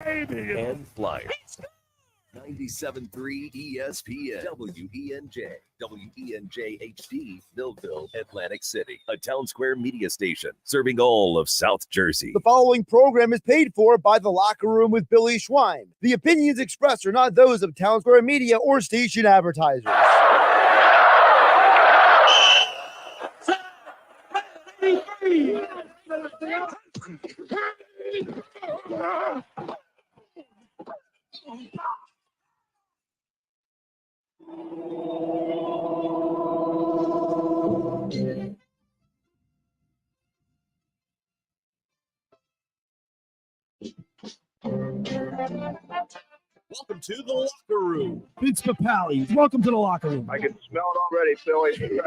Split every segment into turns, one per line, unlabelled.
And Flyer. 97.3 ESPN, WENJ HD, Millville, Atlantic City, a Town Square media station serving all of South Jersey.
The following program is paid for by The Locker Room with Billy Schwein. The opinions expressed are not those of Town Square Media or station advertisers.
Welcome to the Locker Room.
Vince Papali, welcome to the Locker Room.
I can smell it already, Billy.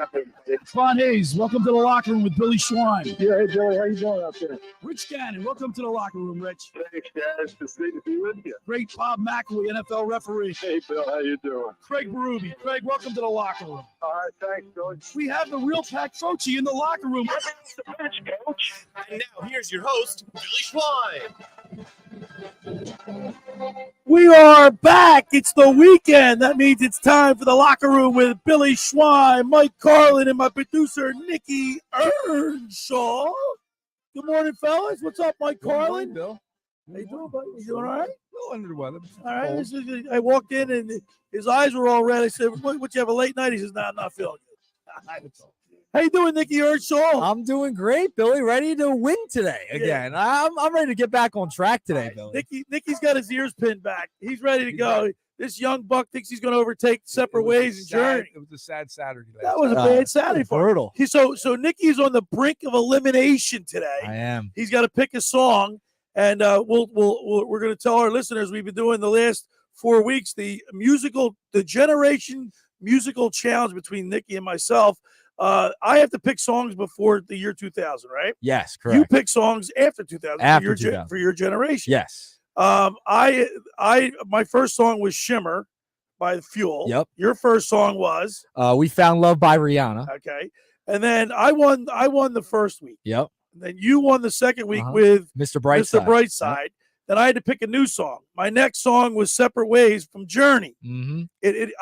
Ron Hayes, welcome to the Locker Room with Billy Schwein.
Yeah, hey, Billy, how you doing out there?
Rich Gannon, welcome to the Locker Room, Rich.
Thanks, guys. It's great to be with you.
Great Bob McElwee, NFL referee.
Hey, Bill, how you doing?
Craig Berube. Craig, welcome to the Locker Room.
All right, thanks, Billy.
We have the real Pat Croce in the Locker Room.
Coach.
And now here's your host, Billy Schwein.
We are back. It's the weekend. That means it's time for the Locker Room with Billy Schwein, Mike Carlin, and my producer, Nikki Earnshaw. Good morning, fellas. What's up, Mike Carlin?
Bill.
How you doing, buddy? You doing all right?
A little under the weather.
All right. I walked in, and his eyes were all red. I said, what, you have a late night? He says, nah, I'm not feeling good. How you doing, Nikki Earnshaw?
I'm doing great, Billy. Ready to win today again. Yeah. I'm ready to get back on track today, Billy.
Nikki's got his ears pinned back. He's ready to go. This young buck thinks he's going to overtake Separate Ways and Journey.
It was a sad Saturday.
That was a bad Saturday for him.
Brutal.
So Nikki's on the brink of elimination today.
I am.
He's got to pick a song, and we're going to tell our listeners we've been doing the last 4 weeks the Generation Musical Challenge between Nikki and myself. I have to pick songs before the year 2000, right?
Yes, correct.
You pick songs after 2000 for your generation.
Yes.
My first song was Shimmer by Fuel.
Yep.
Your first song was
We Found Love by Rihanna.
Okay. And then I won the first week.
Yep.
And then you won the second week with
Mr. Brightside.
Mr. Brightside. Yep. Then I had to pick a new song. My next song was Separate Ways from Journey.
Mm-hmm.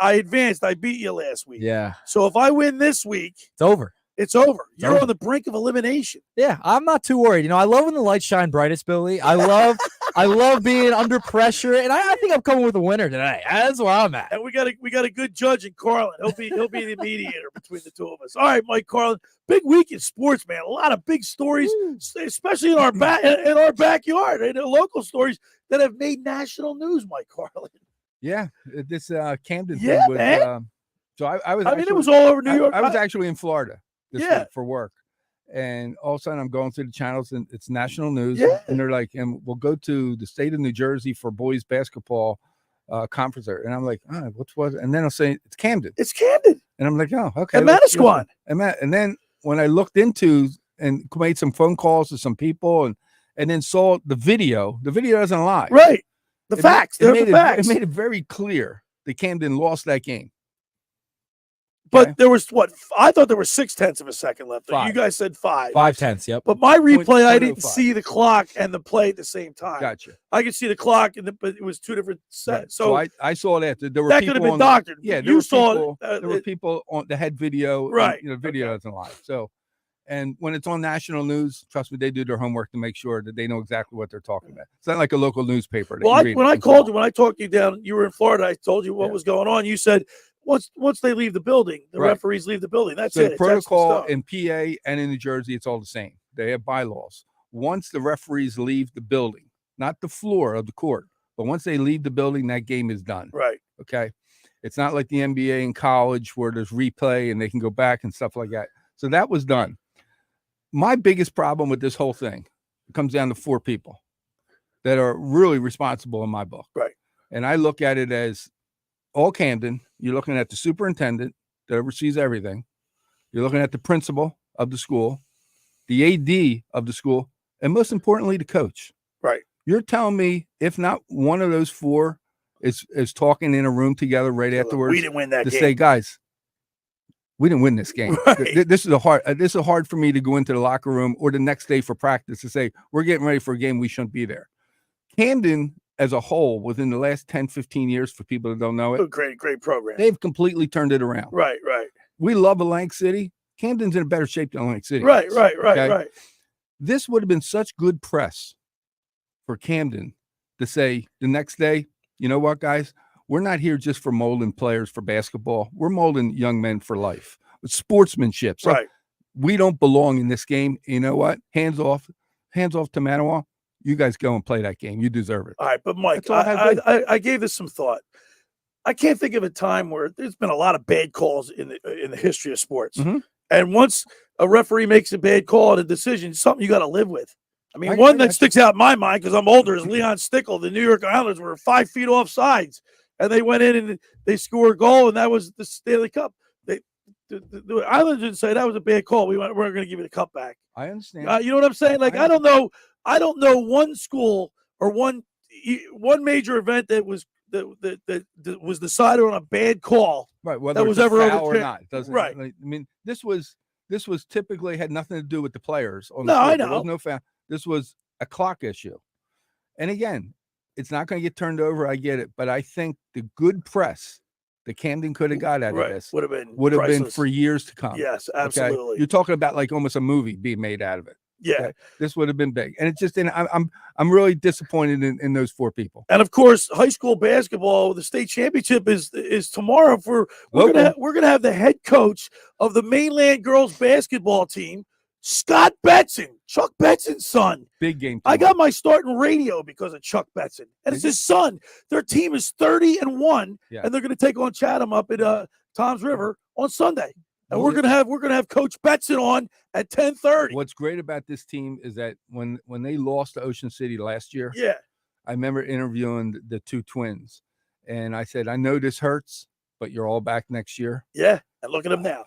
I advanced. I beat you last week.
Yeah.
So if I win this week,
it's over.
You're on the brink of elimination.
Yeah, I'm not too worried. You know, I love when the lights shine brightest, Billy. I love being under pressure, and I think I'm coming with a winner today. That's where I'm at.
And we got a good judge in Carlin. He'll be the mediator between the two of us. All right, Mike Carlin. Big week in sports, man. A lot of big stories, especially in our backyard, and local stories that have made national news. Mike Carlin.
Yeah, this Camden
thing
was. So I was.
It was all over New York.
I was actually in Florida this week for work, and all of a sudden I'm going through the channels and it's national news, and they're like, and we'll go to the state of New Jersey for boys basketball conference there, and I'm like, what? And then I'll say it's Camden.
It's Camden,
and I'm like, oh, okay.
And Manasquan.
And then when I looked into and made some phone calls to some people and then saw the video doesn't lie.
Right. The facts.
It made it very clear that Camden lost that game.
But there was I thought there were 0.6 of a second left.
5.
You guys said 5.
0.5, yep.
But my replay, I didn't see the clock and the play at the same time.
Gotcha.
I could see the clock, but it was two different sets.
Right. So I saw that. There were
that
people
could have been doctored.
Yeah,
you saw
there were people on the head video.
Right.
And, video doesn't lie. So, and when it's on national news, trust me, they do their homework to make sure that they know exactly what they're talking about. It's not like a local newspaper.
When I talked you down, you were in Florida. I told you what was going on. You said, Once they leave the building, the referees leave the building. That's it.
The protocol in PA and in New Jersey, it's all the same. They have bylaws. Once the referees leave the building, not the floor of the court, but once they leave the building, that game is done.
Right.
Okay. It's not like the NBA in college where there's replay and they can go back and stuff like that. So that was done. My biggest problem with this whole thing comes down to 4 people that are really responsible in my book.
Right.
And I look at it as all Camden. You're looking at the superintendent that oversees everything. You're looking at the principal of the school, the AD of the school, and most importantly, the coach.
Right.
You're telling me if not one of those 4 is talking in a room together right afterwards.
We didn't win that
to
game.
say, guys, we didn't win this game. Right. This is hard for me to go into the locker room or the next day for practice to say we're getting ready for a game we shouldn't be there. Camden as a whole, within the last 10, 15 years, for people that don't know
A
it,
great program.
they've completely turned it around.
Right.
We love Atlantic City. Camden's in a better shape than Atlantic City.
Right.
Okay? This would have been such good press for Camden to say the next day, you know what, guys? We're not here just for molding players for basketball. We're molding young men for life. With sportsmanship. So we don't belong in this game. You know what? Hands off to Manawa. You guys go and play that game. You deserve it.
All right, but Mike, I gave this some thought. I can't think of a time where there's been a lot of bad calls in the history of sports. And once a referee makes a bad call and a decision, something you got to live with. I mean, one that sticks out in my mind because I'm older is Leon Stickle. The New York Islanders were 5 feet off sides, and they went in and they scored a goal, and that was the Stanley Cup. The Islanders didn't say that was a bad call. We're going to give you the cup back.
I understand.
You know what I'm saying? Like, I don't know one school or one major event that was decided on a bad call.
Right. Whether
that was
it's
ever
foul or not. Doesn't
right.
I mean, this was typically had nothing to do with the players. On
no,
the
I
There
know.
was no foul. This was a clock issue. And again, it's not going to get turned over. I get it. But I think the good press that Camden could have got out of this
would have
been for years to come.
Yes, absolutely.
Okay? You're talking about like almost a movie being made out of it.
Yeah.
Okay? This would have been big. And it's just, and I'm really disappointed in those 4 people.
And of course, high school basketball, the state championship is tomorrow. We're gonna have the head coach of the Mainland girls basketball team, Scott Betson, Chuck Betson's son.
Big game.
I got my start in radio because of Chuck Betson, and it's his son. Their team is 30-1, and they're going to take on Chatham up at Toms River on Sunday. And we're gonna have Coach Betson on at 10:30.
What's great about this team is that when they lost to Ocean City last year, I remember interviewing the 2 twins, and I said, I know this hurts, but you're all back next year.
Yeah, and look at them now.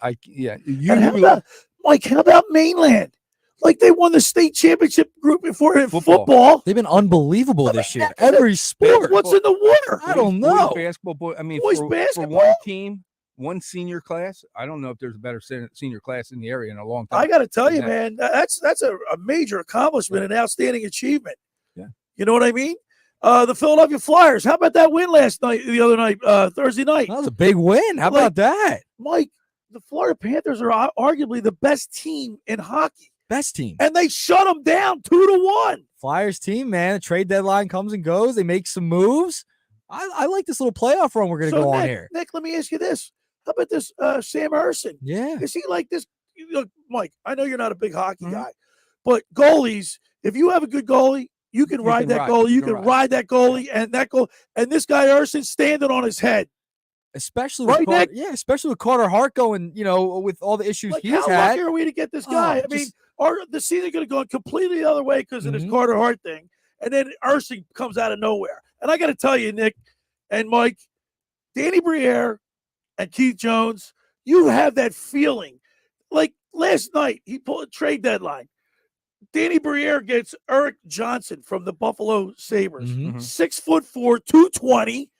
Mike,
how about Mainland? Like, they won the state championship group before in football.
They've been unbelievable this year. Every sport.
What's in the water?
I don't know.
Boys basketball. I mean, for one team, one senior class, I don't know if there's a better senior class in the area in a long time.
I got to tell you, man, that's a major accomplishment, an outstanding achievement.
Yeah.
You know what I mean? The Philadelphia Flyers. How about that win the other night, Thursday night?
That was a big win. How about that?
Mike, the Florida Panthers are arguably the best team in hockey.
Best team.
And they shut them down 2-1.
Flyers team, man. The trade deadline comes and goes. They make some moves. I like this little playoff run we're going to go on here.
Nick, let me ask you this. How about this Sam Erson?
Yeah.
Is he like this? Look, Mike, I know you're not a big hockey guy, but goalies, if you have a good goalie, you can ride that goalie. You can ride that goalie and this guy Erson standing on his head.
Especially with especially with Carter Hart going, with all the issues he's
how
had.
lucky are we to get this guy? I mean, the season going to go completely the other way because of this Carter Hart thing, and then Erson comes out of nowhere. And I got to tell you, Nick and Mike, Danny Briere and Keith Jones, you have that feeling. Like last night, he pulled a trade deadline. Danny Briere gets Eric Johnson from the Buffalo Sabres, 6'4", 220.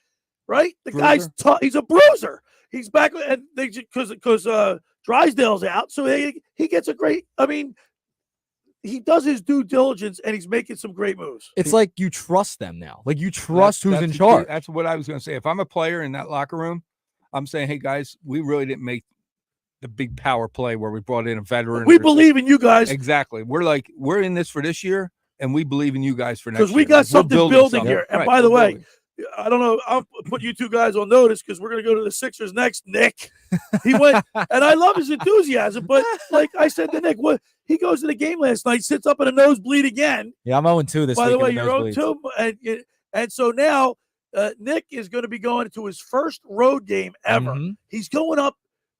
Right, the guy's tough. He's a bruiser. He's back, and they because Drysdale's out, so he gets a great. I mean, he does his due diligence, and he's making some great moves.
It's like you trust them now. Like you trust who's in charge.
That's what I was going to say. If I'm a player in that locker room, I'm saying, hey guys, we really didn't make the big power play where we brought in a veteran.
We believe in you guys.
Exactly. We're in this for this year, and we believe in you guys for next year.
Because we got something building here. And by the way. I don't know. I'll put you 2 guys on notice because we're going to go to the Sixers next. Nick, he went, and I love his enthusiasm. But like I said to Nick, he goes to the game last night, sits up in a nosebleed again.
Yeah, I'm 0-2 this week.
By the way, you're 0-2, and so now Nick is going to be going to his first road game ever. He's going up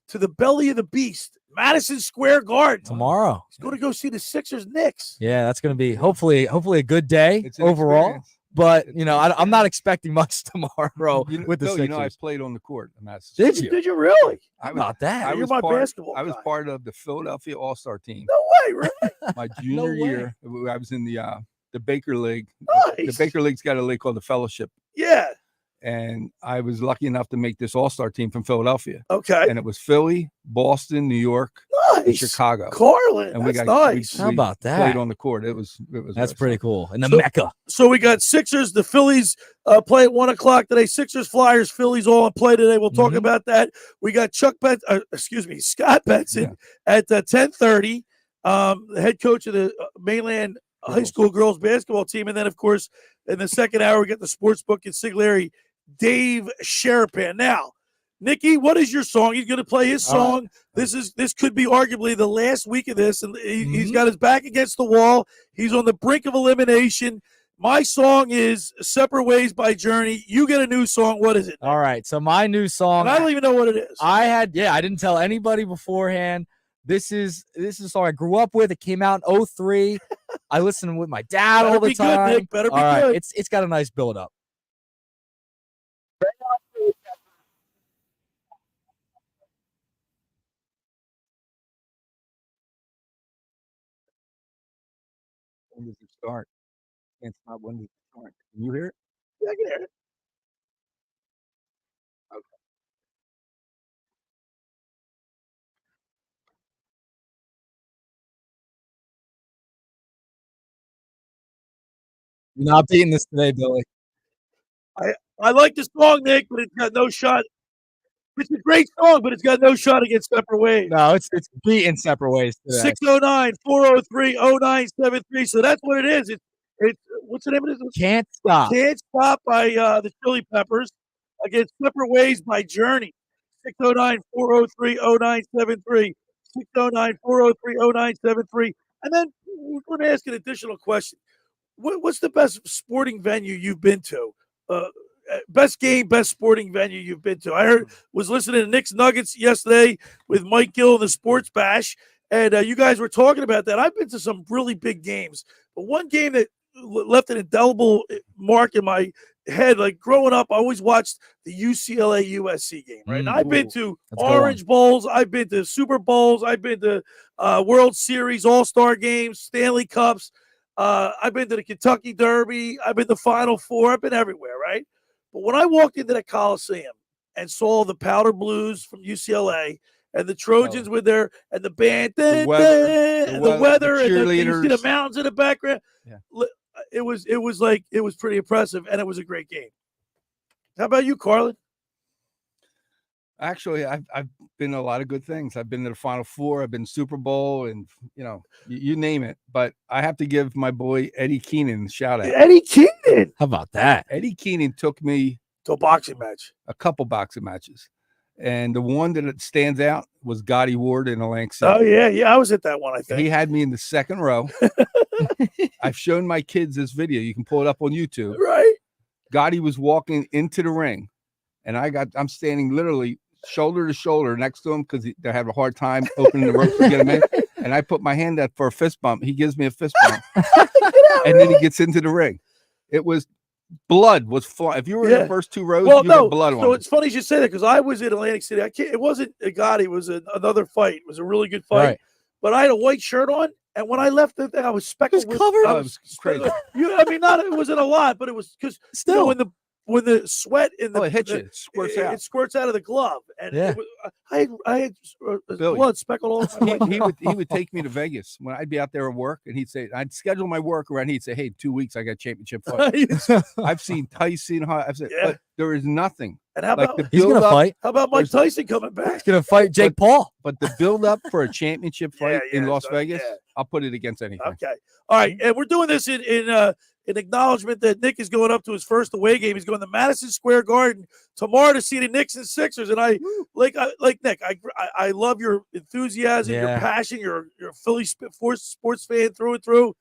to the belly of the beast, Madison Square Garden
tomorrow.
He's going to go see the Sixers Knicks.
Yeah, that's going to be hopefully a good day overall.
Experience.
But I'm not expecting much tomorrow with the Sixers.
I played on the court.
Did you?
Did you really?
How about that?
You're my basketball guy.
I was part of the Philadelphia All-Star team.
No way, really?
My junior year, I was in the Baker League.
Nice.
The Baker League's got a league called the Fellowship.
Yeah.
And I was lucky enough to make this All-Star team from Philadelphia.
Okay.
And it was Philly, Boston, New York. in
Nice.
Chicago.
Carlin.
And
That's nice.
How about that?
Played on the court. It was
That's
nice.
pretty cool. And the
So-
Mecca.
So we got Sixers, the Phillies play at 1 o'clock today. Sixers, Flyers, Phillies all in play today. We'll talk
Mhm.
about that. We got Scott Betson at 10:30. The head coach of the Mainland high school girls basketball team, and then of course in the second hour we got the sports book Consigliere Dave Sharapan. Now, Nikki, what is your song? He's going to play his
All right.
song. This could be arguably the last week of this, and he's
Mhm.
got his back against the wall. He's on the brink of elimination. My song is "Separate Ways" by Journey. You get a new song. What is it?
All right. So my new song.
And I don't even know what it is.
I didn't tell anybody beforehand. This is a song I grew up with. It came out in 2003. I listened with my dad
Better
all the
be good,
time.
Nick. Better be
All right.
good.
It's got a nice build up.
When does it start? Can't stop. When does it start? Can you hear it?
Yeah, I can hear it.
You're not beating this today, Billy.
I like the song, Nick, but it's got no shot. It's a great song, but it's got no shot against Separate Ways.
No, it's beating separate ways today.
609-403-0973. So that's what it is. It's what's the name of this?
Can't stop.
Can't Stop by the Chili Peppers against Separate Ways by Journey. 609-403-0973. 609-403-0973. And then we're going to ask an additional question. What's the best sporting venue you've been to? Best game, best sporting venue you've been to. I was listening to Knicks Nuggets yesterday with Mike Gill in the Sports Bash, and you guys were talking about that. I've been to some really big games, but one game that left an indelible mark in my head, like growing up, I always watched the UCLA USC game, right? And I've been to
That's a good one.
Orange Bowls, I've been to Super Bowls, I've been to World Series, All-Star games, Stanley Cups. I've been to the Kentucky Derby. I've been to Final Four. I've been everywhere, right? But when I walked into that Coliseum and saw the Powder Blues from UCLA and the Trojans with their and the band,
The weather,
and the weather, and then you see the
cheerleaders.
mountains in the background.
Yeah.
It was pretty impressive, and it was a great game. How about you, Carlin?
Actually, I've been to a lot of good things. I've been to the Final Four. I've been Super Bowl, and you name it. But I have to give my boy Eddie Keenan a shout out.
Eddie Keenan
How about that?
Eddie Keenan took me
to a boxing match.
a couple boxing matches, and the one that stands out was Gotti Ward in Atlantic City.
Oh yeah, I was at that one. I think
He had me in the second row. I've shown my kids this video. You can pull it up on YouTube.
right.
Gotti was walking into the ring, and I'm standing literally shoulder to shoulder next to him because they have a hard time opening the ropes to get him in. And I put my hand out for a fist bump. He gives me a fist bump, and then he gets into the ring. It was blood was flying. If you were in the first two rows,
Well,
you
no.
got blood on.
So
you.
it's funny you say that because I was in Atlantic City. It wasn't a Gotti. It was another fight. It was a really good fight.
Right.
But I had a white shirt on, and when I left the thing, I was speckled.
Just covered?
I
Oh, it was crazy.
I mean, it wasn't a lot, but it was because
Still.
when the sweat in the
Oh, it hits you. It squirts out.
it squirts out of the glove, and
Yeah.
it was, I had
Billy.
blood speckled all over my
he would take me to Vegas when I'd be out there at work, and he'd say, I'd schedule my work around. He'd say, "Hey, 2 weeks, I got a championship fight." I've seen Tyson. I've said,
Yeah.
but there is nothing
And how
like
about
the
He's
build
gonna
up.
fight.
how about Mike Tyson coming back?
He's gonna fight Jake Paul.
But the build up for a championship fight in Las
so,
Vegas,
yeah.
I'll put it against anything.
Okay. All right. And we're doing this in acknowledgement that Nick is going up to his first away game. He's going to Madison Square Garden tomorrow to see the Knicks and Sixers. And I like Nick. I love your enthusiasm, your
Yeah.
passion. You're a Philly sports fan through and through,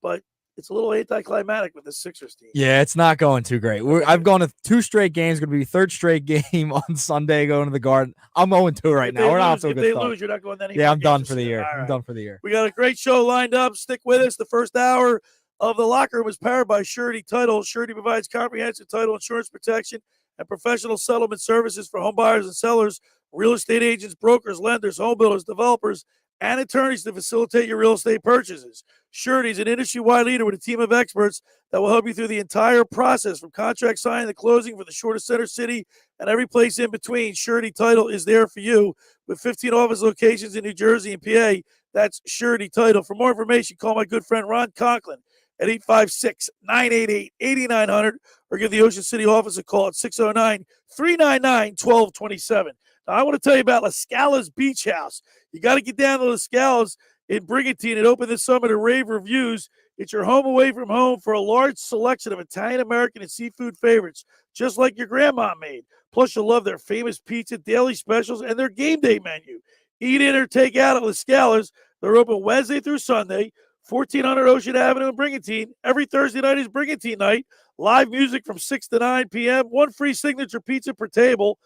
but it's a little anticlimactic with the Sixers team.
Yeah, it's not going too great. I've gone to 2 straight games. Going to be third straight game on Sunday. Going to the Garden. I'm 0-2 right now. We're not so
If
good.
they
start.
lose, you're not going to any.
Yeah,
more
I'm done
games
for the
this
year.
All
I'm
right.
done for the year.
We got a great show lined up. Stick with us. The first hour of the Locker Room is powered by Surety Title. Surety provides comprehensive title insurance protection and professional settlement services for home buyers and sellers, real estate agents, brokers, lenders, home builders, developers, and attorneys to facilitate your real estate purchases. Surety is an industry-wide leader with a team of experts that will help you through the entire process, from contract signing to closing for the shortest center city and every place in between. Surety Title is there for you with 15 office locations in New Jersey and PA. That's Surety Title. For more information, call my good friend Ron Conklin at 856-988-8900 or give the Ocean City office a call at 609-399-1227. Now, I want to tell you about La Scala's Beach House. You got to get down to La Scala's in Brigantine. It opened this summer to rave reviews. It's your home away from home for a large selection of Italian, American, and seafood favorites, just like your grandma made. Plus, you'll love their famous pizza, daily specials, and their game day menu. Eat in or take out at La Scala's. They're open Wednesday through Sunday, 1400 Ocean Avenue in Brigantine. Every Thursday night is Brigantine night. Live music from 6 to 9 p.m. One free signature pizza per table.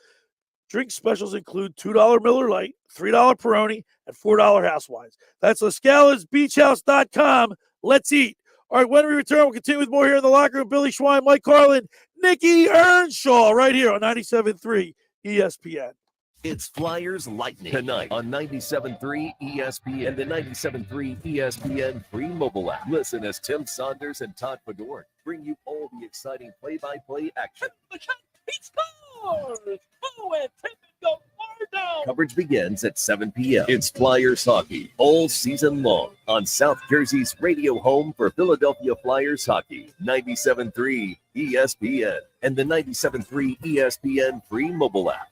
Drink specials include $2 Miller Lite, $3 Peroni, and $4 house wines. That's LaScalasBeachHouse.com. Let's eat. All right, when we return, we'll continue with more here in the locker room. Billy Schwein, Mike Carlin, Nikki Earnshaw, right here on 97.3 ESPN.
It's Flyers Lightning tonight on 97.3 ESPN and the 97.3 ESPN free mobile app. Listen as Tim Saunders and Todd Fedorn bring you all the exciting play-by-play action.
He scores! Oh, and Tim goes far down.
Coverage begins at 7 p.m. It's Flyers hockey all season long on South Jersey's radio home for Philadelphia Flyers hockey, 97.3 ESPN and the 97.3 ESPN free mobile app.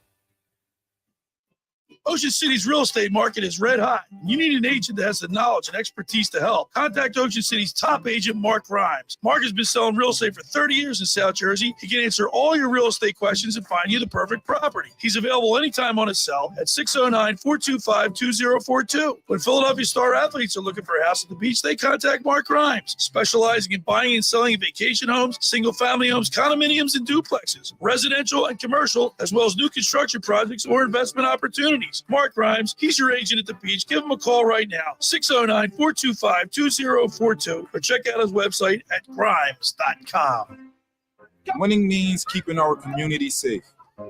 Ocean City's real estate market is red hot. You need an agent that has the knowledge and expertise to help. Contact Ocean City's top agent, Mark Rhymes. Mark has been selling real estate for 30 years in South Jersey. He can answer all your real estate questions and find you the perfect property. He's available anytime on his cell at 609-425-2042. When Philadelphia star athletes are looking for a house at the beach, they contact Mark Rhymes, specializing in buying and selling vacation homes, single-family homes, condominiums, and duplexes, residential and commercial, as well as new construction projects or investment opportunities. Mark Rhymes, he's your agent at the beach. Give him a call right now, 609-425-2042, or check out his website at grimes.com.
Winning means keeping our community safe.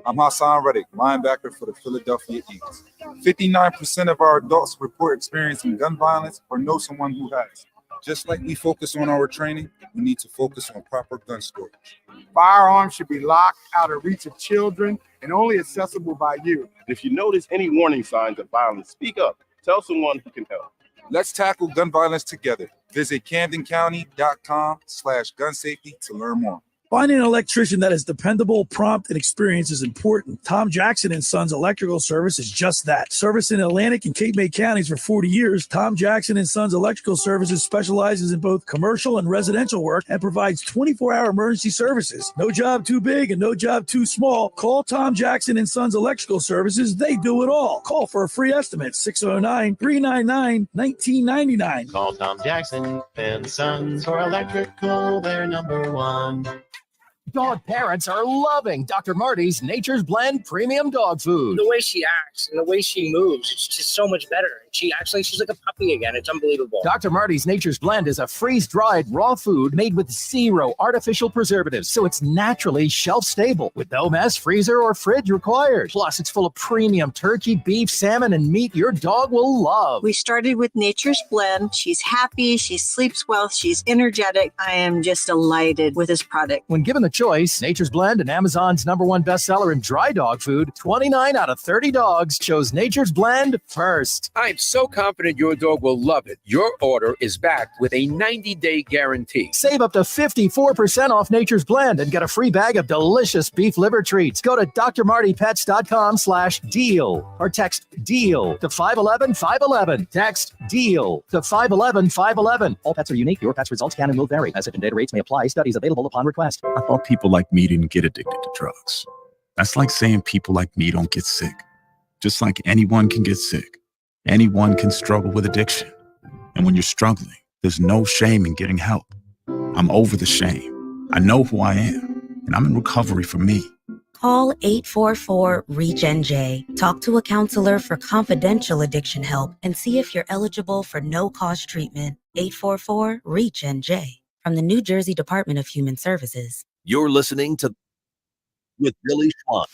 I'm Hassan Reddick, linebacker for the Philadelphia Eagles. 59% of our adults report experiencing gun violence or know someone who has. Just like we focus on our training, we need to focus on proper gun storage.
Firearms should be locked out of reach of children and only accessible by you.
If you notice any warning signs of violence, speak up. Tell someone who can help.
Let's tackle gun violence together. Visit CamdenCounty.com/gun safety to learn more.
Finding an electrician that is dependable, prompt, and experienced is important. Tom Jackson & Sons Electrical Service is just that. Service in Atlantic and Cape May counties for 40 years, Tom Jackson & Sons Electrical Services specializes in both commercial and residential work and provides 24-hour emergency services. No job too big and no job too small. Call Tom Jackson & Sons Electrical Services. They do it all. Call for a free estimate, 609-399-1999.
Call Tom Jackson & Sons for electrical. They're number one.
Dog parents are loving Dr. Marty's Nature's Blend Premium Dog Food.
The way she acts and the way she moves, it's just so much better. She's like a puppy again. It's unbelievable.
Dr. Marty's Nature's Blend is a freeze-dried raw food made with 0 artificial preservatives, so it's naturally shelf-stable with no mess, freezer, or fridge required. Plus, it's full of premium turkey, beef, salmon, and meat your dog will love.
We started with Nature's Blend. She's happy. She sleeps well. She's energetic. I am just delighted with this product.
When given the choice, Nature's Blend and Amazon's #1 bestseller in dry dog food, 29 out of 30 dogs chose Nature's Blend first.
I'm so confident your dog will love it. Your order is backed with a 90-day guarantee.
Save up to 54% off Nature's Blend and get a free bag of delicious beef liver treats. Go to drmartypets.com/deal or text DEAL to 511-511. Text DEAL to 511-511. All pets are unique. Your pet's results can and will vary. Message and data rates may apply. Studies available upon request.
I thought people like me didn't get addicted to drugs. That's like saying people like me don't get sick. Just like anyone can get sick. Anyone can struggle with addiction. And when you're struggling, there's no shame in getting help. I'm over the shame. I know who I am, and I'm in recovery for me.
Call 844-REACH-NJ. Talk to a counselor for confidential addiction help and see if you're eligible for no-cost treatment. 844-REACH-NJ. From the New Jersey Department of Human Services.
You're listening to with Billy Schwein.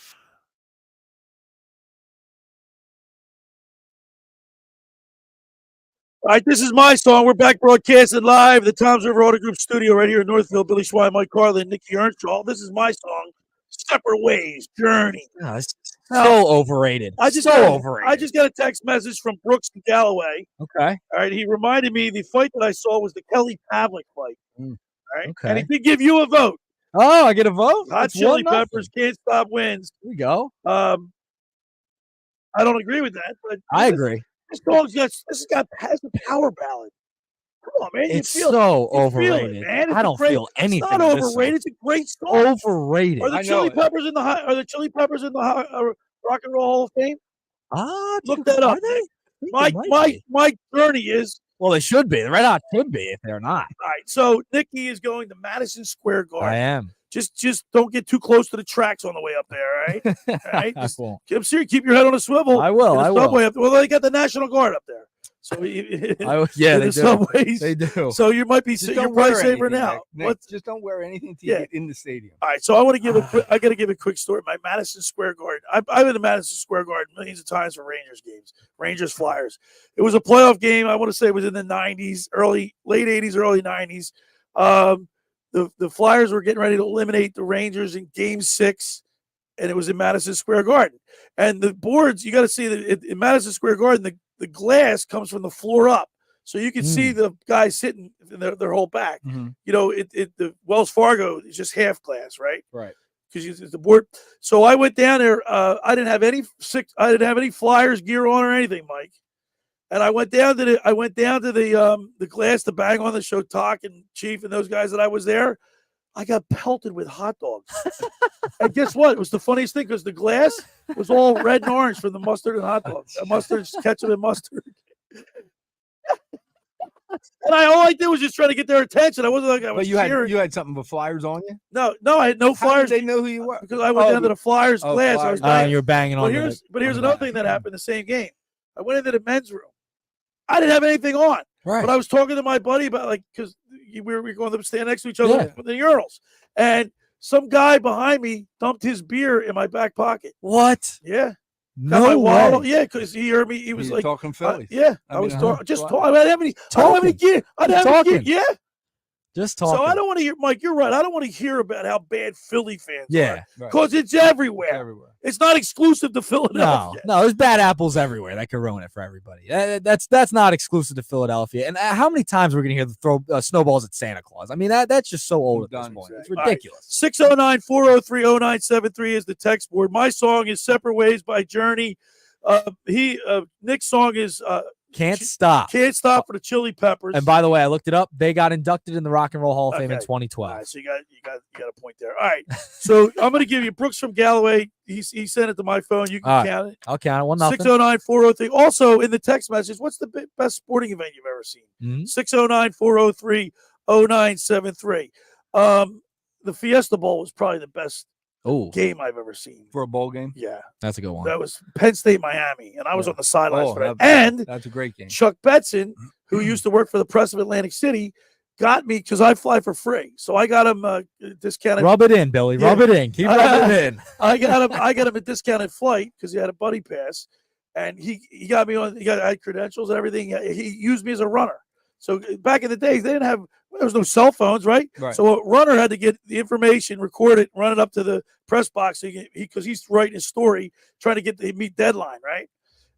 All right, this is my song. We're back broadcasting live the Tom's River Auto Group studio right here in Northfield. Billy Schwein, Mike Carlin, Nikki Earnshaw. This is my song, Separate Ways, Journey.
Oh, it's so overrated.
I just got a text message from Brooks and Galloway.
Okay.
All right, he reminded me the fight that I saw was the Kelly Pavlik fight. All right,
Okay.
and he did give you a vote.
Oh, I get a vote?
Hot
It's
Chili
1-0.
Peppers can't stop wins.
Here we go.
I don't agree with that, but
I agree.
This song's has a power ballad. Come on, man.
It's
you feel
so
you feel
overrated.
it, man. It's
I
a
don't
great,
feel anything.
It's not
in this
overrated.
song.
It's a great song.
Overrated.
Are the Chili Peppers in the Rock and Roll Hall of Fame? Look that up. My journey is.
Well, they should be. The Red Hot should be if they're not.
All right, so Nikki is going to Madison Square Garden.
I am.
Just don't get too close to the tracks on the way up there, all right? All right?
I won't.
I'm serious. Keep your head on a swivel.
I will.
In the
I will.
subway up there. Well, they got the National Guard up there. So
Yeah, they do.
Subways.
They do.
So you might be
Just
you're
don't
probably
wear
safer
anything,
now.
Nick. Just don't wear anything to
Yeah.
get in the stadium.
All right, so I want to give I got to give a quick story. My Madison Square Garden. I've been to Madison Square Garden millions of times for Rangers games, Rangers Flyers. It was a playoff game. I want to say it was in the '90s, late '80s, early '90s. The Flyers were getting ready to eliminate the Rangers in Game 6, and it was in Madison Square Garden. And the boards, you got to see that in Madison Square Garden, the glass comes from the floor up. So you can see the guys sitting in their whole back.
Mm-hmm.
You know, the Wells Fargo is just half glass, right?
Right.
Because the board. So I went down there. I didn't have any Flyers gear on or anything, Mike. And I went down to the glass to bang on the show, Talk and Chief and those guys that I was there. I got pelted with hot dogs. And guess what? It was the funniest thing because the glass was all red and orange from the mustard and hot dogs. Mustard, ketchup, and mustard. And all I did was just try to get their attention. I wasn't like I was cheering.
You had something with Flyers on you?
No, I had no
How
Flyers.
did they know who you were?
Because I went down to the Flyers glass. I was banging.
You were banging on it.
But here's another thing that happened the same game. I went into the men's room. I didn't have anything on.
Right.
But I was talking to my buddy about because we were going to stand next to each other with the urinals. And some guy behind me dumped his beer in my back pocket.
What?
Yeah.
No way.
Yeah, because he heard me. He was like
talking Phillies.
I was talking. I didn't have any. I don't have any gear. I didn't have any gear. Yeah.
Just talking.
So I don't want to hear, Mike. You're right. I don't want to hear about how bad Philly fans
Yeah.
are because it's everywhere. It's not exclusive to Philadelphia.
No, there's bad apples everywhere. That could ruin it for everybody. That's not exclusive to Philadelphia. And how many times we're going to hear the throw snowballs at Santa Claus? I mean, that's just so old at this point. It's ridiculous.
609-403-0973 is the text board. My song is "Separate Ways" by Journey. Nick's song is
Can't Stop.
Can't Stop for the Chili Peppers.
And by the way, I looked it up. They got inducted in the Rock and Roll Hall of Fame in 2012.
All right, so you got a point there. All right, so I'm going to give you Brooks from Galloway. He sent it to my phone. You can count it.
I'll count it. 1-0.
609-403. Also in the text message, what's the best sporting event you've ever seen? 609-403-0973. The Fiesta Bowl was probably the best game I've ever seen.
For a bowl game?
Yeah.
That's a good one.
That was Penn State, Miami, and I was on the sidelines for that.
That's a great game.
Chuck Betson, who used to work for the Press of Atlantic City, got me because I fly for free. So I got him a discounted.
Rub it in, Billy. Rub it in. Keep rubbing it in.
I got him a discounted flight because he had a buddy pass, and he got me on. I had credentials and everything. He used me as a runner. So back in the days, there was no cell phones, right? So a runner had to get the information, record it, run it up to the press box because he's writing his story, trying to get the meet deadline, right?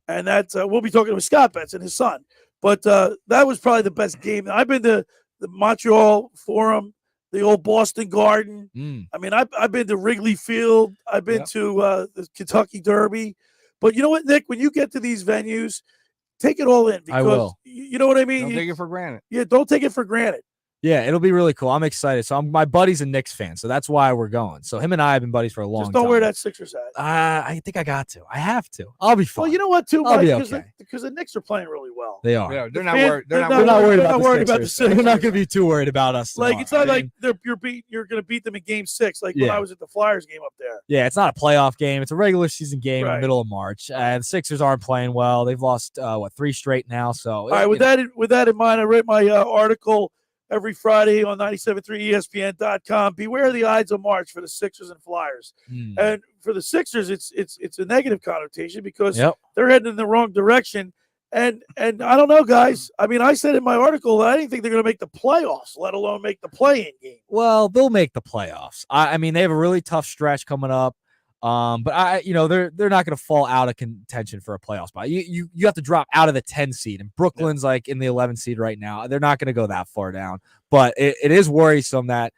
And that's we'll be talking with Scott Betson, his son. But that was probably the best game. I've been to the Montreal Forum, the old Boston Garden. I mean, I've been to Wrigley Field. I've been to the Kentucky Derby. But you know what, Nick? When you get to these venues, take it all in because
I will.
You know what I mean?
Don't take it for granted.
Yeah, don't take it for granted.
Yeah, it'll be really cool. I'm excited. So my buddy's a Knicks fan, so that's why we're going. So him and I have been buddies for a long time.
Just don't wear that Sixers hat.
I think I got to. I have to. I'll be fine.
Well, you know what, too,
I'll
Mike?
be okay.
Because the Knicks are playing really well.
They are.
Yeah, they're not
worried
about
the
the
Sixers. They're not going to be too worried about us.
Like it's not like you're going to beat them in Game 6, like when I was at the Flyers game up there.
Yeah, it's not a playoff game. It's a regular season game in the
Right.
middle of March. The Sixers aren't playing well. They've lost 3 straight now. So
all right, with that in mind, I read my article every Friday on 97.3 ESPN.com. Beware the Ides of March for the Sixers and Flyers. And for the Sixers, it's a negative connotation because they're heading in the wrong direction. And I don't know, guys. I mean, I said in my article that I didn't think they're going to make the playoffs, let alone make the play-in game.
Well, they'll make the playoffs. I mean, they have a really tough stretch coming up. But they're not going to fall out of contention for a playoff spot. You have to drop out of the 10 seed, and Brooklyn's like in the 11 seed right now. They're not going to go that far down, but it is worrisome that,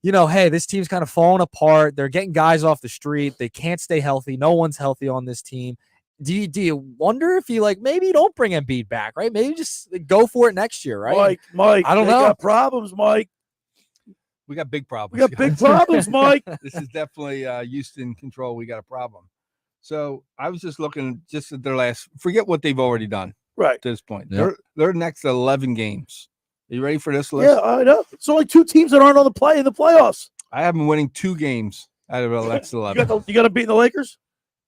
hey, this team's kind of falling apart. They're getting guys off the street. They can't stay healthy. No one's healthy on this team. Do you wonder if you maybe you don't bring Embiid back, right? Maybe just go for it next year, right?
Mike,
I don't know.
Got problems, Mike.
We got big problems.
We got big problems, Mike.
This is definitely Houston control. We got a problem. So I was just looking at their last. Forget what they've already done.
Right
at this point,
Yep.
they're next 11 games. Are you ready for this list?
Yeah, I know. It's only 2 teams that aren't on in the playoffs.
I have them winning 2 games out of the next 11.
You got to beat the Lakers?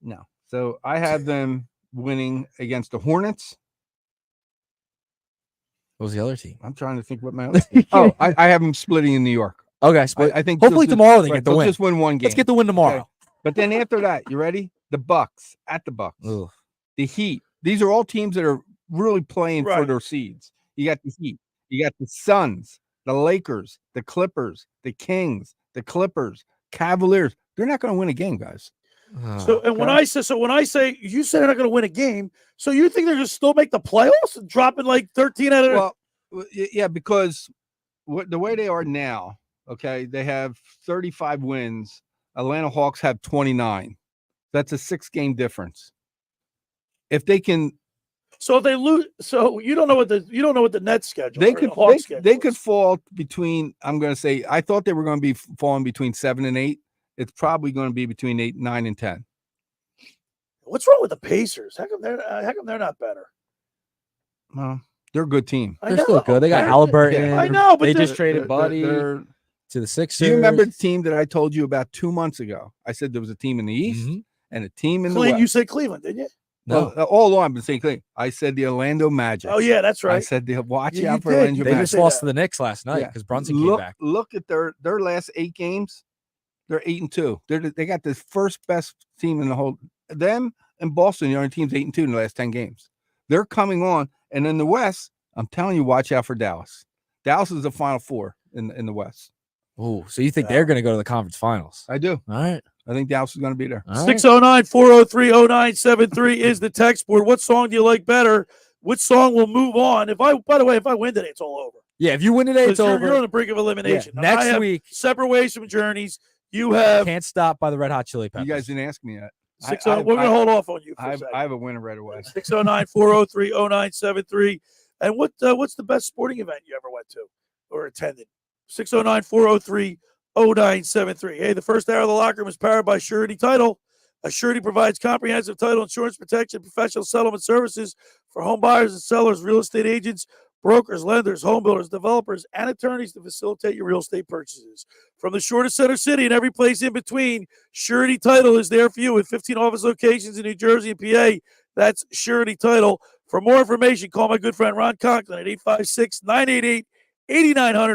No. So I have them winning against the Hornets.
What was the other team?
I'm trying to think what my other team. Oh, I have them splitting in New York.
Okay,
I think
hopefully tomorrow they get the
they'll
win.
just win 1 game.
Let's get the win tomorrow.
Okay. But then after that, you ready? The Bucks at the Bucks.
Ugh.
The Heat. These are all teams that are really playing for
Right.
their seeds. You got the Heat. You got the Suns, the Lakers, the Clippers, the Kings, the Clippers, Cavaliers. They're not going to win a game, guys.
When I say you said they're not going to win a game, so you think they're going to still make the playoffs and dropping 13 out of
Well, yeah, because the way they are now, okay, they have 35 wins. Atlanta Hawks have 29. That's a 6-game difference. If they can,
so if they lose, so you don't know what the Nets schedule.
they could fall between. I'm going to say I thought they were going to be falling between 7 and 8. It's probably going to be between 8, 9, and 10.
What's wrong with the Pacers? How come they're not better?
Well, they're a good team.
They're still good. They got Halliburton.
I know, but
they just traded Buddy
to
the Sixers.
Do you remember the team that I told you about 2 months ago? I said there was a team in the East and a team in the West.
You said Cleveland, didn't you?
No, all along I've been saying Cleveland. I said the Orlando Magic.
Oh yeah, that's right.
I said watch
Yeah,
out for
you did.
Orlando
They
Magic.
just lost to the Knicks last night because Brunson came back.
Look at their last 8 games. They're 8-2. They got the first best team in the whole. Them and Boston, the only teams 8-2 in the last 10 games. They're coming on, and in the West, I'm telling you, watch out for Dallas. Dallas is the Final 4 in the West.
Oh, so you think they're going to go to the conference finals?
I do.
All right.
I think Dallas is going to be there.
609-403-0973 is the text board. What song do you like better? Which song will move on? By the way, if I win today, it's all over.
Yeah, if you win today, it's over.
You're on the brink of elimination.
Yeah, next week,
separate ways from journeys. You have
Can't Stop by the Red Hot Chili Peppers.
You guys didn't ask me yet.
We're going to hold off on you for a
I
second.
have a winner right away.
609-403-0973. And what's the best sporting event you ever went to or attended? 609-403-0973. Hey, the first hour of the locker room is powered by Surety Title. Surety provides comprehensive title insurance protection, professional settlement services for home buyers and sellers, real estate agents, brokers, lenders, home builders, developers, and attorneys to facilitate your real estate purchases. From the shore to Center City and every place in between, Surety Title is there for you with 15 office locations in New Jersey and PA. That's Surety Title. For more information, call my good friend Ron Conklin at 856-988-8900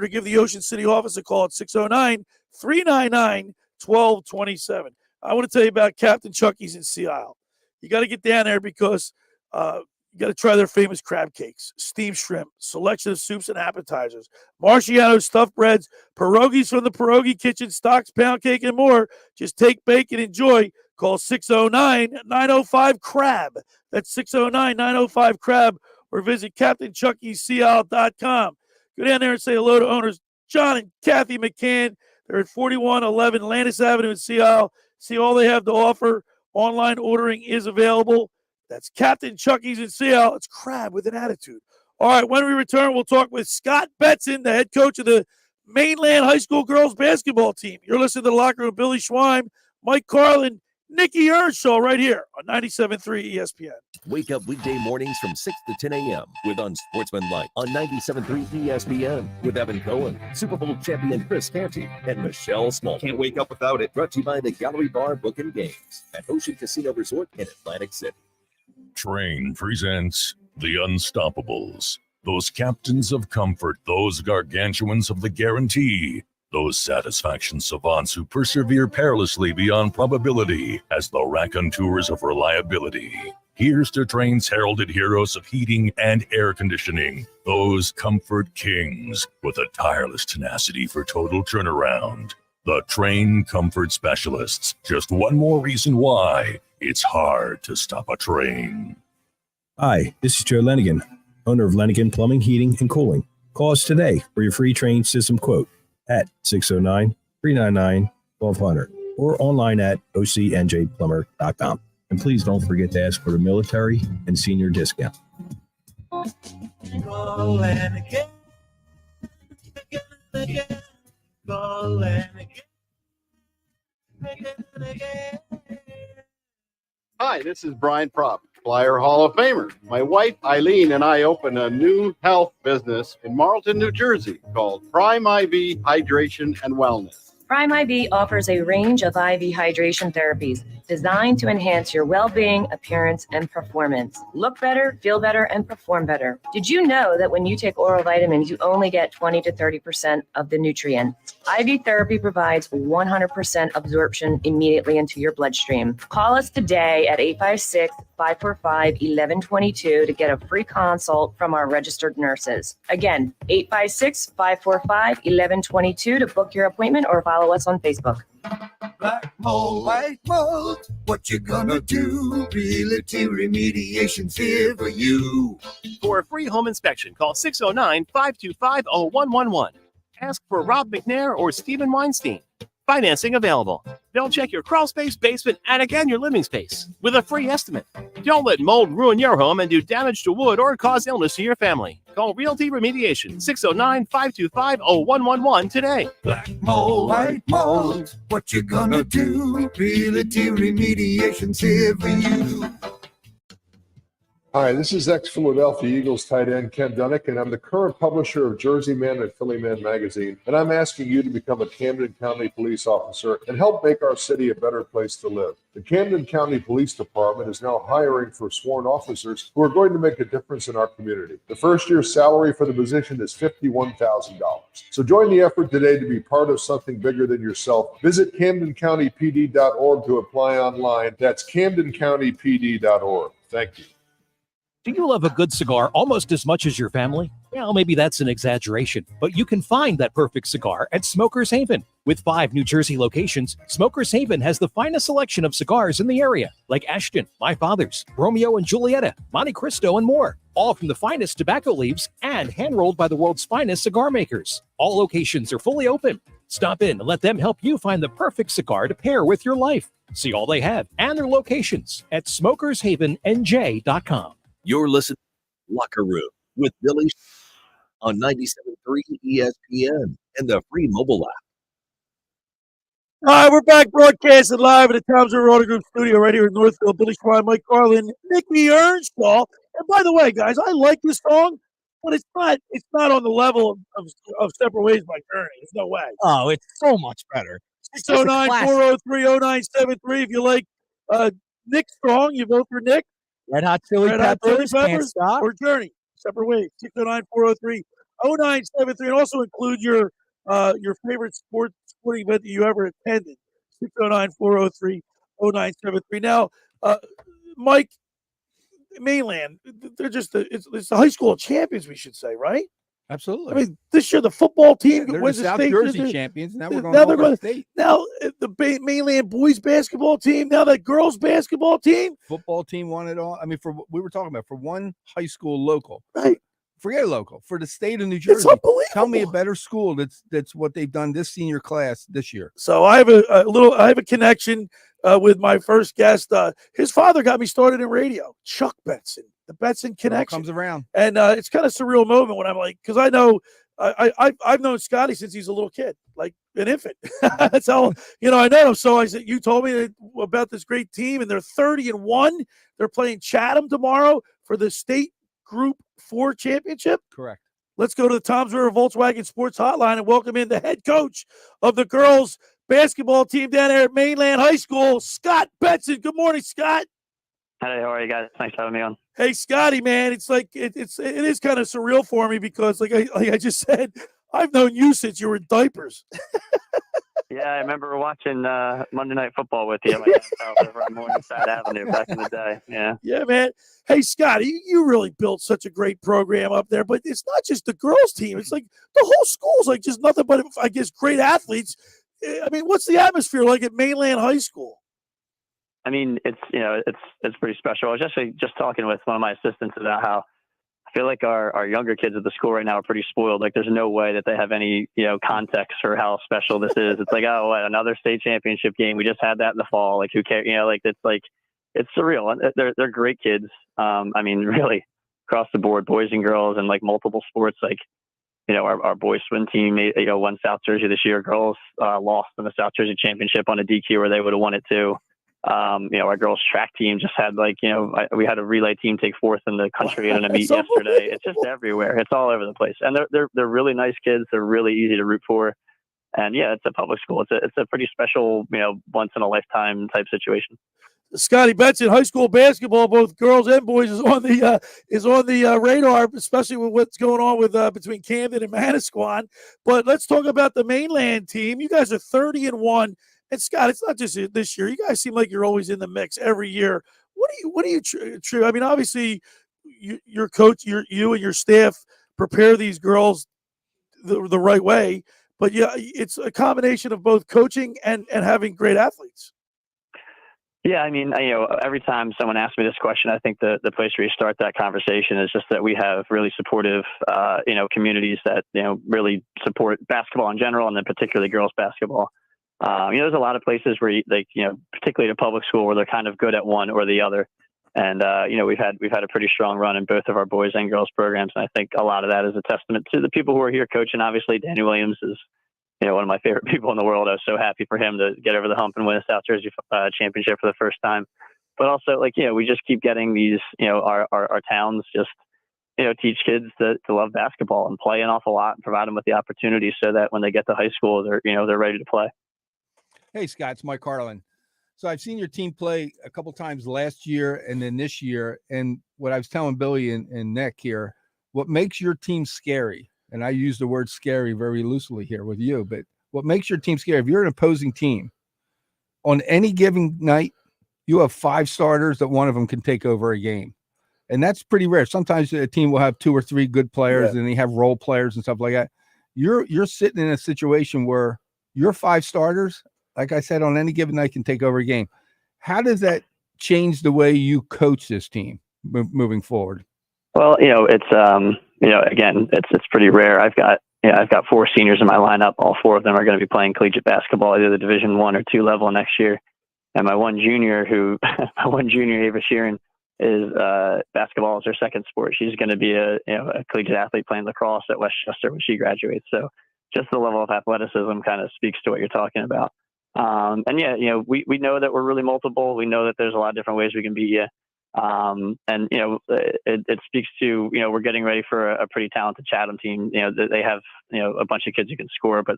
or give the Ocean City office a call at 609-399-1227. I want to tell you about Captain Chucky's in Sea Isle. You got to get down there because you got to try their famous crab cakes, steamed shrimp, selection of soups and appetizers, Marciano stuffed breads, pierogies from the Pierogi Kitchen, stocks, pound cake, and more. Just take, bake, and enjoy. Call 609-905-CRAB. That's 609-905-CRAB or visit CaptainChuckySeaIsle.com. Go down there and say hello to owners John and Kathy McCann. They're at 4111 Landis Avenue in Sea Isle. See all they have to offer. Online ordering is available. That's Captain Chucky's in Sea Isle. It's crab with an attitude. All right, when we return, we'll talk with Scott Betson, the head coach of the Mainland High School girls basketball team. You're listening to the Locker Room. Billy Schweim, Mike Carlin, Nikki Earnshaw right here on 97.3 ESPN.
Wake up weekday mornings from 6 to 10 a.m. with Unsportsmanlike on 97.3 ESPN with Evan Cohen, Super Bowl champion Chris Canty, and Michelle Small.
Can't wake up without it.
Brought to you by the Gallery Bar Book and Games at Ocean Casino Resort in Atlantic City.
Train presents The Unstoppables. Those captains of comfort, those gargantuans of the guarantee, those satisfaction savants who persevere perilously beyond probability as the raconteurs of reliability. Here's to Train's heralded heroes of heating and air conditioning, those comfort kings with a tireless tenacity for total turnaround. The Train Comfort Specialists. Just one more reason why it's hard to stop a train.
Hi, this is Joe Lenigan, owner of Lenigan Plumbing, Heating, and Cooling. Call us today for your free Train system quote at 609-399-1200 or online at ocnjplumber.com. And please don't forget to ask for the military and senior discount.
Call and again, again and again. Call and again.
Hi, this is Brian Propp, Flyer Hall of Famer. My wife Eileen and I opened a new health business in Marlton, New Jersey called Prime IV Hydration and Wellness.
Prime IV offers a range of IV hydration therapies designed to enhance your well-being, appearance, and performance. Look better, feel better, and perform better. Did you know that when you take oral vitamins, you only get 20 to 30% of the nutrients? IV therapy provides 100% absorption immediately into your bloodstream. Call us today at 856-545-1122 to get a free consult from our registered nurses. Again, 856-545-1122 to book your appointment or follow us on Facebook.
Black mold, white mold, what you gonna do? Realty Remediation's here for you.
For a free home inspection, call 609-525-0111. Ask for Rob McNair or Stephen Weinstein. Financing available. They'll check your crawl space, basement, and again your living space with a free estimate. Don't let mold ruin your home and do damage to wood or cause illness to your family. Call Realty Remediation 609-525-0111 today.
Black mold, white mold, what you gonna do? Realty Remediation's here for you.
Hi, this is ex-Philadelphia Eagles tight end Ken Dunnick, and I'm the current publisher of Jersey Man and Philly Man magazine, and I'm asking you to become a Camden County police officer and help make our city a better place to live. The Camden County Police Department is now hiring for sworn officers who are going to make a difference in our community. The first year's salary for the position is $51,000. So join the effort today to be part of something bigger than yourself. Visit CamdenCountyPD.org to apply online. That's CamdenCountyPD.org. Thank you.
Do you love a good cigar almost as much as your family? Well, maybe that's an exaggeration, but you can find that perfect cigar at Smoker's Haven. With 5 New Jersey locations, Smoker's Haven has the finest selection of cigars in the area, like Ashton, My Father's, Romeo and Julieta, Monte Cristo, and more. All from the finest tobacco leaves and hand-rolled by the world's finest cigar makers. All locations are fully open. Stop in and let them help you find the perfect cigar to pair with your life. See all they have and their locations at smokershavennj.com.
You're listening to Locker Room with Billy on 97.3 ESPN and the free mobile app.
All right, we're back broadcasting live at the Towns River Auto Group studio right here in Northfield. Billy Schwein, Mike Carlin, Nikki Earnshaw. And by the way, guys, I like this song, but it's not on the level of Separate Ways by Journey. There's no way.
Oh, it's so much better.
609-403-0973. If you like Nick Strong, you vote for Nick.
Red Hot Chili Peppers, Can't Stop.
Or Journey. Separate Ways. 609-403-0973. And also include your favorite sporting event that you ever attended. 609-403-0973. Now, Mike, Mainland, they're just it's the high school champions, we should say, right?
Absolutely.
I mean, this year the football team
wins
the
South
state.
Jersey champions. Now we're going
now
to
they're
state.
Now the Mainland boys basketball team. Now the girls basketball team.
Football team won it all. I mean, we were talking about for one high school local.
Right.
Forget local. For the state of New Jersey.
It's unbelievable.
Tell me a better school that's what they've done this senior class this year.
So I have a connection with my first guest. His father got me started in radio. Chuck Betson, the Betson connection
comes around,
and it's kind of a surreal moment when I'm like, because I know I've known Scotty since he's a little kid, like an infant. That's how I know him. So I said, you told me about this great team, and they're 30-1. They're playing Chatham tomorrow for the state Group 4 championship.
Correct.
Let's go to the Toms River Volkswagen Sports Hotline and welcome in the head coach of the girls basketball team down there at Mainland High School, Scott Betson. Good morning, Scott.
Hey, how are you guys? Thanks for having me on.
Hey, Scotty, man, it's like it is kind of surreal for me because, like I just said, I've known you since you were in diapers.
Yeah, I remember watching Monday Night Football with you at my dad's house over on Morningside Avenue back in the day. Yeah.
Yeah, man. Hey, Scott, you really built such a great program up there, but it's not just the girls' team. It's like the whole school's like just nothing but, I guess, great athletes. I mean, what's the atmosphere like at Mainland High School?
I mean, it's pretty special. I was just talking with one of my assistants about how I feel like our younger kids at the school right now are pretty spoiled. Like, there's no way that they have any, context for how special this is. It's like, oh, what, another state championship game. We just had that in the fall. Like, who cares? It's surreal. They're great kids. I mean, really across the board, boys and girls, and like multiple sports. Like, our boys swim team, won South Jersey this year. Girls lost in the South Jersey championship on a DQ where they would have won it too. Our girls track team just had we had a relay team take fourth in the country in a meet yesterday. It's just everywhere. It's all over the place. And they're really nice kids. They're really easy to root for. And yeah, it's a public school. It's a pretty special, once in a lifetime type situation.
Scotty Betson, high school basketball, both girls and boys, is on the radar, especially with what's going on with between Camden and Manasquan. But let's talk about the Mainland team. You guys are 30-1. And Scott, it's not just this year. You guys seem like you're always in the mix every year. What do you true? I mean, obviously, your coach, you and your staff prepare these girls the right way. But yeah, it's a combination of both coaching and having great athletes.
Yeah, I mean, every time someone asks me this question, I think the place where you start that conversation is just that we have really supportive, communities that, really support basketball in general, and then particularly girls basketball. There's a lot of places where particularly the public school, where they're kind of good at one or the other. And, we've had a pretty strong run in both of our boys and girls programs. And I think a lot of that is a testament to the people who are here coaching. Obviously, Danny Williams is, one of my favorite people in the world. I was so happy for him to get over the hump and win a South Jersey championship for the first time. But also, we just keep getting these, our towns just, teach kids to love basketball and play an awful lot and provide them with the opportunity so that when they get to high school, they're ready to play.
Hey, Scott, it's Mike Carlin. So I've seen your team play a couple times last year and then this year. And what I was telling Billy and Nick here, what makes your team scary, and I use the word scary very loosely here with you, but what makes your team scary, if you're an opposing team, on any given night, you have 5 starters that one of them can take over a game. And that's pretty rare. Sometimes a team will have 2 or 3 good players and they have role players and stuff like that. You're sitting in a situation where your 5 starters, like I said, on any given night can take over a game. How does that change the way you coach this team moving forward?
Well, again, it's pretty rare. I've got 4 seniors in my lineup. All 4 of them are going to be playing collegiate basketball, either the Division 1 or 2 level next year. And my one junior, Ava Sheeran, is basketball is her second sport. She's going to be a collegiate athlete playing lacrosse at Westchester when she graduates. So just the level of athleticism kind of speaks to what you're talking about. We know that we're really multiple. We know that there's a lot of different ways we can beat you. It speaks to, we're getting ready for a pretty talented Chatham team. They have, a bunch of kids who can score, but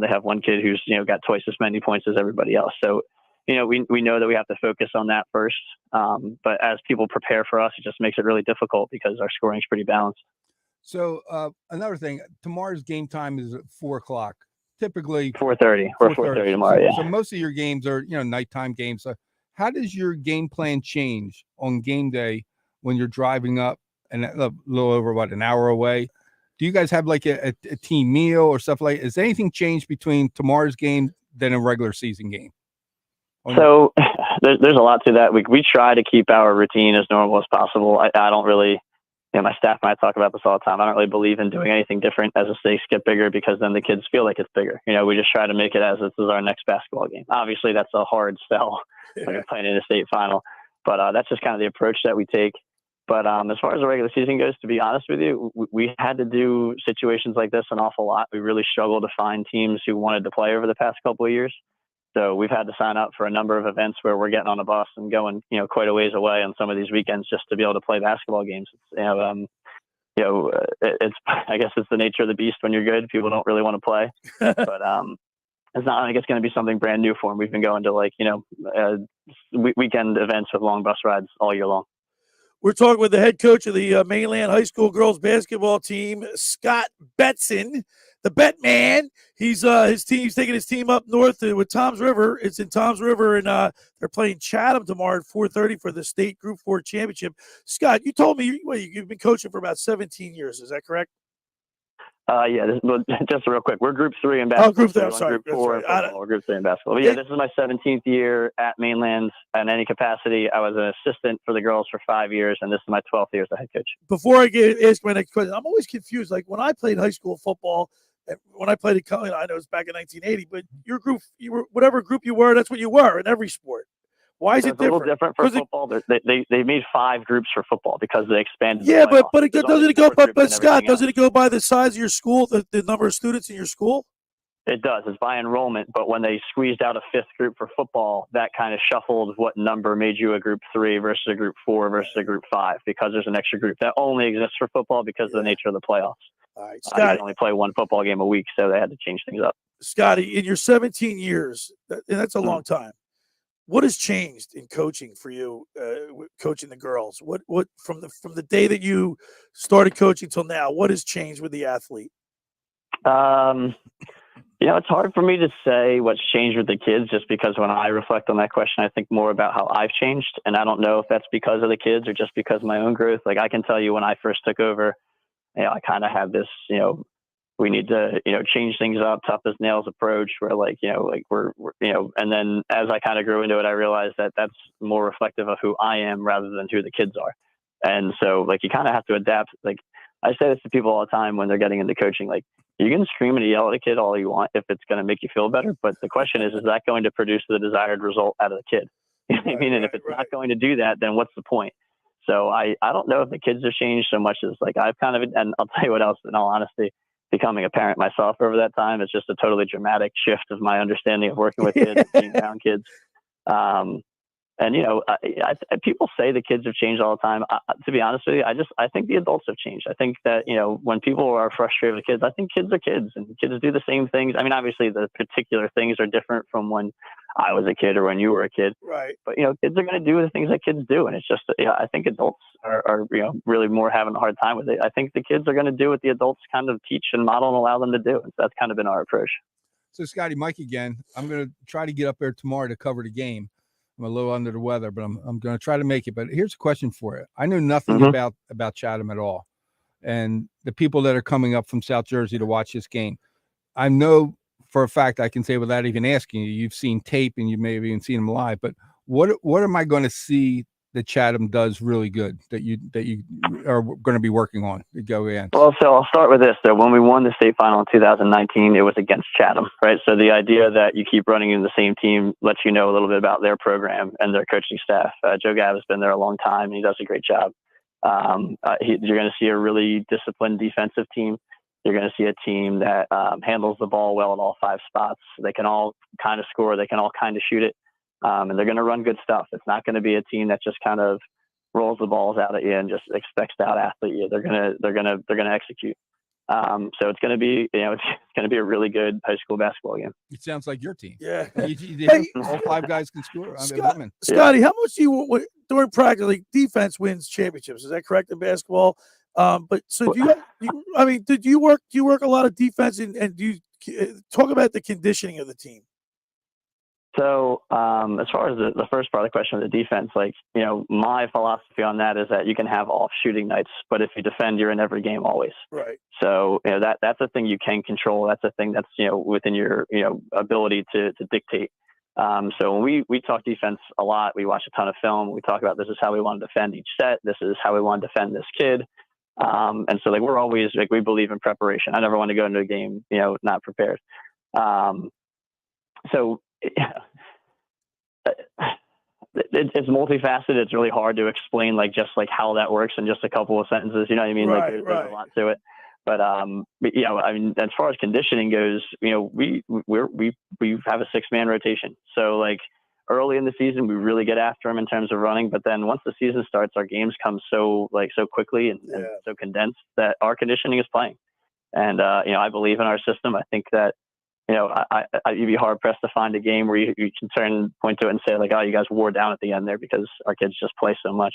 they have one kid who's, got twice as many points as everybody else. So, we know that we have to focus on that first. But as people prepare for us, it just makes it really difficult because our scoring is pretty balanced.
So another thing, tomorrow's game time is at 4:00. Typically
4:30. We're 4:30 tomorrow. Yeah.
So most of your games are, nighttime games. So how does your game plan change on game day when you're driving up and a little over an hour away? Do you guys have like a team meal or stuff like? Is anything changed between tomorrow's game than a regular season game?
So there's a lot to that. We try to keep our routine as normal as possible. I don't really. My staff and I talk about this all the time. I don't really believe in doing anything different as the stakes get bigger because then the kids feel like it's bigger. We just try to make it as this is our next basketball game. Obviously, that's a hard sell when you're playing in a state final, but that's just kind of the approach that we take. But as far as the regular season goes, to be honest with you, we had to do situations like this an awful lot. We really struggled to find teams who wanted to play over the past couple of years. So we've had to sign up for a number of events where we're getting on a bus and going, quite a ways away on some of these weekends just to be able to play basketball games. It's I guess it's the nature of the beast when you're good. People don't really want to play, but it's not like it's going to be something brand new for them. We've been going to weekend events with long bus rides all year long.
We're talking with the head coach of the Mainland High School girls basketball team, Scott Betson. the Bet Man. He's taking his team up north with Tom's River. It's in Tom's River, and they're playing Chatham tomorrow at 4:30 for the state Group 4 championship. Scott, you told me you've been coaching for about 17 years. Is that correct?
Just real quick. We're Group 3 in basketball.
Oh, Group 3. I'm sorry.
Group 4 in football. We're Group 3 in basketball. But this is my 17th year at Mainland in any capacity. I was an assistant for the girls for 5 years, and this is my 12th year as a head coach.
Before I ask my next question, I'm always confused. Like when I played high school football, when I played at college, I know it's back in 1980, but your group, you were whatever group you were, that's what you were in every sport. Why is it different?
A little different for football. They made 5 groups for football because they expanded.
Yeah, but doesn't it go? But Scott, doesn't it go by the size of your school, the number of students in your school?
It does. It's by enrollment. But when they squeezed out a 5th group for football, that kind of shuffled what number made you a Group 3 versus a Group 4 versus a Group 5 because there's an extra group that only exists for football because of the nature of the playoffs.
All right,
you can only play 1 football game a week, so they had to change things up.
Scotty, in your 17 years, and that's a long time. What has changed in coaching for you, coaching the girls? What from the day that you started coaching till now? What has changed with the athlete?
It's hard for me to say what's changed with the kids, just because when I reflect on that question, I think more about how I've changed, and I don't know if that's because of the kids or just because of my own growth. Like I can tell you, when I first took over, I kind of had this, we need to, change things up, tough as nails approach where we're and then as I kind of grew into it, I realized that that's more reflective of who I am rather than who the kids are. And so you kind of have to adapt. Like I say this to people all the time when they're getting into coaching, you can scream and yell at a kid all you want if it's going to make you feel better. But the question is that going to produce the desired result out of the kid? You know what I mean? And if it's not going to do that, then what's the point? So I don't know if the kids have changed so much as I've kind of, and I'll tell you what else, in all honesty, becoming a parent myself over that time, it's just a totally dramatic shift of my understanding of working with kids and being around kids. People say the kids have changed all the time. To be honest with you, I think the adults have changed. I think that, when people are frustrated with kids, I think kids are kids and kids do the same things. I mean, obviously the particular things are different from when I was a kid or when you were a kid.
Right.
But, kids are going to do the things that kids do. And it's just, I think adults are really more having a hard time with it. I think the kids are going to do what the adults kind of teach and model and allow them to do. And so that's kind of been our approach.
So Scotty, Mike again, I'm going to try to get up there tomorrow to cover the game. I'm a little under the weather, but I'm going to try to make it. But here's a question for you. I knew nothing about Chatham at all. And the people that are coming up from South Jersey to watch this game, I know for a fact, I can say without even asking you, you've seen tape and you may have even seen them live, but what am I going to see that Chatham does really good that you are going to be working on to go in?
Well, so I'll start with this. So when we won the state final in 2019, it was against Chatham, right? So the idea that you keep running in the same team lets you know a little bit about their program and their coaching staff. Joe Gav has been there a long time and he does a great job. You're going to see a really disciplined defensive team. You're going to see a team that handles the ball well at all 5 spots. They can all kind of score. They can all kind of shoot it. And they're going to run good stuff. It's not going to be a team that just kind of rolls the balls out at you and just expects to out-athlete you. They're going to execute. So it's going to be, it's going to be a really good high school basketball game.
It sounds like your team.
Yeah.
All 5 guys can score.
Scotty, how much do you during practice? Like defense wins championships. Is that correct in basketball? But so do you? Did you work? Do you work a lot of defense? And do you talk about the conditioning of the team?
So as far as the first part of the question of the defense, my philosophy on that is that you can have off shooting nights, but if you defend, you're in every game always.
Right.
So that's a thing you can control. That's a thing that's within your ability to dictate. So when we talk defense a lot, we watch a ton of film. We talk about this is how we want to defend each set. This is how we want to defend this kid. And so we're always we believe in preparation. I never want to go into a game not prepared. So it's multifaceted. It's really hard to explain just how that works in just a couple of sentences. You know what I mean?
Right,
there's a lot to it. But as far as conditioning goes, we have a 6-man rotation. So early in the season, we really get after them in terms of running. But then once the season starts, our games come so quickly and so condensed that our conditioning is playing. And I believe in our system. I think that you'd be hard pressed to find a game where you can point to it and say oh, you guys wore down at the end there because our kids just play so much.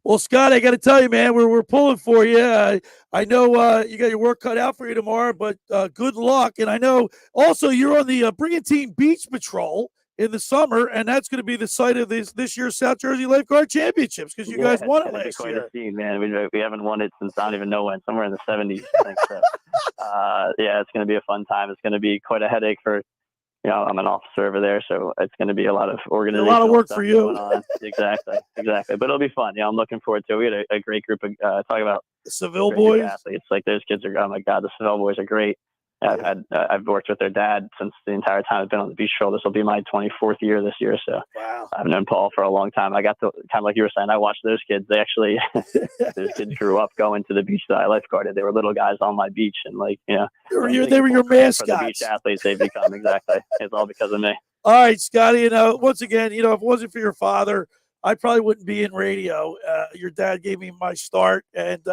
Well, Scott, I got to tell you, man, we're pulling for you. I know you got your work cut out for you tomorrow, but good luck. And I know also you're on the Brigantine Beach Patrol in the summer, and that's going to be the site of this year's South Jersey Lifeguard Championships because you guys won it last year.
Quite a scene, man. We haven't won it since I don't even know when, somewhere in the 70s, I think. So, yeah, it's going to be a fun time. It's going to be quite a headache for. I'm an officer over there, so it's going to be a lot of organization.
A lot of work for you.
Exactly. But it'll be fun. I'm looking forward to it. We had a great group of talking about
Seville boys.
Athletes. Like those kids are. Oh my God, the Seville boys are great. I've worked with their dad since the entire time I've been on the beach patrol. This will be my 24th year this year, so
wow.
I've known Paul for a long time. I got to kind of like you were saying. I watched those kids. They actually those kids grew up going to the beach that I lifeguarded. They were little guys on my beach, and
they were your mascots.
For the beach athletes they've become. Exactly. It's all because of me.
All right, Scotty. Once again, if it wasn't for your father, I probably wouldn't be in radio. Your dad gave me my start, and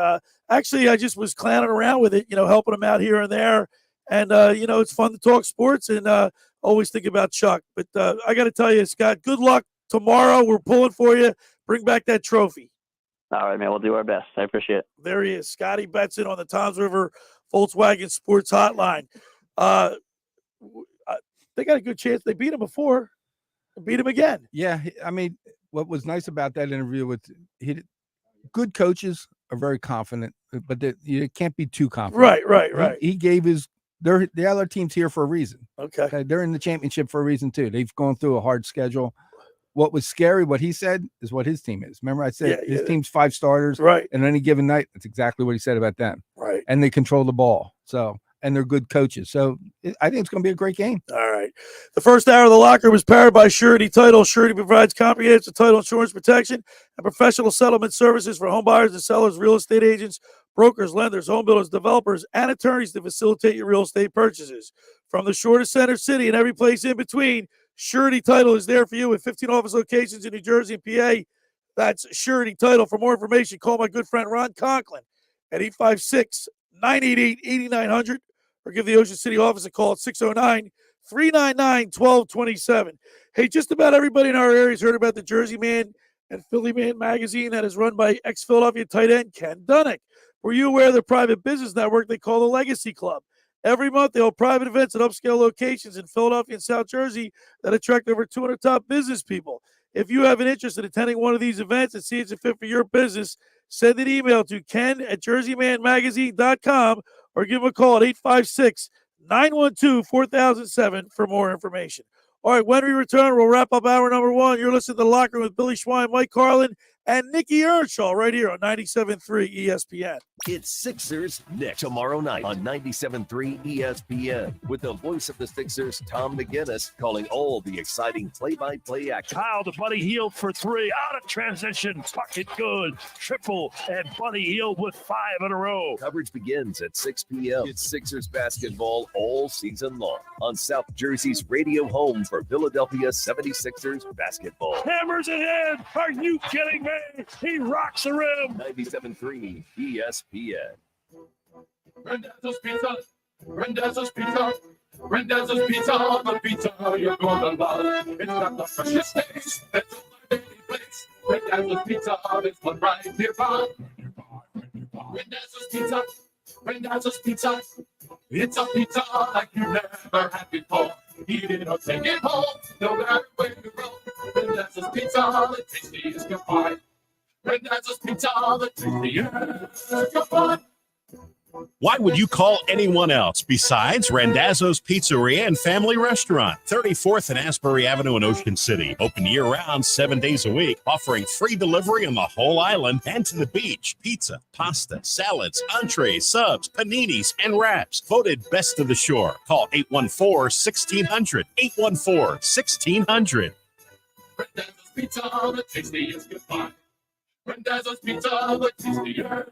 actually, I just was clowning around with it. Helping him out here and there. And, it's fun to talk sports and always think about Chuck. But I got to tell you, Scott, good luck tomorrow. We're pulling for you. Bring back that trophy.
All right, man. We'll do our best. I appreciate it.
There he is, Scotty Betson on the Toms River Volkswagen Sports Hotline. They got a good chance. They beat him before. Beat him again.
Yeah, I mean, what was nice about that interview with good coaches are very confident, but you can't be too confident.
Right.
He gave the other team's here for a reason.
Okay.
They're in the championship for a reason too. They've gone through a hard schedule. What was scary, what he said, is what his team is. Remember I said his team's 5 starters.
Right.
And any given night, that's exactly what he said about them.
Right.
And they control the ball. And they're good coaches. So I think it's going to be a great game.
All right. The first hour of the locker was powered by Surety Title. Surety provides comprehensive title insurance protection and professional settlement services for home buyers and sellers, real estate agents, brokers, lenders, home builders, developers, and attorneys to facilitate your real estate purchases. From the shore to center city and every place in between, Surety Title is there for you with 15 office locations in New Jersey and PA. That's Surety Title. For more information, call my good friend Ron Conklin at 856-988-8900 or give the Ocean City office a call at 609-399-1227. Hey, just about everybody in our area has heard about the Jersey Man and Philly Man magazine that is run by ex-Philadelphia tight end Ken Dunnick. Were you aware of the private business network they call the Legacy Club? Every month, they hold private events at upscale locations in Philadelphia and South Jersey that attract over 200 top business people. If you have an interest in attending one of these events and see it's a fit for your business, send an email to ken@jerseymanmagazine.com or give him a call at 856-912-4007 for more information. All right, when we return, we'll wrap up hour number 1. You're listening to The Locker Room with Billy Schwein, Mike Carlin, and Nikki Earnshaw right here on 97.3 ESPN.
It's Sixers next tomorrow night on 97.3 ESPN with the voice of the Sixers, Tom McGinnis, calling all the exciting play-by-play action.
Kyle to Buddy Hield for 3. Out of transition. Pocket good. Triple. And Buddy Hield with 5 in a row.
Coverage begins at 6 p.m. It's Sixers basketball all season long on South Jersey's radio home for Philadelphia 76ers basketball.
Hammers it in. Are you kidding me? He rocks the rim.
97.3 ESPN.
Randazzo's Pizza. Randazzo's Pizza. Randazzo's Pizza. The pizza you're gonna love. It's got the freshest taste. That's my baby place. Randazzo's Pizza. It's one right nearby. Randazzo's Pizza. Randazzo's Pizza. It's a pizza like you never had before. Eat it or take it home. No matter where you go. Randazzo's Pizza. The tastiest you'll find. Randazzo's Pizza. The tastiest you'll find.
Why would you call anyone else besides Randazzo's Pizzeria and Family Restaurant, 34th and Asbury Avenue in Ocean City. Open year-round, 7 days a week, offering free delivery on the whole island and to the beach. Pizza, pasta, salads, entrees, subs, paninis, and wraps. Voted best of the shore. Call 814-1600. 814-1600.
Randazzo's Pizza. The tastiest you'll find. Randazzo's Pizza. The tastiest.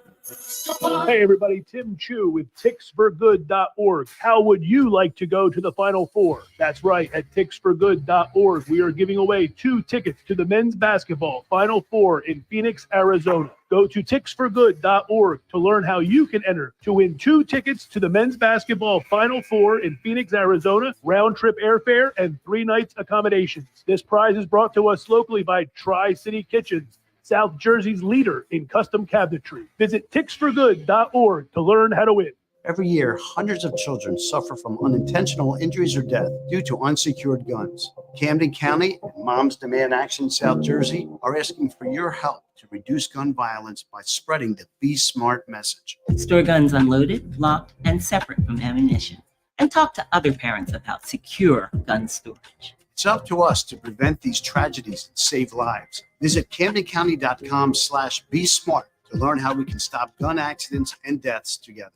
Hey everybody, Tim Chu with ticksforgood.org. How would you like to go to the Final Four? That's right, at ticksforgood.org, we are giving away 2 tickets to the men's basketball Final Four in Phoenix, Arizona. Go to ticksforgood.org to learn how you can enter to win 2 tickets to the men's basketball Final Four in Phoenix, Arizona, round-trip airfare, and 3 nights accommodations. This prize is brought to us locally by Tri-City Kitchens, South Jersey's leader in custom cabinetry. Visit ticksforgood.org to learn how to win.
Every year, hundreds of children suffer from unintentional injuries or death due to unsecured guns. Camden County and Moms Demand Action South Jersey are asking for your help to reduce gun violence by spreading the Be Smart message.
Store guns unloaded, locked, and separate from ammunition. And talk to other parents about secure gun storage.
It's up to us to prevent these tragedies and save lives. Visit CamdenCounty.com/BeSmart to learn how we can stop gun accidents and deaths together.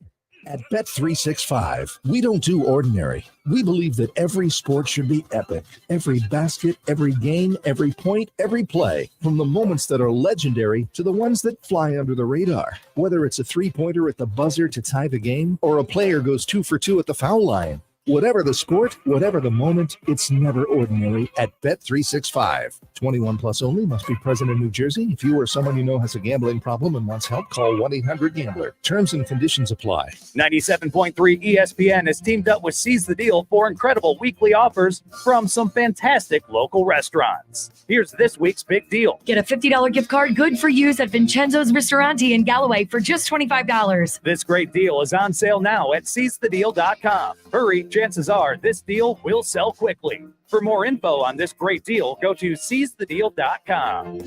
At Bet365, we don't do ordinary. We believe that every sport should be epic. Every basket, every game, every point, every play. From the moments that are legendary to the ones that fly under the radar. Whether it's a three-pointer at the buzzer to tie the game, or a player goes 2 for 2 at the foul line. Whatever the sport, whatever the moment, it's never ordinary at Bet365. 21 plus only, must be present in New Jersey. If you or someone you know has a gambling problem and wants help, call 1-800-GAMBLER. Terms and conditions apply.
97.3 ESPN has teamed up with Seize the Deal for incredible weekly offers from some fantastic local restaurants. Here's this week's big deal.
Get a $50 gift card good for use at Vincenzo's Ristorante in Galloway for just $25.
This great deal is on sale now at seizethedeal.com. Hurry, chances are this deal will sell quickly. For more info on this great deal, go to seizethedeal.com.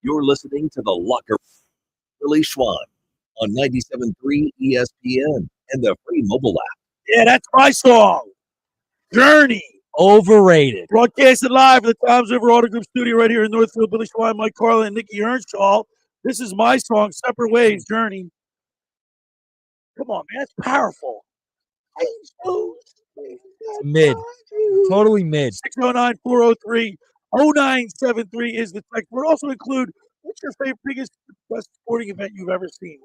You're listening to The Locker Billy Schwan on 97.3 ESPN and the free mobile app.
Yeah, that's my song. Journey.
Overrated.
Broadcasted live at the Times River Auto Group studio right here in Northfield. Billy Schwein, Mike Carlin, and Nikki Earnshaw. This is my song, Separate Ways, Journey. Come on, man. That's powerful.
Mid. Totally mid.
609-403-0973 is the text. We'll also include, what's your favorite, biggest, best sporting event you've ever seen?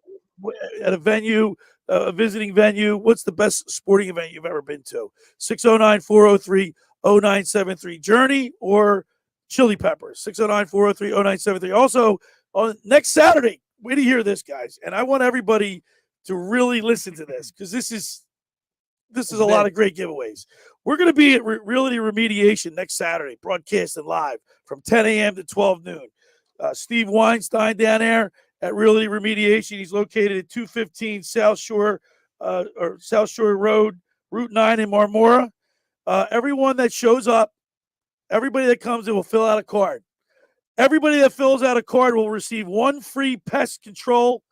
At a venue, a visiting venue, what's the best sporting event you've ever been to? 609-403-0973. Journey or Chili Peppers? 609-403-0973. Also, on next Saturday, wait to hear this, guys. And I want everybody to really listen to this because this is a lot of great giveaways. We're going to be at Realty Remediation next Saturday, broadcasting live from 10 a.m. to 12 noon. Steve Weinstein down there at Realty Remediation. He's located at 215 South Shore Road, Route 9 in Marmora. Everyone that shows up, everybody that comes in will fill out a card. Everybody that fills out a card will receive one free pest control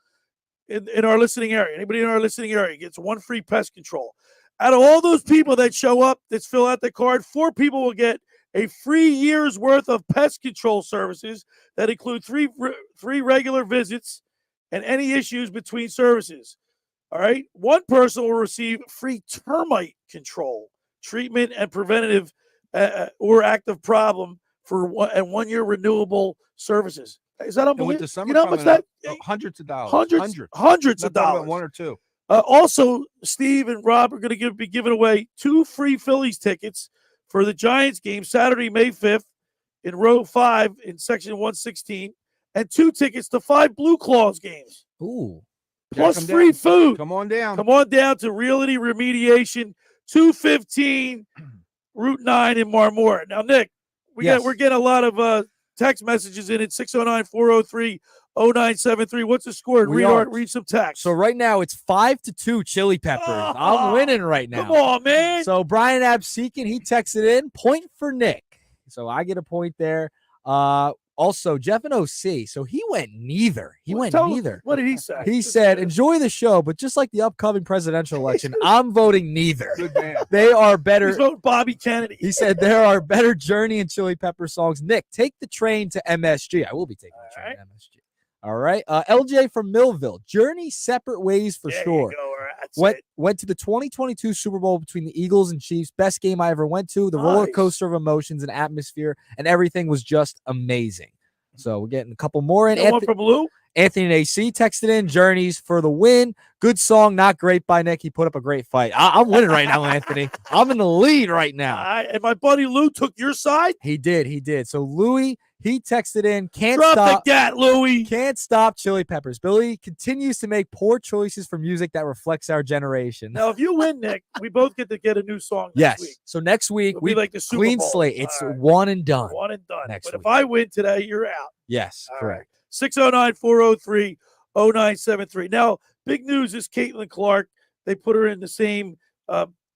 in our listening area. Anybody in our listening area gets one free pest control. Out of all those people that show up, that fill out the card, 4 people will get a free year's worth of pest control services that include three regular visits and any issues between services. All right. 1 person will receive free termite control, treatment, and preventative or active problem for 1 year renewable services. Is that unbelievable?
And with the summer
you know how much
coming
that?
up, hundreds of dollars.
Hundreds of
Not talking about
dollars.
1 or 2.
Also, Steve and Rob are going to be giving away 2 free Phillies tickets for the Giants game Saturday, May 5th in row 5 in section 116, and 2 tickets to 5 Blue Claws games.
Ooh.
Plus free food.
Come on down.
Come on down to Realty Remediation, 215 Route 9 in Marmora. Now, Nick, we're getting a lot of text messages in at 609-403-0973. What's the score? Read some text.
So right now it's 5-2 Chili Peppers. I'm winning right now.
Come on, man.
So Brian Absekin, he texted in, point for Nick. So I get a point there. Also, Jeff and OC, so he went neither. Neither.
What did he say?
He said, enjoy the show, but just like the upcoming presidential election, I'm voting neither.
Good man.
They are better.
He's voting Bobby Kennedy.
He said there are better Journey and Chili Pepper songs. Nick, take the train to MSG. I will be taking the train to MSG. All right. LJ from Millville. Journey, separate ways for sure. Went to the 2022 Super Bowl between the Eagles and Chiefs. Best game I ever went to. The roller coaster of emotions and atmosphere, and everything was just amazing. So we're getting a couple more in.
One from Blue.
Anthony and AC texted in. Journeys for the win. Good song, not great by Nick. He put up a great fight. I'm winning right now, Anthony. I'm in the lead right now.
And my buddy Lou took your side?
He did. So Louie, He texted in, can't
Drop
stop.
the gat, Louie.
Can't stop Chili Peppers. Billy continues to make poor choices for music that reflects our generation.
Now, if you win, Nick, we both get to get a new song next
Yes.
week.
So next week,
It'll be
we
like the Super
clean
Bowl.
slate. It's
All right.
one and done.
One and done.
Next
But
week.
if I win today, you're out.
Yes, correct.
609-403-0973. Now, big news is Caitlin Clark. They put her in the same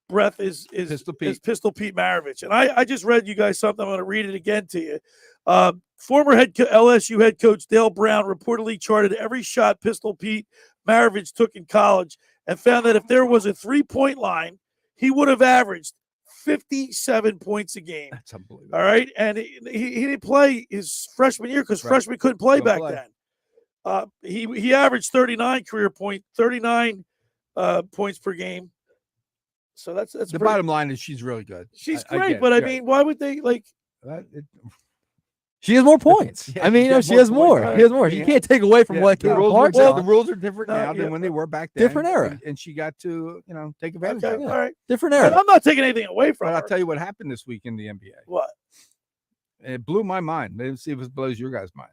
breath as Pistol Pete Maravich. And I just read you guys something. I'm going to read it again to you. Former LSU head coach Dale Brown reportedly charted every shot Pistol Pete Maravich took in college and found that if there was a three-point line, he would have averaged 57 points a game.
That's unbelievable.
All right. And he didn't play his freshman year because freshmen couldn't play back then. He averaged 39 points per game. So that's
the bottom line is she's really good.
She's great, but I mean, why would they like?
She has more points.
Yeah,
I mean, she has more. She has more. You can't take away from what
the
Caitlin
rules,
Clark's
the
on.
rules are different now than when they were back then.
Different era.
And she got to, take advantage of it.
All right.
Different era.
I'm not taking anything away from
But
her.
I'll tell you what happened this week in the NBA.
What?
It blew my mind. Let's see if it blows your guys' mind.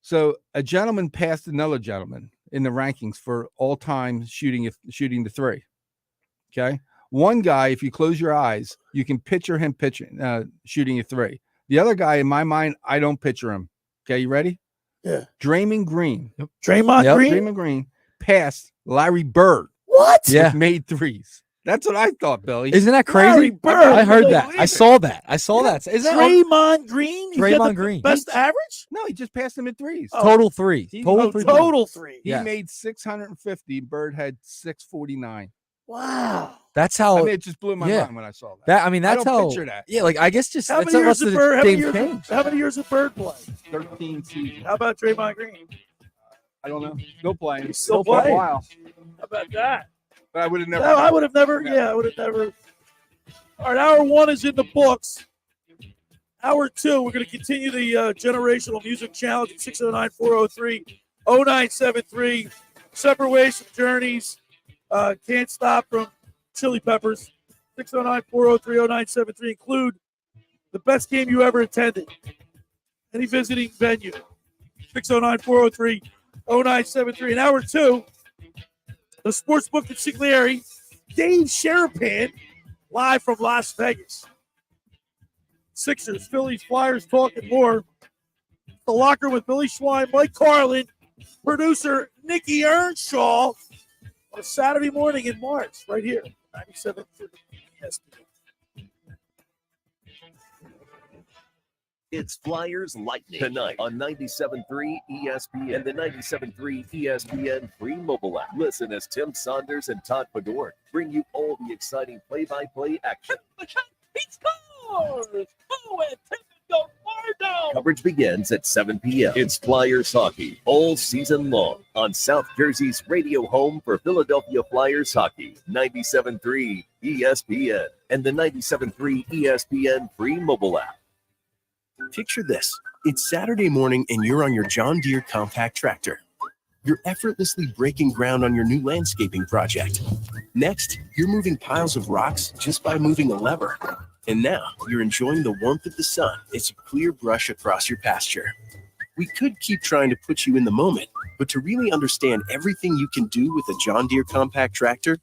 So a gentleman passed another gentleman in the rankings for all-time shooting the three. Okay. One guy, if you close your eyes, you can picture him shooting a three. The other guy, in my mind, I don't picture him. Okay, you ready?
Yeah.
Draymond Green.
Draymond Green?
Draymond Green passed Larry Bird.
What?
Yeah.
Made threes. That's what I thought, Billy.
Isn't that crazy?
Larry Bird.
I heard that. I saw that. Is that
Draymond Green? He's got
Draymond
the
Green.
Best average?
No, he just passed him in threes.
Total three.
Total three.
He
Yeah.
made 650. Bird had 649.
Wow.
That's how.
I mean, it just blew my mind when I saw that.
That's
I don't
how.
picture that.
Yeah, like I guess just
How
that's
many
how
years
much
of
the
Bird?
game changed.
How many years of Bird play?
13 seasons.
How about Draymond Green?
I don't know. Still playing.
He's still
for a
playing.
while.
How about that?
But I would have never.
No, I would have never. Yeah, I would have never. All right, hour one is in the books. Hour two, we're going to continue the generational music challenge at 609-403-0973. Separate ways from journeys. Can't stop from Chili Peppers. 609-403-0973. Include the best game you ever attended. Any visiting venue. 609-403-0973. In hour two, the Sportsbook Consigliere, Dave Sharapan, live from Las Vegas. Sixers, Phillies, Flyers, talking more. The Locker with Billy Schwein, Mike Carlin, producer Nikki Earnshaw on a Saturday morning in March, right here, 97.3 ESPN.
It's Flyers Lightning tonight on 97.3 ESPN and the 97.3 ESPN free mobile app. Listen as Tim Saunders and Todd Fedor bring you all the exciting play-by-play action.
He scores! Oh, and Tim goes far down.
Coverage begins at 7 p.m. It's Flyers hockey all season long on South Jersey's radio home for Philadelphia Flyers hockey, 97.3 ESPN and the 97.3 ESPN free mobile app.
Picture this. It's Saturday morning and you're on your John Deere compact tractor. You're effortlessly breaking ground on your new landscaping project. Next, you're moving piles of rocks just by moving a lever. And now you're enjoying the warmth of the sun. It's a clear brush across your pasture. We could keep trying to put you in the moment, but to really understand everything you can do with a John Deere compact tractor,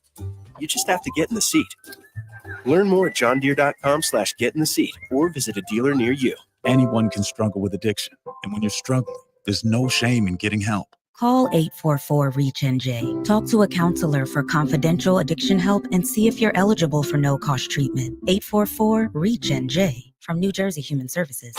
you just have to get in the seat. Learn more at johndeere.com/get in the seat or visit a dealer near you.
Anyone can struggle with addiction. And when you're struggling, there's no shame in getting help.
Call 844-REACH-NJ. Talk to a counselor for confidential addiction help and see if you're eligible for no-cost treatment. 844-REACH-NJ from New Jersey Human Services.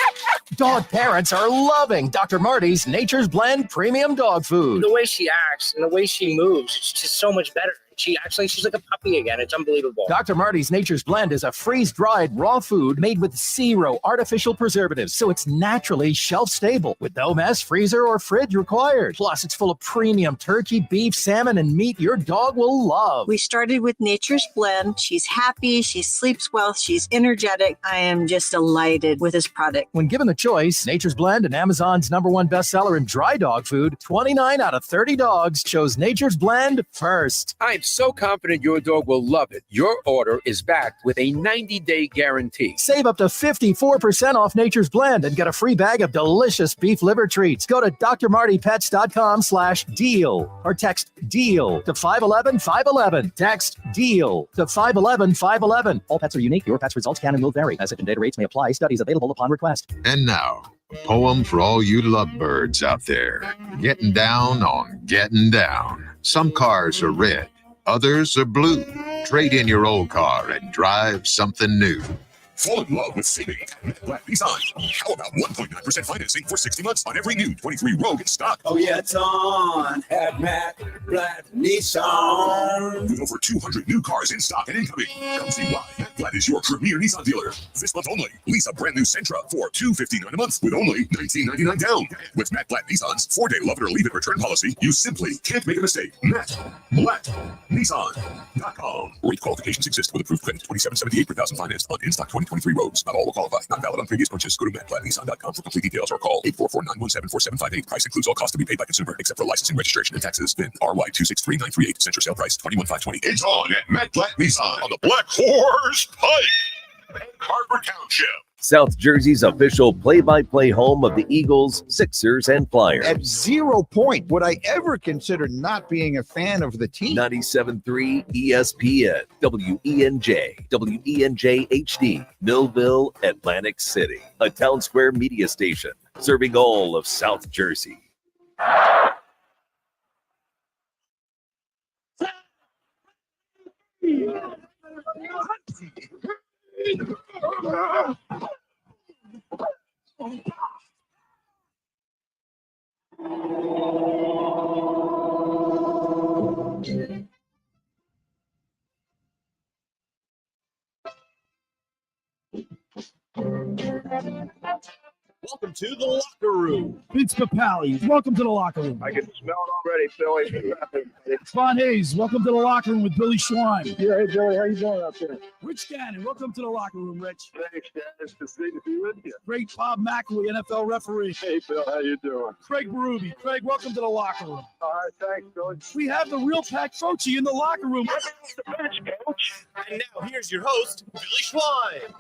Dog parents are loving Dr. Marty's Nature's Blend Premium Dog Food.
The way she acts and the way she moves, it's just so much better. She's like a puppy again. It's unbelievable.
Dr. Marty's Nature's Blend is a freeze-dried raw food made with 0 artificial preservatives, so it's naturally shelf-stable with no mess, freezer, or fridge required. Plus, it's full of premium turkey, beef, salmon, and meat your dog will love.
We started with Nature's Blend. She's happy. She sleeps well. She's energetic. I am just delighted with this product.
When given the choice, Nature's Blend and Amazon's #1 bestseller in dry dog food, 29 out of 30 dogs chose Nature's Blend first.
I'm
so confident your dog will love it, your order is backed with a 90-day guarantee.
Save up to 54% off Nature's Blend and get a free bag of delicious beef liver treats. Go to drmartypets.com/deal or text DEAL to 511-511. Text DEAL to 511-511. All pets are unique. Your pet's results can and will vary. Message and data rates may apply. Studies available upon request.
And now, a poem for all you lovebirds out there. Getting down on getting down. Some cars are red, others are blue. Trade in your old car and drive something new.
Fall in love with saving at Black Nissan. How about 1.9% financing for 60 months on every new 23 Rogue in stock?
Oh, yeah, it's on at Matt Blatt Nissan.
With over 200 new cars in stock and incoming. Come see why Matt Blatt is your premier Nissan dealer. This month only, lease a brand new Sentra for $259 a month with only $19.99 down. With Matt Blatt Nissan's 4-day love it or leave it return policy, you simply can't make a mistake. Matt Blatt Nissan.com. Rate qualifications exist with approved credit. $27.78 per thousand financed on in-stock 2023 Rogues. Not all will qualify. Not valid on previous purchase. Go to mattblattnissan.com for complete details or call 844-917-4758. Price includes all costs to be paid by consumer except for licensing, registration, and taxes. VIN RY263938. Sentra sale price $21,520. It's on at Matt Blatt Nissan on the Black Horse Pike. Harbor Township.
South Jersey's official play-by-play home of the Eagles, Sixers, and Flyers.
At 0 point would I ever consider not being a fan of the team.
97.3 ESPN, WENJ, WENJ HD, Millville, Atlantic City. A Town Square media station serving all of South Jersey.
Welcome to the locker room. Vince Papali, welcome to the locker room.
I can smell it already, Billy.
Von Hayes, welcome to the locker room with Billy Schwein.
Yeah, hey, Billy, how you doing out there?
Rich Gannon, welcome to the locker room, Rich.
Thanks, Dan. It's good to be with you.
Great Bob McElwee, NFL referee.
Hey, Bill, how you doing?
Craig Berube. Craig, welcome to the locker room.
All right, thanks, Billy.
We have the real Pat Croce in the locker room.
The bench, coach.
And now here's your host, Billy Schwein.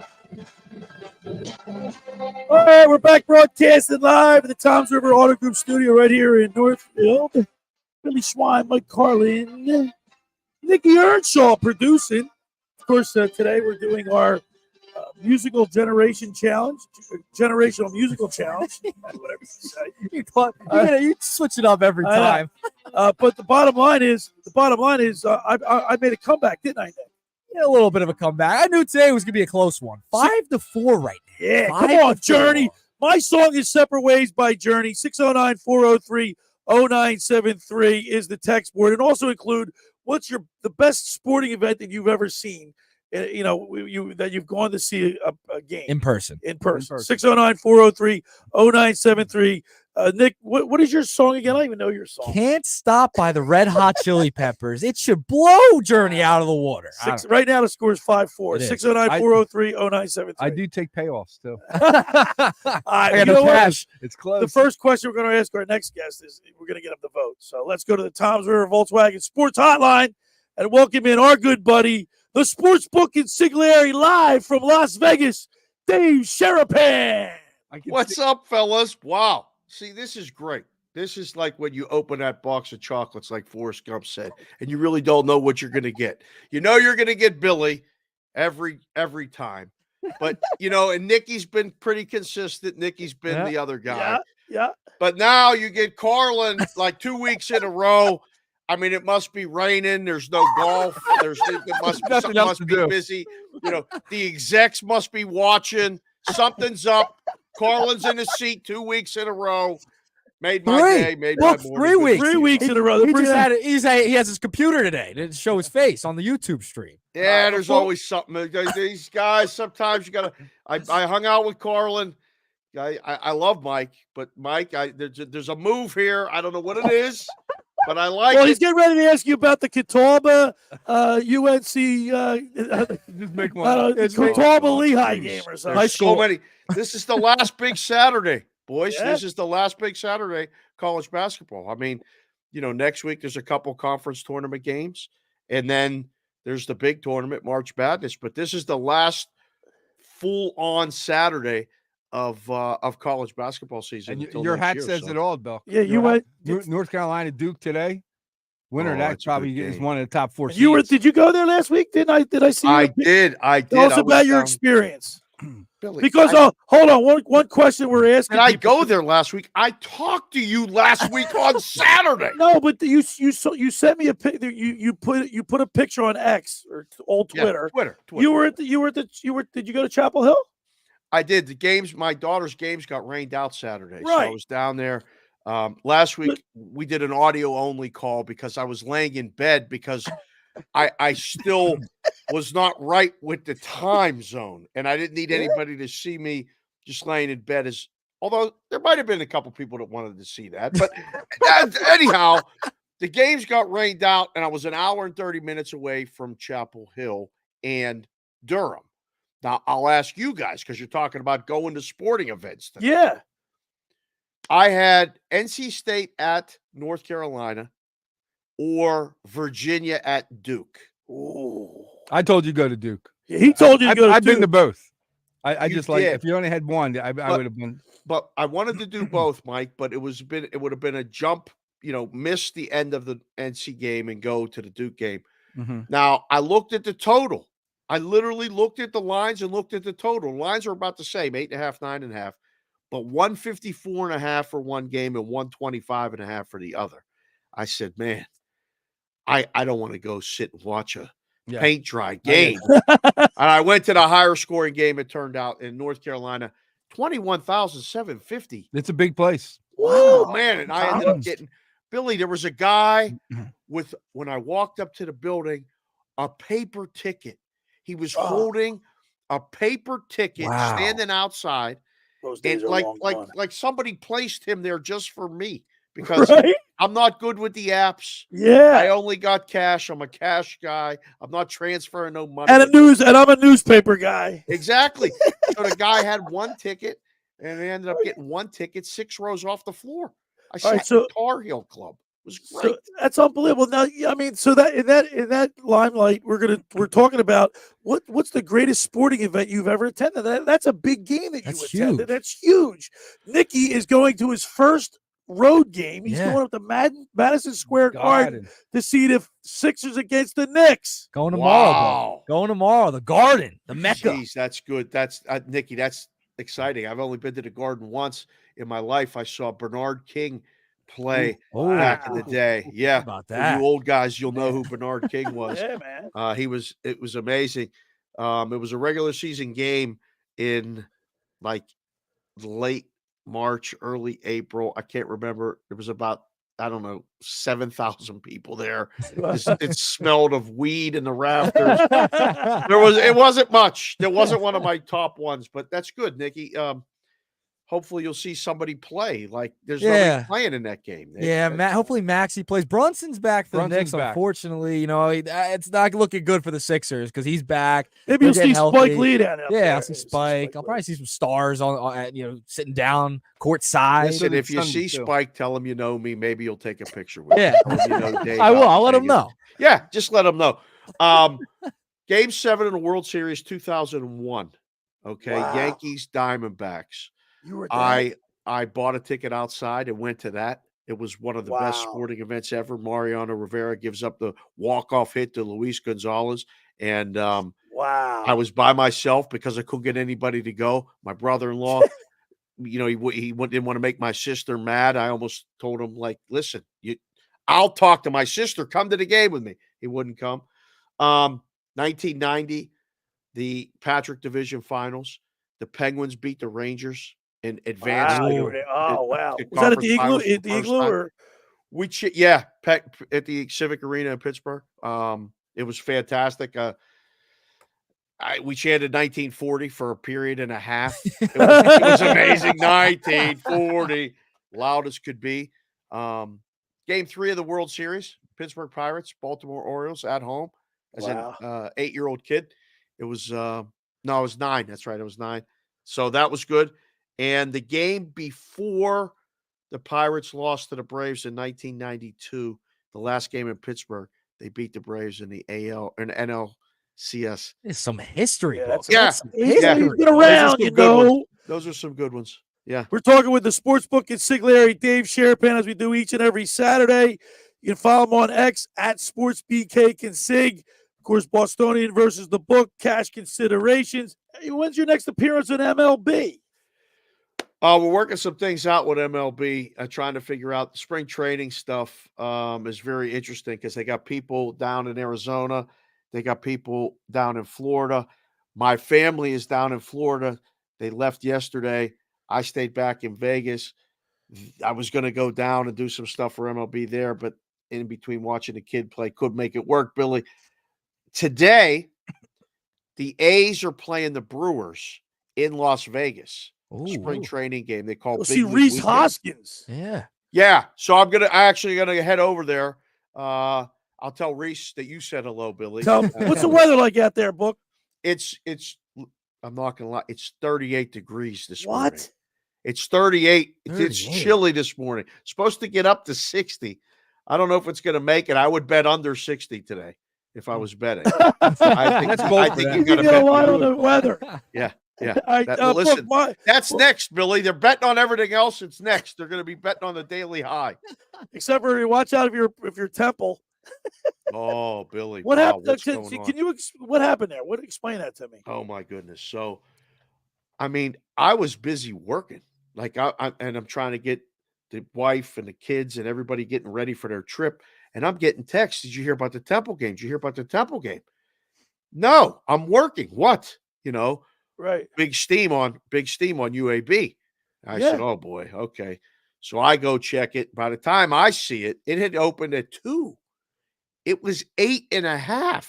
All right, we're back broadcasting live at the Toms River Auto Group studio right here in Northfield. Billy Schwein, Mike Carlin, Nikki Earnshaw producing. Of course, today we're doing our musical generation challenge, generational musical challenge, whatever you say.
You switch it up every time.
But the bottom line is, I made a comeback, didn't I, Nick?
Yeah, a little bit of a comeback. I knew today was going to be a close one. 5-4 right now.
Yeah, come on, Journey. My song is Separate Ways by Journey. 609-403-0973 is the text board. And also include what's the best sporting event that you've ever seen, that you've gone to see a game.
In person.
609-403-0973. Nick, what is your song again? I don't even know your song.
Can't Stop by the Red Hot Chili Peppers. It should blow Journey out of the water.
Right now the score is 5-4. 609-403-0973.
I do take payoffs too.
I
got no cash.
It's close.
The first question we're going to ask our next guest is we're going to get him to vote. So let's go to the Toms River Volkswagen Sports Hotline and welcome in our good buddy, the sportsbook Consigliere, live from Las Vegas, Dave Sharapan.
What's up, fellas? Wow. See, this is great. This is like when you open that box of chocolates, like Forrest Gump said, and you really don't know what you're going to get. You know you're going to get Billy every time. But, and Nikki's been pretty consistent. Nikki's been the other guy.
Yeah.
But now you get Carlin like 2 weeks in a row. I mean, it must be raining. There's no golf. Something must be busy. The execs must be watching. Something's up. Carlin's in his seat 2 weeks in a row. Made my day. Made my morning.
3 weeks.
3 weeks in a row.
He has his computer today to show his face on the YouTube stream.
Yeah, there's always something. These guys, sometimes you got to. I hung out with Carlin. I love Mike, but Mike, there's a move here. I don't know what it is, but I like it.
He's getting ready to ask you about the Catawba UNC.
Just make one.
Catawba Lehigh game or something.
So many. This is the last big Saturday, boys. Yeah. This is the last big Saturday college basketball. I mean, next week there's a couple conference tournament games, And then there's the big tournament, March Madness. But this is the last full-on Saturday of college basketball season.
And
until
your
next
hat
year,
says
so.
it all, Bill.
Yeah, you
Your hat-
went.
North Carolina, Duke today. Winner
Oh,
of that
that's a
probably
good
is
game.
one of the top 4
And you were?
seeds.
Did you go there last week? Did I see you?
I did.
Tell us
I was
about your
down-
experience.
Billy,
Because hold on, one question we're asking.
Did I
people-
go there last week? I talked to you last week on Saturday.
No, but you sent me a picture. You put a picture on X or old Twitter.
Twitter.
Did you go to Chapel Hill?
I did. The games, my daughter's games got rained out Saturday. So I
Right.
was down there. Last week we did an audio only call because I was laying in bed because I still was not right with the time zone, and I didn't need anybody to see me just laying in bed. Although there might have been a couple people that wanted to see that, but anyhow, the games got rained out, and I was an hour and 30 minutes away from Chapel Hill and Durham. Now I'll ask you guys because you're talking about going to sporting events today.
Yeah.
I had NC State at North Carolina or Virginia at Duke.
Ooh.
I told you go to Duke.
Yeah, he told you to go to
I've been to
Duke.
both. I
You
just like
did.
if you only had one, I would have been.
But I wanted to do both, Mike. But it would have been a jump. Miss the end of the NC game and go to the Duke game.
Mhm.
Now I looked at the total. I literally looked at the lines and looked at the total. Lines are about the same, 8.5, 9.5, but 154.5 for one game and 125.5 for the other. I said, man, I don't want to go sit and watch a paint dry game. And I went to the higher scoring game. It turned out in North Carolina, 21,750.
It's a big place.
Wow, man. And I ended up getting Billy. There was a guy with, when I walked up to the building, a paper ticket. He was holding a paper ticket,
Wow.
standing outside.
Those days
And
are long gone.
like somebody placed him there just for me because
Right?
I'm not good with the apps.
Yeah.
I only got cash. I'm a cash guy. I'm not transferring no money.
And I'm a newspaper guy.
Exactly. So the guy had one ticket, and they ended up getting one ticket 6 rows off the floor. I sat
right,
in
so-
the Tar Heel Club. It was great.
So that's unbelievable. Now, I mean, so that in that limelight, we're talking about what's the greatest sporting event you've ever attended. That's a big game that
That's
you attended.
huge.
That's huge. Nicky is going to his first road game. He's
Yeah.
going up to Madison Square Garden
Garden.
to see the Sixers against the Knicks.
Going tomorrow.
Wow.
Bro. Going tomorrow. The Garden. The Mecca.
Jeez, that's good. That's Nicky. That's exciting. I've only been to the Garden once in my life. I saw Bernard King play
Ooh,
back in the day. Yeah,
How about
for
that?
you old guys, you'll know who Bernard King was.
Yeah, man.
It was amazing. It was a regular season game in like late March, early April. I can't remember. It was about, I don't know, 7,000 people there. It smelled of weed in the rafters. It wasn't much. There wasn't one of my top ones, but that's good, Nicky. Hopefully you'll see somebody play. Like there's nobody playing in that game.
Yeah, hopefully Maxey plays. Brunson's back for the
Brunson's
Knicks.
back.
Unfortunately, it's not looking good for the Sixers because he's back.
Maybe
They're
you'll see
getting
Spike
healthy.
Lee down there.
Yeah, I'll see Spike. I'll probably see some stars on sitting down court side.
Listen, if you
Sunday,
see
too.
Spike, tell him you know me. Maybe you'll take a picture with
Yeah.
him. Tell him you know Dave
I will. I'll let
out
him
in
know.
Vegas. Yeah, just let him know. Game 7 in the World Series 2001. Okay,
Wow.
Yankees Diamondbacks.
You were there.
I bought a ticket outside and went to that. It was one of the best
Wow.
sporting events ever. Mariano Rivera gives up the walk-off hit to Luis Gonzalez. And
Wow.
I was by myself because I couldn't get anybody to go. My brother-in-law, he didn't want to make my sister mad. I almost told him, like, listen, I'll talk to my sister. Come to the game with me. He wouldn't come. 1990, the Patrick Division Finals. The Penguins beat the Rangers and advanced.
Wow, you were there. Oh, wow. Was that at the Igloo? At the Igloo or?
At the Civic Arena in Pittsburgh. It was fantastic. We chanted 1940 for a period and a half. It was amazing. 1940, loud as could be. Game 3 of the World Series, Pittsburgh Pirates, Baltimore Orioles at home as an 8-year-old kid. It was it was 9. That's right. It was 9. So that was good. And the game before the Pirates lost to the Braves in 1992, the last game in Pittsburgh, They beat the Braves in the AL and NLCS.
There's some history books.
Yeah.
That's some
He's
history.
been around, you know.
Those are some good ones. Yeah.
We're talking with the sportsbook consigliere, Dave Sharapan, as we do each and every Saturday. You can follow him on X at SportsBKConsig. Of course, Bostonian versus the book, cash considerations. Hey, when's your next appearance on MLB?
We're working some things out with MLB, trying to figure out the spring training stuff. Is very interesting because they got people down in Arizona. They got people down in Florida. My family is down in Florida. They left yesterday. I stayed back in Vegas. I was going to go down and do some stuff for MLB there, but in between watching the kid play, couldn't make it work, Billy. Today, the A's are playing the Brewers in Las Vegas. Spring training game. They call
see Reese Hoskins.
Yeah.
Yeah. So I'm actually gonna head over there. I'll tell Reese that you said hello, Billy.
What's the weather like out there, Book?
It's I'm not gonna lie, it's 38 degrees this morning.
What?
It's 38.
38.
It's chilly this morning. Supposed to get up to 60. I don't know if it's gonna make it. I would bet under 60 today if I was betting. I think you gotta bet
a lot on the weather.
Yeah. Yeah.
I,
Listen,
Book,
that's next, Billy. They're betting on everything else. It's next. They're going to be betting on the daily high.
Except for watch out if your temple.
Oh, Billy.
What
wow,
happened? Can you what happened there? Explain that to me?
Oh my goodness. So, I mean, I was busy working. Like I'm trying to get the wife and the kids and everybody getting ready for their trip. And I'm getting texts. Did you hear about the Temple game? Did you hear about the Temple game? No, I'm working. What?
Right.
Big steam on UAB. I said, oh boy, okay. So I go check it. By the time I see it, it had opened at 2. It was 8.5.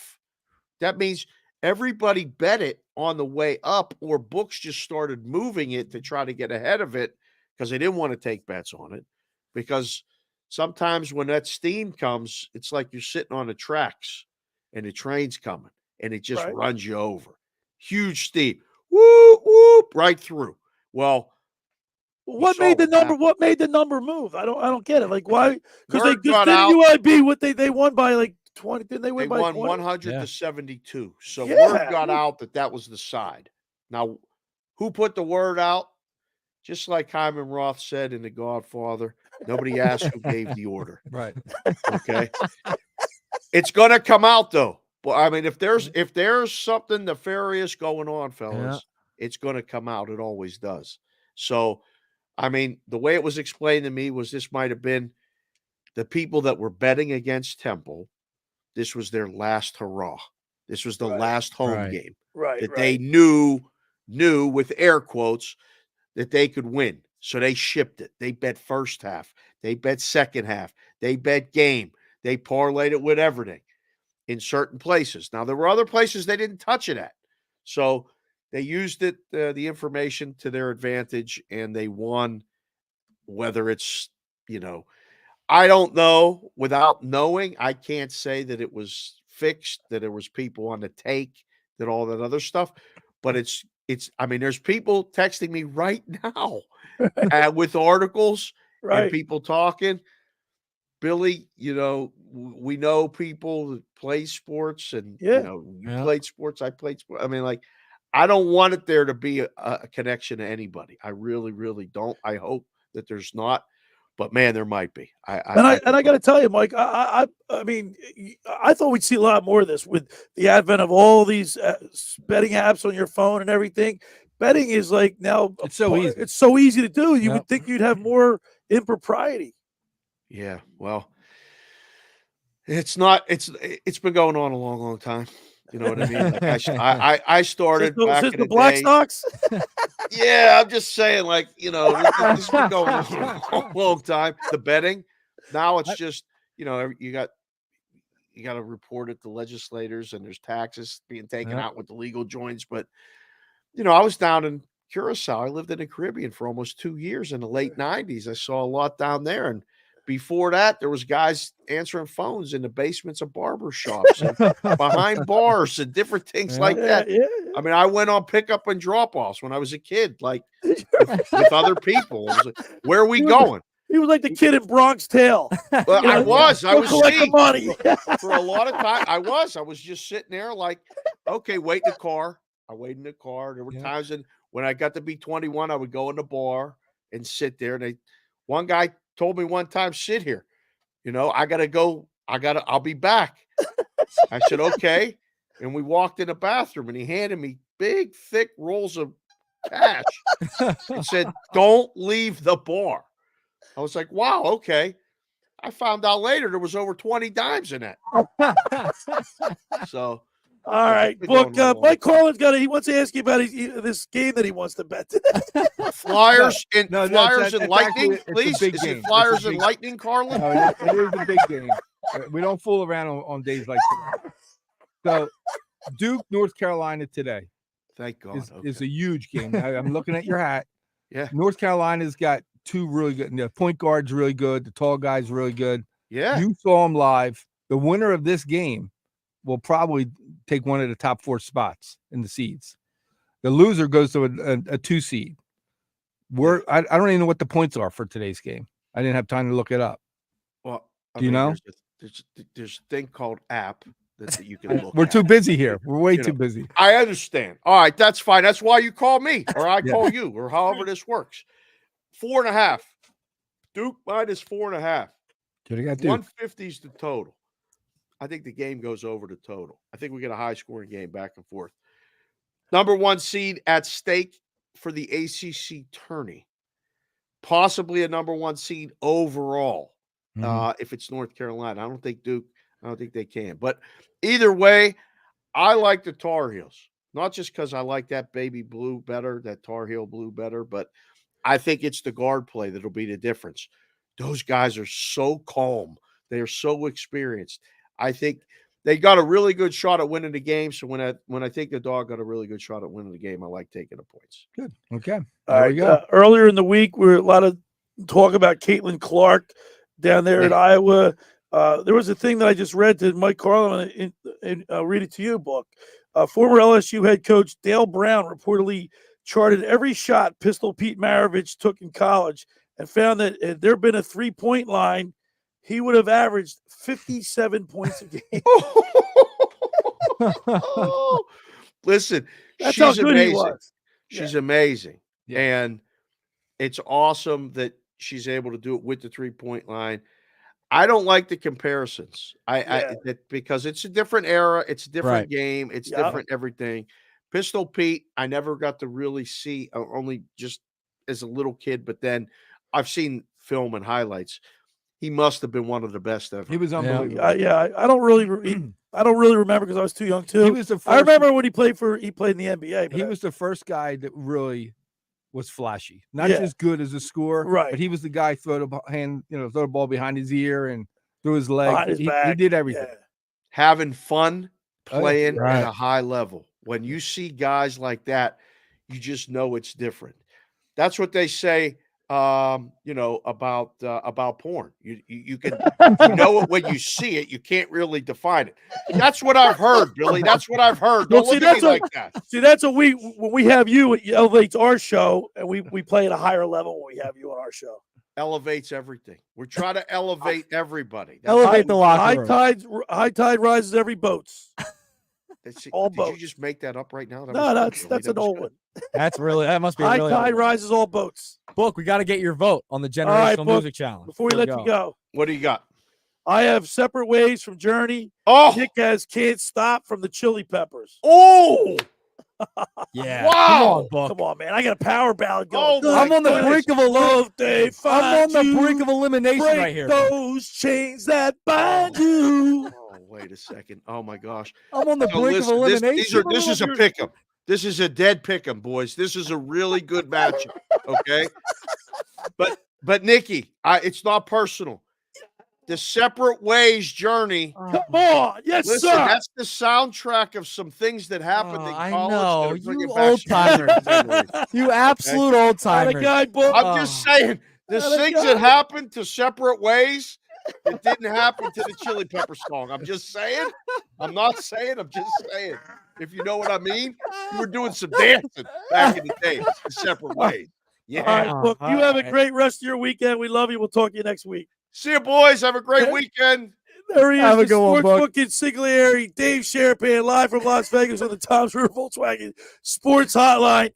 That means everybody bet it on the way up, or books just started moving it to try to get ahead of it because they didn't want to take bets on it. Because sometimes when that steam comes, it's like you're sitting on the tracks and the train's coming and it just runs you over. Huge steam. Whoop, whoop, right through. Well,
what made the number? What made the number move? I don't get it. Like why? Because they
got
didn't
out.
UIB what they won by like 20. Didn't they win by
won
20?
100 to 72. So word got out that was the side. Now, who put the word out? Just like Hyman Roth said in The Godfather, nobody asked who gave the order.
Right.
Okay. It's gonna come out though. Well, I mean, if there's something nefarious going on, fellas, it's going to come out. It always does. So, I mean, the way it was explained to me was this might have been the people that were betting against Temple. This was their last hurrah. This was the last home game that they knew with air quotes that they could win. So they shipped it. They bet first half. They bet second half. They bet game. They parlayed it with everything. In certain places. Now, there were other places they didn't touch it at. So they used it, the information to their advantage, and they won. Whether it's, I don't know. Without knowing, I can't say that it was fixed, that there was people on the take, that all that other stuff. But I mean, there's people texting me right now with articles and people talking. Billy, we know people that play sports and, you played sports. I played sports. I mean, like, I don't want it there to be a connection to anybody. I really, really don't. I hope that there's not, but man, there might be. I
got to tell you, Mike, I mean, I thought we'd see a lot more of this with the advent of all these betting apps on your phone and everything. Betting is like now,
it's so easy.
It's so easy to do. You would think you'd have more impropriety.
Yeah, well, it's not. It's been going on a long, long time. You know what I mean? Like I started back in the
Black
day.
Stocks.
Yeah, I'm just saying, like, this has been going on a long time. The betting now it's just you got to report it to legislators, and there's taxes being taken out with the legal joints. But I was down in Curacao. I lived in the Caribbean for almost 2 years in the late 90s. I saw a lot down there, and before that, there was guys answering phones in the basements of barber shops and behind bars and different things like that.
Yeah.
I mean, I went on pickup and drop-offs when I was a kid, like with other people. It was like, where are we going?
He was like the kid in Bronx Tale.
Well, I was
collect the
see,
money.
for a lot of time. I was just sitting there like, okay, wait in the car. I waited in the car. There were times when I got to be 21, I would go in the bar and sit there. And one guy told me one time, sit here. I gotta go. I'll be back. I said, okay. And we walked in the bathroom and he handed me big, thick rolls of cash and said, don't leave the bar. I was like, wow, okay. I found out later there was over 20 dimes in it. So,
all right. Look, Mike Carlin's he wants to ask you about this game that he wants to bet today.
Flyers and
it's
Lightning,
actually,
please.
Is
it Flyers and Lightning, Carlin?
No, it is a big game. We don't fool around on days like that. So, Duke, North Carolina today.
Thank God.
Is a huge game. I'm looking at your hat.
Yeah.
North Carolina's got two really good. The point guard's really good. The tall guy's really good.
Yeah.
You saw him live. The winner of this game will probably take one of the top 4 spots in the seeds. The loser goes to a 2 seed. I don't even know what the points are for today's game. I didn't have time to look it up.
Well,
do you know?
There's a thing called app that you can look
We're
at.
too busy here. We're way too busy.
I understand. All right, that's fine. That's why you call me or I call you or however this works. 4.5. Duke minus 4.5. 150 is the total. I think the game goes over the total. I think we get a high scoring game back and forth. Number 1 seed at stake for the ACC tourney. Possibly a number 1 seed overall. If it's North Carolina. I don't think Duke. I don't think they can. But either way, I like the Tar Heels. Not just because I like that baby blue better, that Tar Heel blue better, but I think it's the guard play that'll be the difference. Those guys are so calm. They are so experienced. I think they got a really good shot at winning the game. So when I think the dog got a really good shot at winning the game, I like taking the points.
Good. Okay.
All right. Earlier in the week, we were a lot of talk about Caitlin Clark down there in Iowa. There was a thing that I just read to Mike Carlin and read it to you, book. Former LSU head coach Dale Brown reportedly charted every shot Pistol Pete Maravich took in college and found that had there been a 3-point line, he would have averaged 57 points a game.
Listen,
that's how good
amazing.
he was.
She's amazing. Yeah. And it's awesome that she's able to do it with the 3-point line. I don't like the comparisons. Because it's a different era, it's a different game, it's different everything. Pistol Pete, I never got to really see, only just as a little kid, but then I've seen film and highlights. He must have been one of the best ever.
He was unbelievable.
I don't really remember because I was too young too.
He was the first,
I remember when he played in the NBA.
He was the first guy that really was flashy, not just good as a scorer, but he was the guy throw the ball behind his ear and through his leg. He did everything.
Yeah.
Having fun playing at a high level. When you see guys like that, you just know it's different. That's what they say. About porn. You can know it when you see it. You can't really define it. That's what I've heard, Billy. That's what I've heard. Don't look at me like that.
See, that's what when we have you, it elevates our show, and we play at a higher level when we have you on our show.
Elevates everything. We're trying to elevate everybody.
Elevate the locker room.
High tide rises every boats.
All boats. Did you just make that up right now?
That's an old one.
That must be
high
really
tide rises all boats.
Book, we got to get your vote on the generational music challenge.
Before we let you go,
what do you got?
I have Separate Ways from Journey.
Oh,
Nick has Can't Stop from the Chili Peppers.
Oh,
yeah!
Wow!
Come on, man! I got a power ballad going.
Oh, I'm on the brink of
I'm
brink of elimination right here.
Those chains that bind you.
Oh, wait a second! Oh my gosh!
I'm on the brink of elimination.
This is a pick'em. This is a dead pick'em, boys. This is a really good matchup. Okay, but Nikki, it's not personal. The Separate Ways journey.
Come on, yes,
listen,
sir.
That's the soundtrack of some things that happened in college.
I know, you old timer. You absolute old timer.
I'm just saying, the things that happened to Separate Ways, it didn't happen to the Chili Pepper song. I'm just saying. I'm not saying. I'm just saying. If you know what I mean, you were doing some dancing back in the day. The Separate Ways. Yeah.
All right, look, you have a great rest of your weekend. We love you. We'll talk to you next week.
See you, boys. Have a great weekend.
There he is,
Have a
the
good one,
sportsbook consigliere, Dave Sharapan, live from Las Vegas on the Tom's River Volkswagen Sports Hotline.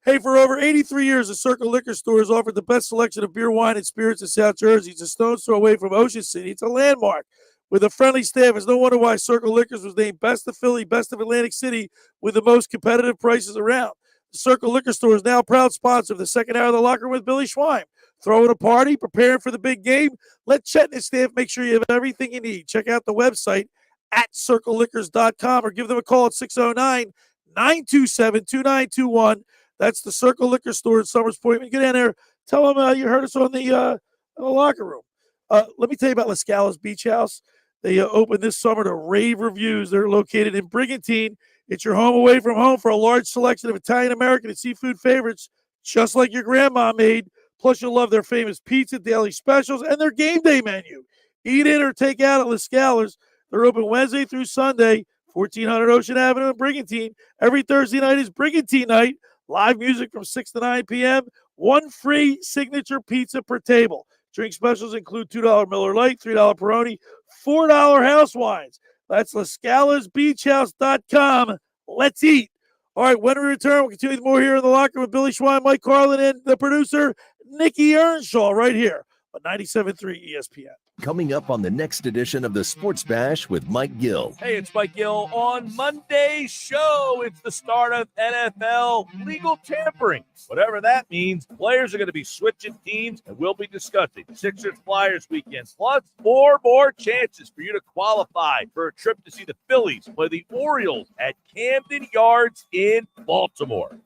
Hey, for over 83 years, the Circle Liquor Store has offered the best selection of beer, wine, and spirits in South Jersey. It's a stone's throw away from Ocean City. It's a landmark with a friendly staff. It's no wonder why Circle Liquors was named Best of Philly, Best of Atlantic City, with the most competitive prices around. The Circle Liquor Store is now a proud sponsor of the second hour of the locker room with Billy Schwein. Throwing a party, preparing for the big game. Let Chet and his staff make sure you have everything you need. Check out the website at circleliquors.com or give them a call at 609-927-2921. That's the Circle Liquor Store in Summers Point. When you get in there, tell them you heard us on the locker room. Let me tell you about La Scala's Beach House. They opened this summer to rave reviews. They're located in Brigantine. It's your home away from home for a large selection of Italian, American, and seafood favorites, just like your grandma made. Plus, you'll love their famous pizza, daily specials, and their game day menu. Eat in or take out at La Scala's. They're open Wednesday through Sunday, 1400 Ocean Avenue in Brigantine. Every Thursday night is Brigantine night. Live music from 6 to 9 p.m. One free signature pizza per table. Drink specials include $2 Miller Lite, $3 Peroni, $4 house wines. That's LaScalasBeachHouse.com. Let's eat. All right, when we return, we'll continue with more here in the locker room with Billy Schwein, Mike Carlin, and the producer, Nikki Earnshaw, right here on 97.3 ESPN.
Coming up on the next edition of the Sports Bash with Mike Gill.
Hey, it's Mike Gill on Monday's show. It's the start of NFL legal tampering. Whatever that means, players are going to be switching teams, and we'll be discussing Sixers-Flyers weekend, plus 4 more chances for you to qualify for a trip to see the Phillies play the Orioles at Camden Yards in Baltimore.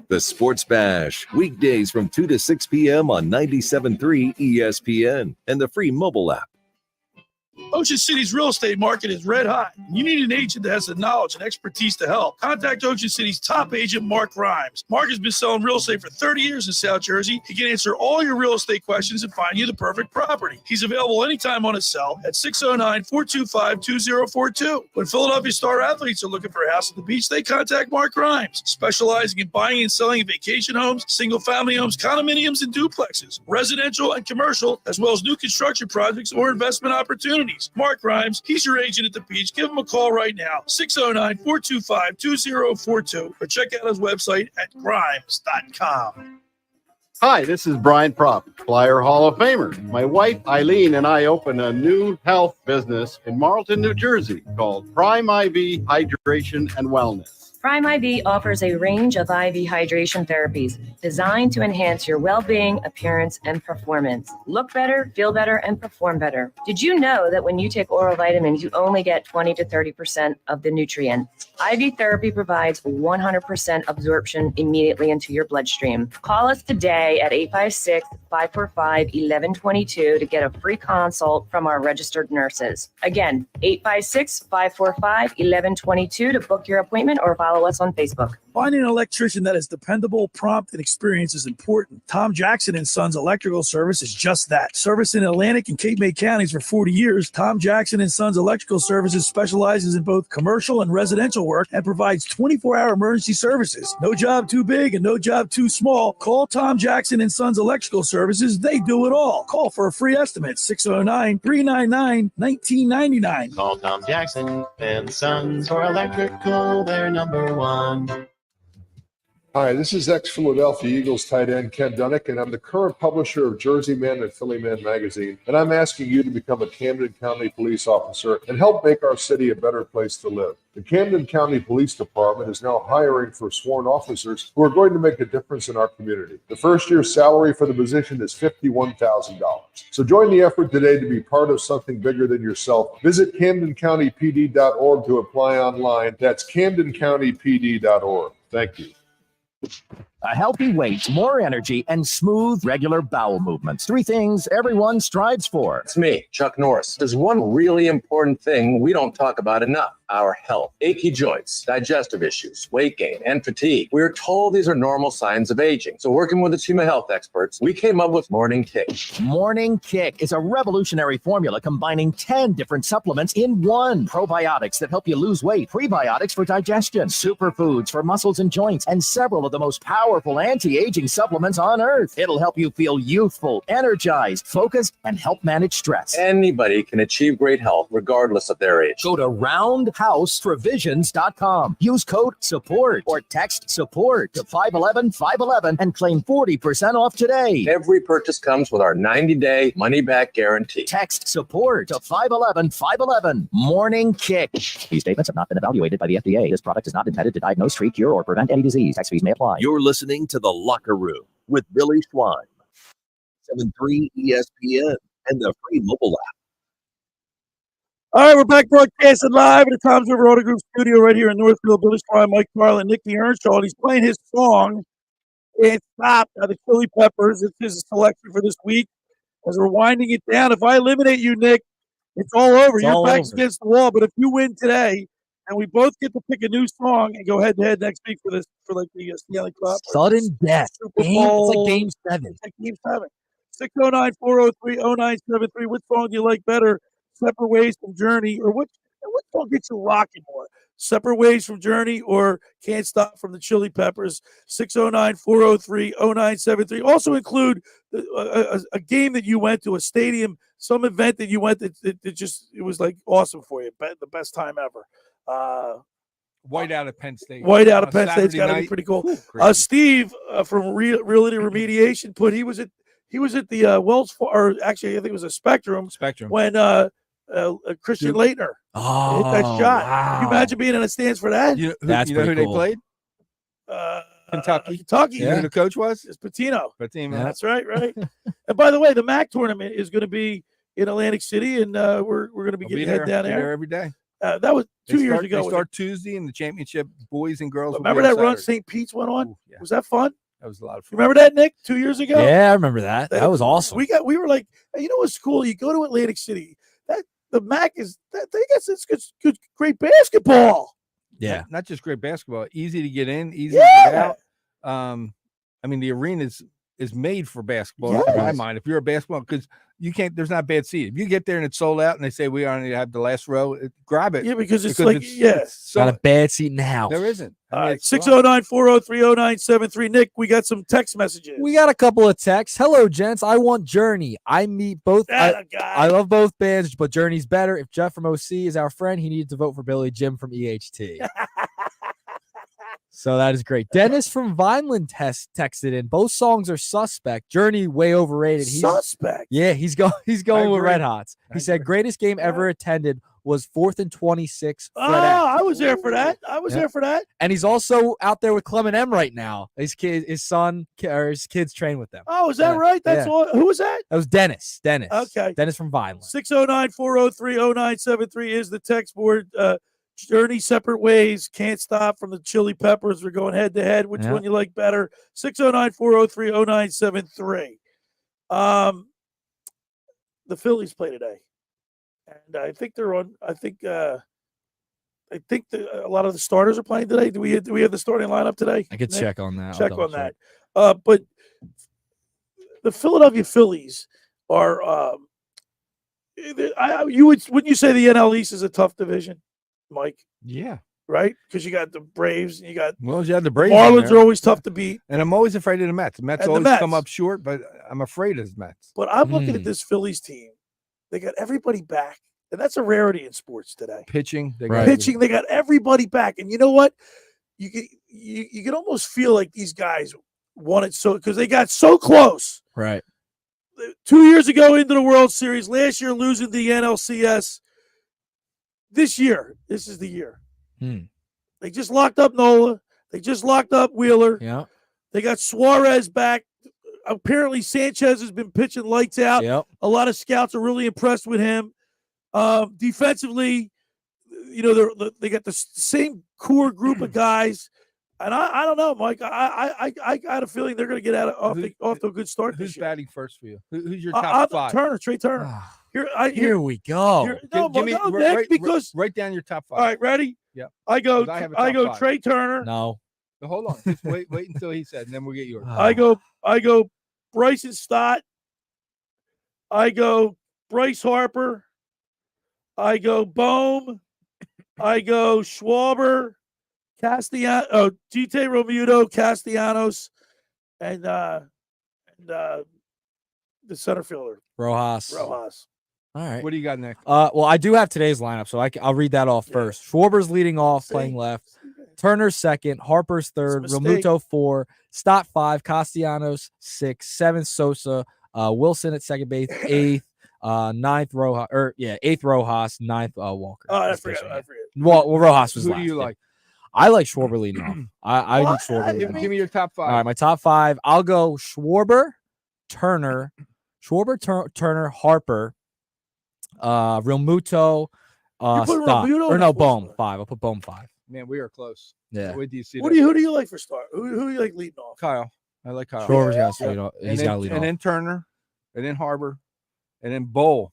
The Sports Bash, weekdays from 2 to 6 p.m. on 97.3 ESPN and the free mobile app.
Ocean City's real estate market is red hot. You need an agent that has the knowledge and expertise to help. Contact Ocean City's top agent, Mark Rhymes. Mark has been selling real estate for 30 years in South Jersey. He can answer all your real estate questions and find you the perfect property. He's available anytime on his cell at 609-425-2042. When Philadelphia star athletes are looking for a house at the beach, they contact Mark Rhymes, specializing in buying and selling vacation homes, single-family homes, condominiums, and duplexes, residential and commercial, as well as new construction projects or investment opportunities. Mark Rhymes, he's your agent at the beach. Give him a call right now, 609-425-2042, or check out his website at grimes.com.
Hi, this is Brian Propp, Flyer Hall of Famer. My wife, Eileen, and I opened a new health business in Marlton, New Jersey called Prime IV Hydration and Wellness.
Prime IV offers a range of IV hydration therapies designed to enhance your well-being, appearance, and performance. Look better, feel better, and perform better. Did you know that when you take oral vitamins, you only get 20 to 30% of the nutrients? IV therapy provides 100% absorption immediately into your bloodstream. Call us today at 856-545-1122 to get a free consult from our registered nurses. Again, 856-545-1122 to book your appointment or follow us on Facebook.
Finding an electrician that is dependable, prompt, and experienced is important. Tom Jackson & Sons Electrical Service is just that. Service in Atlantic and Cape May counties for 40 years, Tom Jackson & Sons Electrical Services specializes in both commercial and residential work and provides 24-hour emergency services. No job too big and no job too small. Call Tom Jackson & Sons Electrical Services. They do it all. Call for a free estimate, 609-399-1999.
Call Tom Jackson & Sons for electrical, they're number one.
Hi, this is ex-Philadelphia Eagles tight end Ken Dunnick, and I'm the current publisher of Jersey Man and Philly Man magazine, and I'm asking you to become a Camden County police officer and help make our city a better place to live. The Camden County Police Department is now hiring for sworn officers who are going to make a difference in our community. The first year's salary for the position is $51,000. So join the effort today to be part of something bigger than yourself. Visit CamdenCountyPD.org to apply online. That's CamdenCountyPD.org. Thank you.
A healthy weight, more energy, and smooth, regular bowel movements. 3 things everyone strives for.
It's me, Chuck Norris. There's one really important thing we don't talk about enough. Our health. Achy joints, digestive issues, weight gain, and fatigue. We're told these are normal signs of aging. So working with the team of health experts, we came up with Morning Kick.
Morning Kick is a revolutionary formula combining 10 different supplements in one. Probiotics that help you lose weight, prebiotics for digestion, superfoods for muscles and joints, and several of the most powerful powerful anti-aging supplements on earth. It'll help you feel youthful, energized, focused, and help manage stress.
Anybody can achieve great health regardless of their age.
Go to roundhouseprovisions.com. Use code SUPPORT or text SUPPORT to 511-511 and claim 40% off today.
Every purchase comes with our 90-day money-back guarantee.
Text SUPPORT to 511-511. Morning Kick. These statements have not been evaluated by the FDA. This product is not intended to diagnose, treat, cure, or prevent any disease. Tax fees may apply.
You're listening to The Locker Room with Billy Schwein. 73 ESPN and the free mobile app.
All right, we're back broadcasting live at the Tom's River Auto Group studio right here in Northfield. Billy Schwein, Mike Carlin, Nicky Earnshaw, and he's playing his song, Can't Stop, by the Chili Peppers. It's his selection for this week. As we're winding it down, if I eliminate you, Nick, it's all over. Your back's against the wall. But if you win today, and we both get to pick a new song and go head to head next week for the Stanley Cup.
Sudden death.
Super Bowl.
It's like Game 7.
It's like Game 7. 609-403-0973. What song do you like better? Separate Ways from Journey, or what song gets you rocking more? Separate Ways from Journey or Can't Stop from the Chili Peppers? 609-403-0973. Also include a game that you went to, a stadium, some event that you went that it was like awesome for you, the best time ever.
White out of Penn State.
White out of Penn State's got to be pretty cool.
Ooh,
Steve from Realty Remediation he was at the Wells Fargo, or actually I think it was a Spectrum when Christian Leitner hit that shot.
Wow.
Can you imagine being in the stands for that?
You know
pretty
who
cool.
they played? Kentucky.
Kentucky.
You know who the coach was?
It's Patino.
Patino.
That's right. And by the way, the MAC tournament is going to be in Atlantic City, and we're going to be getting head down there
every day.
That was 2 years ago.
They start Tuesday, and the championship boys and girls.
Remember that run St. Pete's went on?
Ooh, yeah.
Was that fun?
That was a lot of fun.
Remember that, Nick? 2 years ago?
Yeah, I remember that. That was awesome.
We were like, you know what's cool? You go to Atlantic City. The MAC is that they guess it's good, great basketball.
Yeah,
not just great basketball. Easy to get in, easy to get out. I mean, the arena is made for basketball in my mind. If you're a basketball, because you can't, there's not bad seat. If you get there and it's sold out and they say we only have the last row, grab it.
Yeah, because it's
not a bad seat in the house.
There isn't.
All right, 609-403-0973. Nick, we got some text messages.
We got a couple of texts. Hello, gents. I want Journey. I meet both. I love both bands, but Journey's better. If Jeff from OC is our friend, he needs to vote for Billy. Jim from EHT. So that is great. Dennis from Vineland texted in. Both songs are suspect. Journey way overrated.
Suspect.
Yeah, he's going with Red Hots. He said greatest game ever attended was 4th and 26.
I was there for that. There for that.
And he's also out there with Clement M right now. His kids train with them.
Oh, is that right? That's all. Who was that?
That was Dennis.
Okay.
Dennis from Vineland.
609-403-0973 is the text board. Journey, Separate Ways, Can't Stop from the Chili Peppers. We're going head to head. Which one you like better? 609-403-0973. The Phillies play today, and I think they're on. I think a lot of the starters are playing today. Do we have the starting lineup today?
I could check on that.
Check on that. But the Philadelphia Phillies are. Wouldn't you say the NL East is a tough division, Mike?
Yeah.
Right? Because you got the Braves and you got
the Braves.
Marlins are always tough to beat.
And I'm always afraid of the Mets. The Mets always come up short, but I'm afraid of the Mets.
But I'm looking at this Phillies team. They got everybody back. And that's a rarity in sports today.
Pitching.
They got everybody back. And you know what? You can almost feel like these guys want it so because they got so close.
Right.
2 years ago into the World Series, last year losing the NLCS. This year, this is the year. They just locked up Nola. They just locked up Wheeler.
Yeah.
They got Suarez back. Apparently, Sanchez has been pitching lights out.
Yep.
A lot of scouts are really impressed with him. Defensively, they got the same core group of guys. And I don't know, Mike. I got a feeling they're going to get off to a good start.
Who's
this year.
batting first for you? Who's your top five?
Trey Turner.
Here we go.
Write down your top five.
All right, ready?
Yeah.
I go
five.
Trey Turner.
No.
So hold on. Just wait until he said, and then we'll get yours.
I go Bryson Stott. I go Bryce Harper. I go Bohm. I go Schwarber. Gite Romuto, Castellanos, and the center fielder
Rojas. All right.
What do you got next?
Well, I do have today's lineup, so I'll read that off first. Schwarber's leading off, playing left. Turner's second. Harper's third. Realmuto 4. Stott 5. Castellanos 6. 7 Sosa. Wilson at second base. 8th. 9th Rojas. 8th Rojas. 9th Walker.
Oh, I forget.
Well, Rojas was
Who
last.
do you like?
I like Schwarber leading off. I need Schwarber.
Give me your top 5.
All right, my top 5. I'll go Schwarber, Turner, Turner, Harper, Realmuto, Stott. Or no, Bohm 5. I'll put Bohm 5.
Man, we are close.
Yeah.
Wait, do you see
Who
that?
do you like for start? Who do you like leading off?
Kyle. I like Kyle.
Schwarber's got to lead off.
And
He's
then-
got to lead off.
And then Turner, and then Harbor, and then Bohm.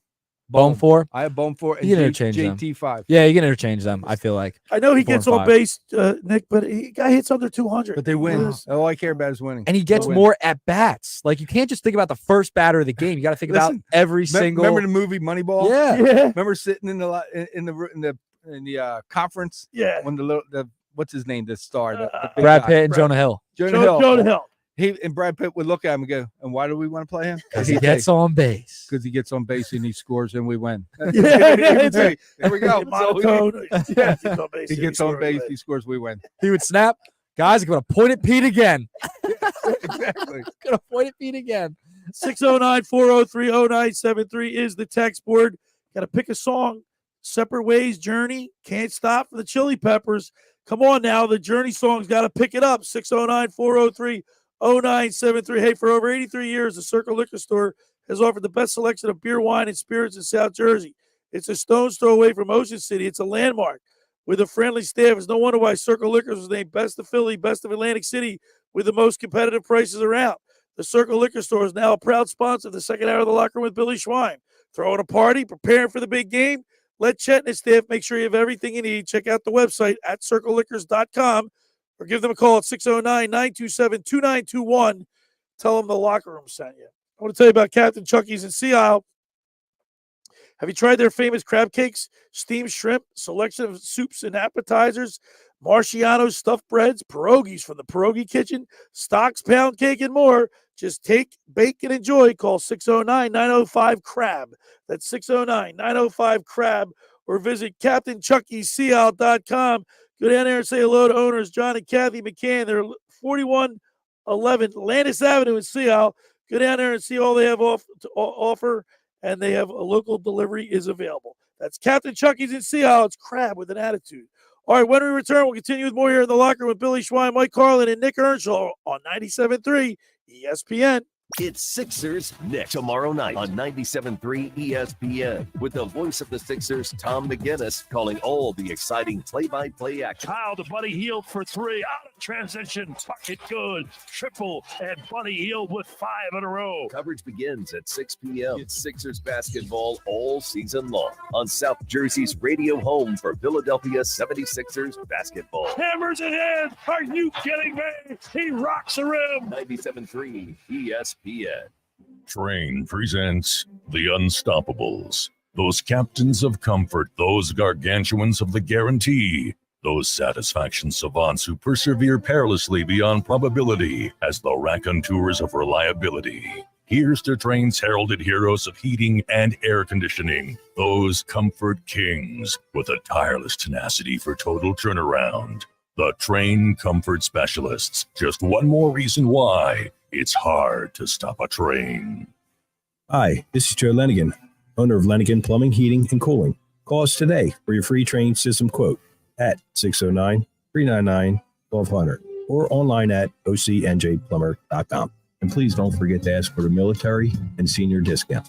Bohm 4.
I have Bohm 4 and
You can interchange them.
JT 5.
Yeah, you can interchange them. I feel like.
I know he
4 and
gets on
5.
base, Nick, but guy hits under 200.
But they win.
Yes.
All I care about is winning.
And he gets
They win.
more at bats. Like you can't just think about the first batter of the game. You got to think about
Listen,
every single.
Remember the movie Moneyball?
Yeah.
Remember sitting in the conference?
Yeah.
When the what's his name? The star, the big
Brad
guy.
Pitt and Jonah Hill.
Jonah Hill.
Jonah Hill.
He and Brad Pitt would look at him and go, "And why do we want to play him?
Because he gets on base.
Because he gets on base and he scores and we win."
Yeah,
There we go. So
monotone.
yeah.
He gets on base,
He
he
gets on
scores,
base.
right.
He scores. We win.
He would snap. Guys, I'm going to point at Pete again.
Exactly.
Going to point at Pete again.
609-403-0973 is the text board. Got to pick a song. Separate Ways, Journey, Can't Stop for the Chili Peppers. Come on now. The Journey song's got to pick it up. 609-403-0973. Hey, for over 83 years, the Circle Liquor Store has offered the best selection of beer, wine, and spirits in South Jersey. It's a stone's throw away from Ocean City. It's a landmark with a friendly staff. It's no wonder why Circle Liquors was named Best of Philly, Best of Atlantic City with the most competitive prices around. The Circle Liquor Store is now a proud sponsor of the second hour of the locker room with Billy Schwein. Throwing a party, preparing for the big game. Let Chet and his staff make sure you have everything you need. Check out the website at circleliquors.com or give them a call at 609-927-2921. Tell them the locker room sent you. I want to tell you about Captain Chucky's in Sea Isle. Have you tried their famous crab cakes, steamed shrimp, selection of soups and appetizers, Marciano's stuffed breads, pierogies from the Pierogi Kitchen, Stock's pound cake, and more? Just take, bake, and enjoy. Call 609-905-CRAB. That's 609-905-CRAB. Or visit CaptainChuckySeaout.com. Go down there and say hello to owners John and Kathy McCann. They're 4111 Landis Avenue in Sea Isle. Go down there and see all they have to offer, and they have a local delivery is available. That's Captain Chucky's in Sea Isle. It's crab with an attitude. All right, when we return, we'll continue with more here in the locker room with Billy Schwein, Mike Carlin, and Nick Earnshaw on 97.3 ESPN.
It's Sixers next tomorrow night on 97.3 ESPN with the voice of the Sixers, Tom McGinnis, calling all the exciting play-by-play action.
Kyle to Buddy Hield for 3. Out of transition. Pocket good. Triple. And Buddy Hield with 5 in a row.
Coverage begins at 6 p.m. It's Sixers basketball all season long on South Jersey's radio home for Philadelphia 76ers basketball.
Hammers it in. Are you kidding me? He rocks the rim.
97.3 ESPN.
Train presents The Unstoppables. Those captains of comfort, those gargantuans of the guarantee, those satisfaction savants who persevere perilously beyond probability as the raconteurs of reliability. Here's to Train's heralded heroes of heating and air conditioning, those comfort kings with a tireless tenacity for total turnaround. The Train Comfort Specialists. Just one more reason why it's hard to stop a train.
Hi, this is Joe Lenigan, owner of Lenigan Plumbing, Heating, and Cooling. Call us today for your free train system quote at 609-399-1200 or online at ocnjplumber.com. And please don't forget to ask for the military and senior discount.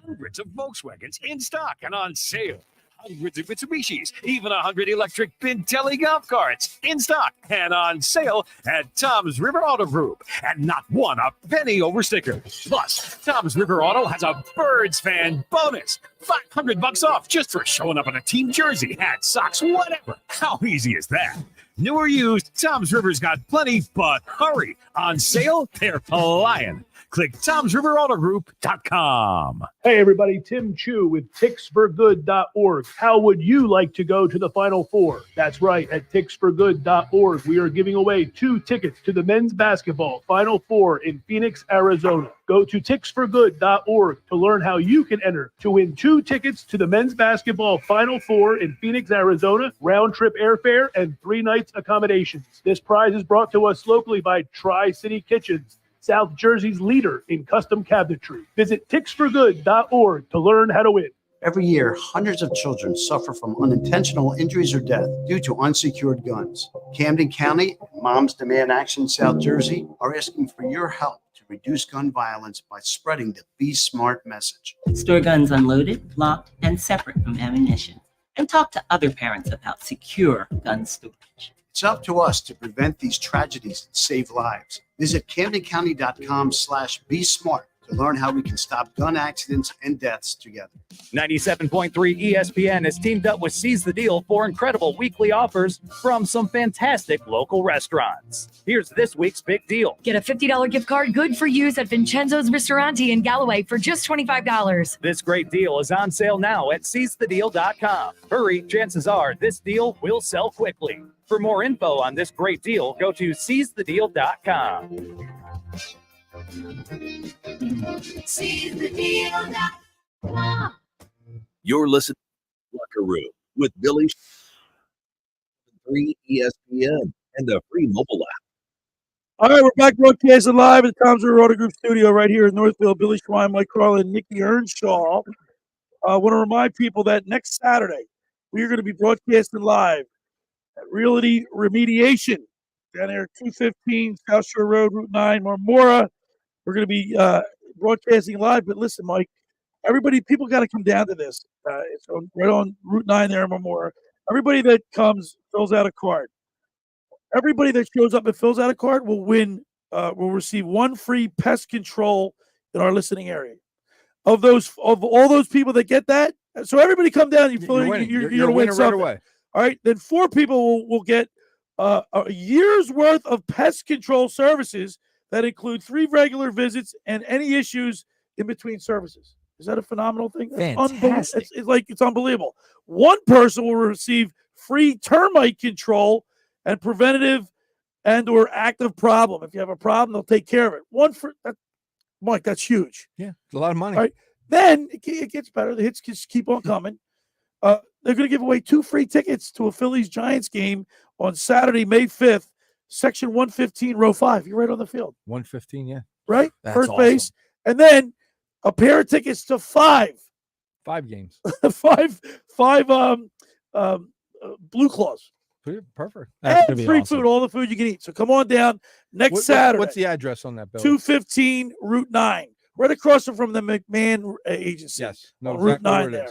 Hundreds of Volkswagens in stock and on sale. Hundreds of Mitsubishis, even 100 electric Pintelli golf carts in stock and on sale at Tom's River Auto Group. And not one a penny over sticker. Plus, Tom's River Auto has a Birds fan bonus. $500 off just for showing up in a team jersey, hat, socks, whatever. How easy is that? New or used, Tom's River's got plenty, but hurry. On sale, they're flying. Click Tom'sRiverAutoGroup.com.
Hey everybody, Tim Chu with ticksforgood.org. How would you like to go to the Final Four? That's right, at ticksforgood.org, we are giving away 2 tickets to the men's basketball Final Four in Phoenix, Arizona. Go to ticksforgood.org to learn how you can enter to win 2 tickets to the men's basketball Final Four in Phoenix, Arizona, round-trip airfare, and 3 nights accommodations. This prize is brought to us locally by Tri-City Kitchens, South Jersey's leader in custom cabinetry. Visit ticksforgood.org to learn how to win.
Every year, hundreds of children suffer from unintentional injuries or death due to unsecured guns. Camden County and Moms Demand Action South Jersey are asking for your help to reduce gun violence by spreading the Be Smart message.
Store guns unloaded, locked, and separate from ammunition. And talk to other parents about secure gun storage.
It's up to us to prevent these tragedies and save lives. Visit CamdenCounty.com/BeSmart to learn how we can stop gun accidents and deaths together.
97.3 ESPN has teamed up with Seize the Deal for incredible weekly offers from some fantastic local restaurants. Here's this week's big deal.
Get a $50 gift card good for use at Vincenzo's Ristorante in Galloway for just $25.
This great deal is on sale now at seizethedeal.com. Hurry, chances are this deal will sell quickly. For more info on this great deal, go to seizethedeal.com.
You're listening to Locker Room with Billy 3 ESPN and the free mobile app.
All right, we're back broadcasting live at the Tom's River Auto Group studio right here in Northfield. Billy Schwein, Mike Carlin, Nikki Earnshaw. I want to remind people that next Saturday we are going to be broadcasting live at Realty Remediation down there at 215 South Shore Road, Route 9, Marmora. We're going to be broadcasting live, but listen, Mike, people got to come down to this. It's right on Route 9 there in Marmora. Everybody that comes fills out a card. Everybody that shows up and fills out a card will will receive 1 free pest control in our listening area. Of all those people that get that, so everybody come down. You're going to win something. Right away. All right, then 4 people will get a year's worth of pest control services that include 3 regular visits and any issues in between services. Is that a phenomenal thing?
Fantastic.
It's unbelievable. 1 person will receive free termite control and preventative and or active problem. If you have a problem, they'll take care of it. Mike, that's huge.
Yeah, it's a lot of money.
All right, then it gets better. The hits just keep on coming. They're going to give away 2 free tickets to a Phillies-Giants game on Saturday, May 5th, Section 115, Row 5. You're right on the field.
115, yeah.
Right?
That's
First
awesome.
base. And then a pair of tickets to 5
games.
5 Blue Claws.
Perfect.
And free food, all the food you can eat. So come on down next Saturday.
What's the address on that bill?
215 Route 9. Right across from the McMahon Agency.
Yes.
On Route 9 there.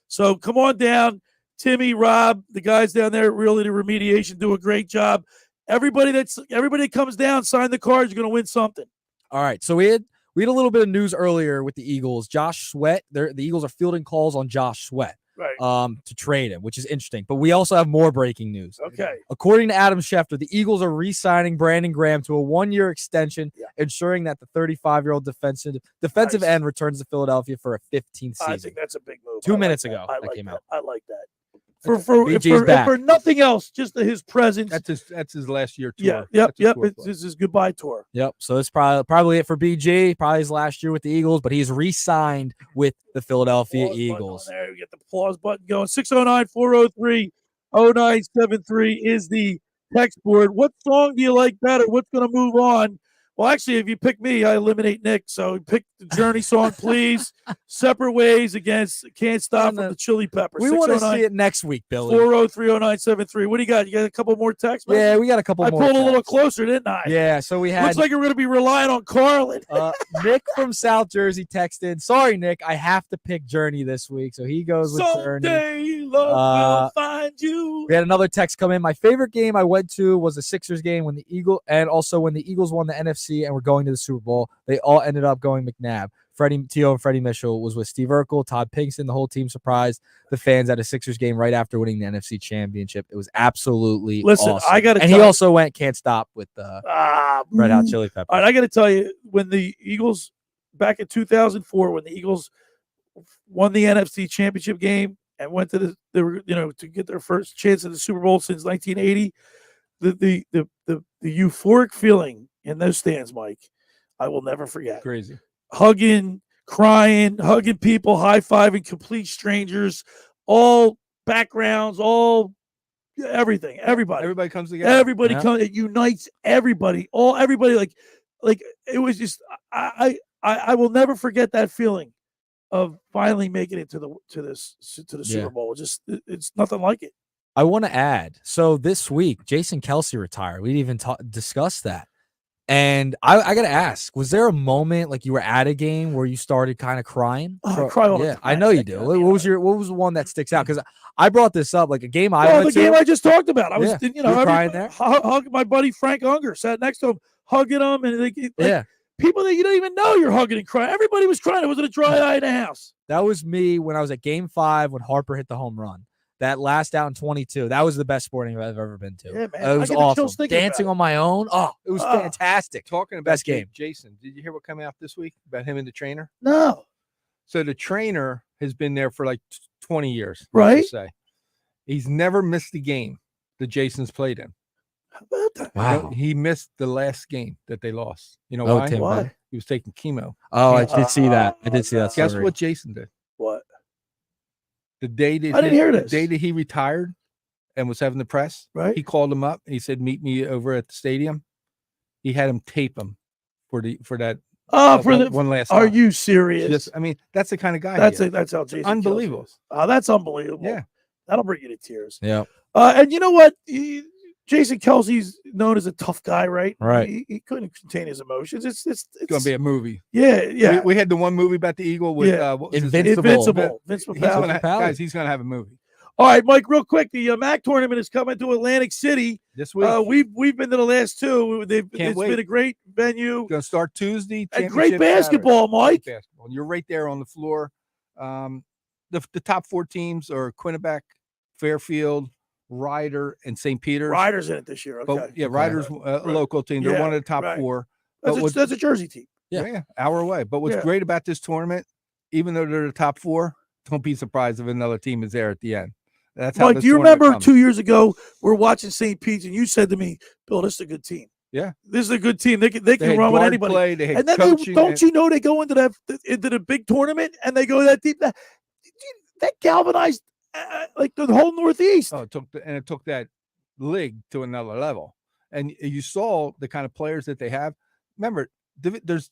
So come on down. Timmy, Rob, the guys down there at Realty Remediation do a great job. Everybody that comes down, sign the cards, you're going to win something.
All right. So we had a little bit of news earlier with the Eagles. Josh Sweat, the Eagles are fielding calls on Josh Sweat.
Right.
To trade him, which is interesting. But we also have more breaking news.
Okay.
According to Adam Schefter, the Eagles are re-signing Brandon Graham to a 1-year extension, ensuring that the 35-year-old defensive end returns to Philadelphia for a 15th season.
I think that's a big move.
2 minutes ago
that
came out.
I like that.
For
nothing else, just his presence.
That's his last year tour.
Yep. It's his goodbye tour.
Yep. So it's probably it for BG. Probably his last year with the Eagles, but he's re-signed with the Philadelphia Eagles.
There, you get the applause button going. 609-403-0973 is the text board. What song do you like better? What's going to move on? Well, actually, if you pick me, I eliminate Nick. So pick the Journey song, please. Separate Ways against Can't Stop from the Chili Peppers.
We want to see it next week, Billy.
403-0973. What do you got? You got a couple more texts?
Yeah, we got a couple more.
I pulled a little closer, didn't I?
Yeah, so we had.
Looks like we're going to be relying on Carlin.
Nick from South Jersey texted, sorry, Nick, I have to pick Journey this week. So he goes with Journey.
Someday love will find you.
We had another text come in. My favorite game I went to was the Sixers game when the Eagles won the NFC NFC and were going to the Super Bowl. They all ended up going McNabb. T.O. and Freddie Mitchell was with Steve Urkel, Todd Pinkston. The whole team surprised the fans at a Sixers game right after winning the NFC Championship. It was absolutely awesome.
I got to
and he also went Can't Stop with the Red Hot Chili Peppers.
All right, I got to tell you, when the Eagles, back in 2004, when the Eagles won the NFC Championship game and went to to get their first chance at the Super Bowl since 1980, the euphoric feeling in those stands, Mike, I will never forget.
Crazy.
Hugging, crying, hugging people, high-fiving complete strangers, all backgrounds, all everything, everybody
comes together.
Everybody comes, it unites everybody, everybody like it was just I will never forget that feeling of finally making it to the Super Bowl. It's nothing like it.
I want to add, so this week Jason Kelce retired. We didn't even discuss that. And I got to ask, was there a moment like you were at a game where you started kind of crying?
I cry all the time.
I know you do. What was the one that sticks out? Because I brought this up, like a game
the game I just talked about. I was,
crying there.
Hugging my buddy Frank Unger, sat next to him, hugging him, and people that you don't even know you're hugging and crying. Everybody was crying. It wasn't a dry eye in the house.
That was me when I was at Game 5 when Harper hit the home run. That last out in 22. That was the best sporting event I've ever been to.
Yeah, man.
It was awesome. Dancing on my own. Oh, it was fantastic.
Talking about
best game.
Jason, did you hear what came out this week about him and the trainer?
No.
So the trainer has been there for like 20 years.
Right.
Say. He's never missed a game that Jason's played in.
How about that?
Wow.
He missed the last game that they lost. You know why?
Why?
He was taking chemo.
Oh, I did see that. I did see that.
Guess
story.
what Jason did?
What?
The day that
I didn't hear this.
The day that he retired and was having the press,
right?
He called him up. He said, "Meet me over at the stadium." He had him tape him for that. One last.
Are
time.
you serious?
I mean, that's the kind of guy.
That's how Jason.
Unbelievable.
Kelce is. Oh, that's unbelievable.
Yeah,
that'll bring you to tears.
Yeah.
And you know what? Jason Kelce's known as a tough guy, right?
Right.
He couldn't contain his emotions. It's
going to be a movie.
Yeah.
We had the one movie about the Eagle with
Invincible. Vince McPaul.
Guys, he's going to have a movie.
All right, Mike. Real quick, the MAC tournament is coming to Atlantic City
this week.
We've been to the last two. It's
wait.
been a great venue.
Going to start Tuesday.
And great basketball,
Saturday.
Mike.
Great basketball. You're right there on the floor. The top four teams are Quinnipiac, Fairfield, Ryder, and St. Peter's.
Ryder's in it this year. Okay.
But, Ryder's a local team. They're one of the top four.
That's a Jersey team.
Yeah, hour away. But what's great about this tournament, even though they're the top four, don't be surprised if another team is there at the end. That's how.
Mike, do you remember 2 years ago we're watching St. Pete's and you said to me, "Bill, this is a good team.
Yeah,
this is a good team. They can run with anybody."
Play, they had
and then don't you know they go into the big tournament and they go that deep. That galvanized like the whole Northeast.
Oh, it took that league to another level. And you saw the kind of players that they have. Remember, there's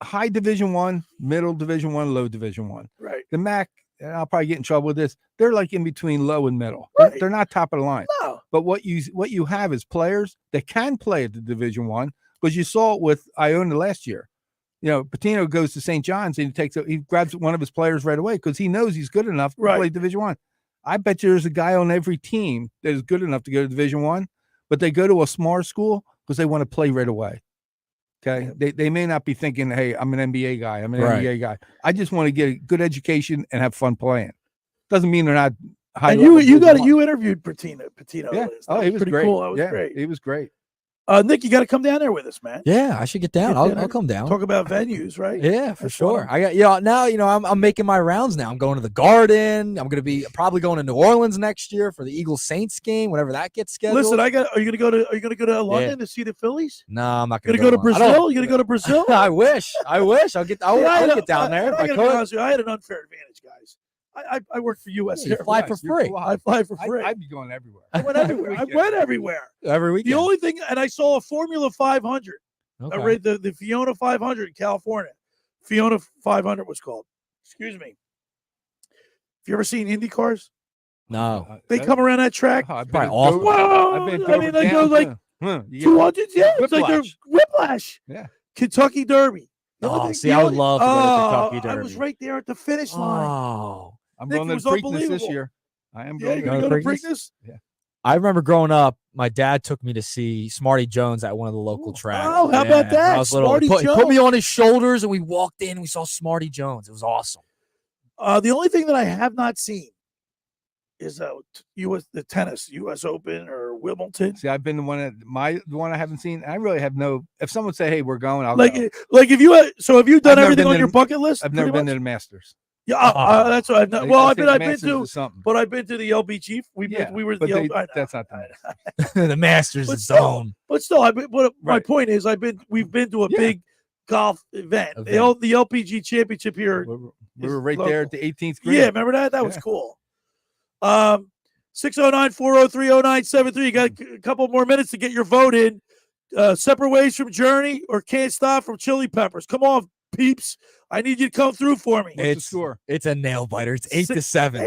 high Division I, middle Division I, low Division I.
Right.
The MAC, and I'll probably get in trouble with this, they're like in between low and middle.
Right.
They're not top of the line.
No.
But what you have is players that can play at the Division I, because you saw it with Iona last year. You know, Patino goes to St. John's and he grabs one of his players right away because he knows he's good enough to play Division I. I bet you there's a guy on every team that is good enough to go to Division I, but they go to a smaller school because they want to play right away. Okay. They may not be thinking, hey, I'm an NBA guy. I'm an NBA guy. I just want to get a good education and have fun playing. Doesn't mean they're not high.
And you interviewed Patino.
Yeah.
Oh,
he was
pretty
great.
Cool. That was great.
He was great.
Nick, you got to come down there with us, man.
Yeah, I should get down. I'll come down.
Talk about venues, right?
Yeah, for sure. I got now. I'm making my rounds now. I'm going to the Garden. I'm going to be probably going to New Orleans next year for the Eagles Saints game, whenever that gets scheduled.
Listen, are you going to go to London to see the Phillies?
No, I'm not
going to go to Brazil. You going to go to Brazil?
I wish. I'll get down there if I could.
I had an unfair advantage, guys. I worked for U.S.
You fly for free.
I fly for free.
I'd be going everywhere.
I went everywhere. I went everywhere.
Every weekend.
The only thing, and I saw a Formula 500.
Okay.
I read the Fiona 500 in California. Fiona 500 was called. Excuse me. Have you ever seen Indy cars?
No.
They come around that track.
Probably awful.
Whoa! They go like 200. Yeah, it's like they're whiplash.
Yeah.
Kentucky Derby.
I would love to go to Kentucky Derby.
I was right there at the finish line.
Oh.
I'm going to Preakness this year. I am going
to go to Preakness?
Yeah.
I remember growing up, my dad took me to see Smarty Jones at one of the local tracks.
Oh, how about that?
When I was little.
Smarty
He put me
Jones.
on his shoulders, and we walked in, and we saw Smarty Jones. It was awesome.
The only thing that I have not seen is the tennis, U.S. Open or Wimbledon.
See, I've been the one I haven't seen. I really have no. If someone say, "Hey, we're going," I'll
Like
go.
if you have you done everything on your bucket list?
I've never
pretty
been
much?
to the Masters.
Yeah, that's what I've done.
They-
Well,
I
I've
think
been
Masters
to,
is something.
but I've been to the LBG. We were
but
the I know.
that's not the
The Masters
But
is
still,
zone.
But still, my point is, we've been to a big golf event. The LPG Championship here.
We were right there at the 18th green.
Yeah, remember that? That was cool. 609-403-0973. You got a couple more minutes to get your vote in. Separate Ways from Journey or Can't Stop from Chili Peppers. Come on, peeps. I need you to come through for me.
It's a nail biter. It's 8-7.
8-7.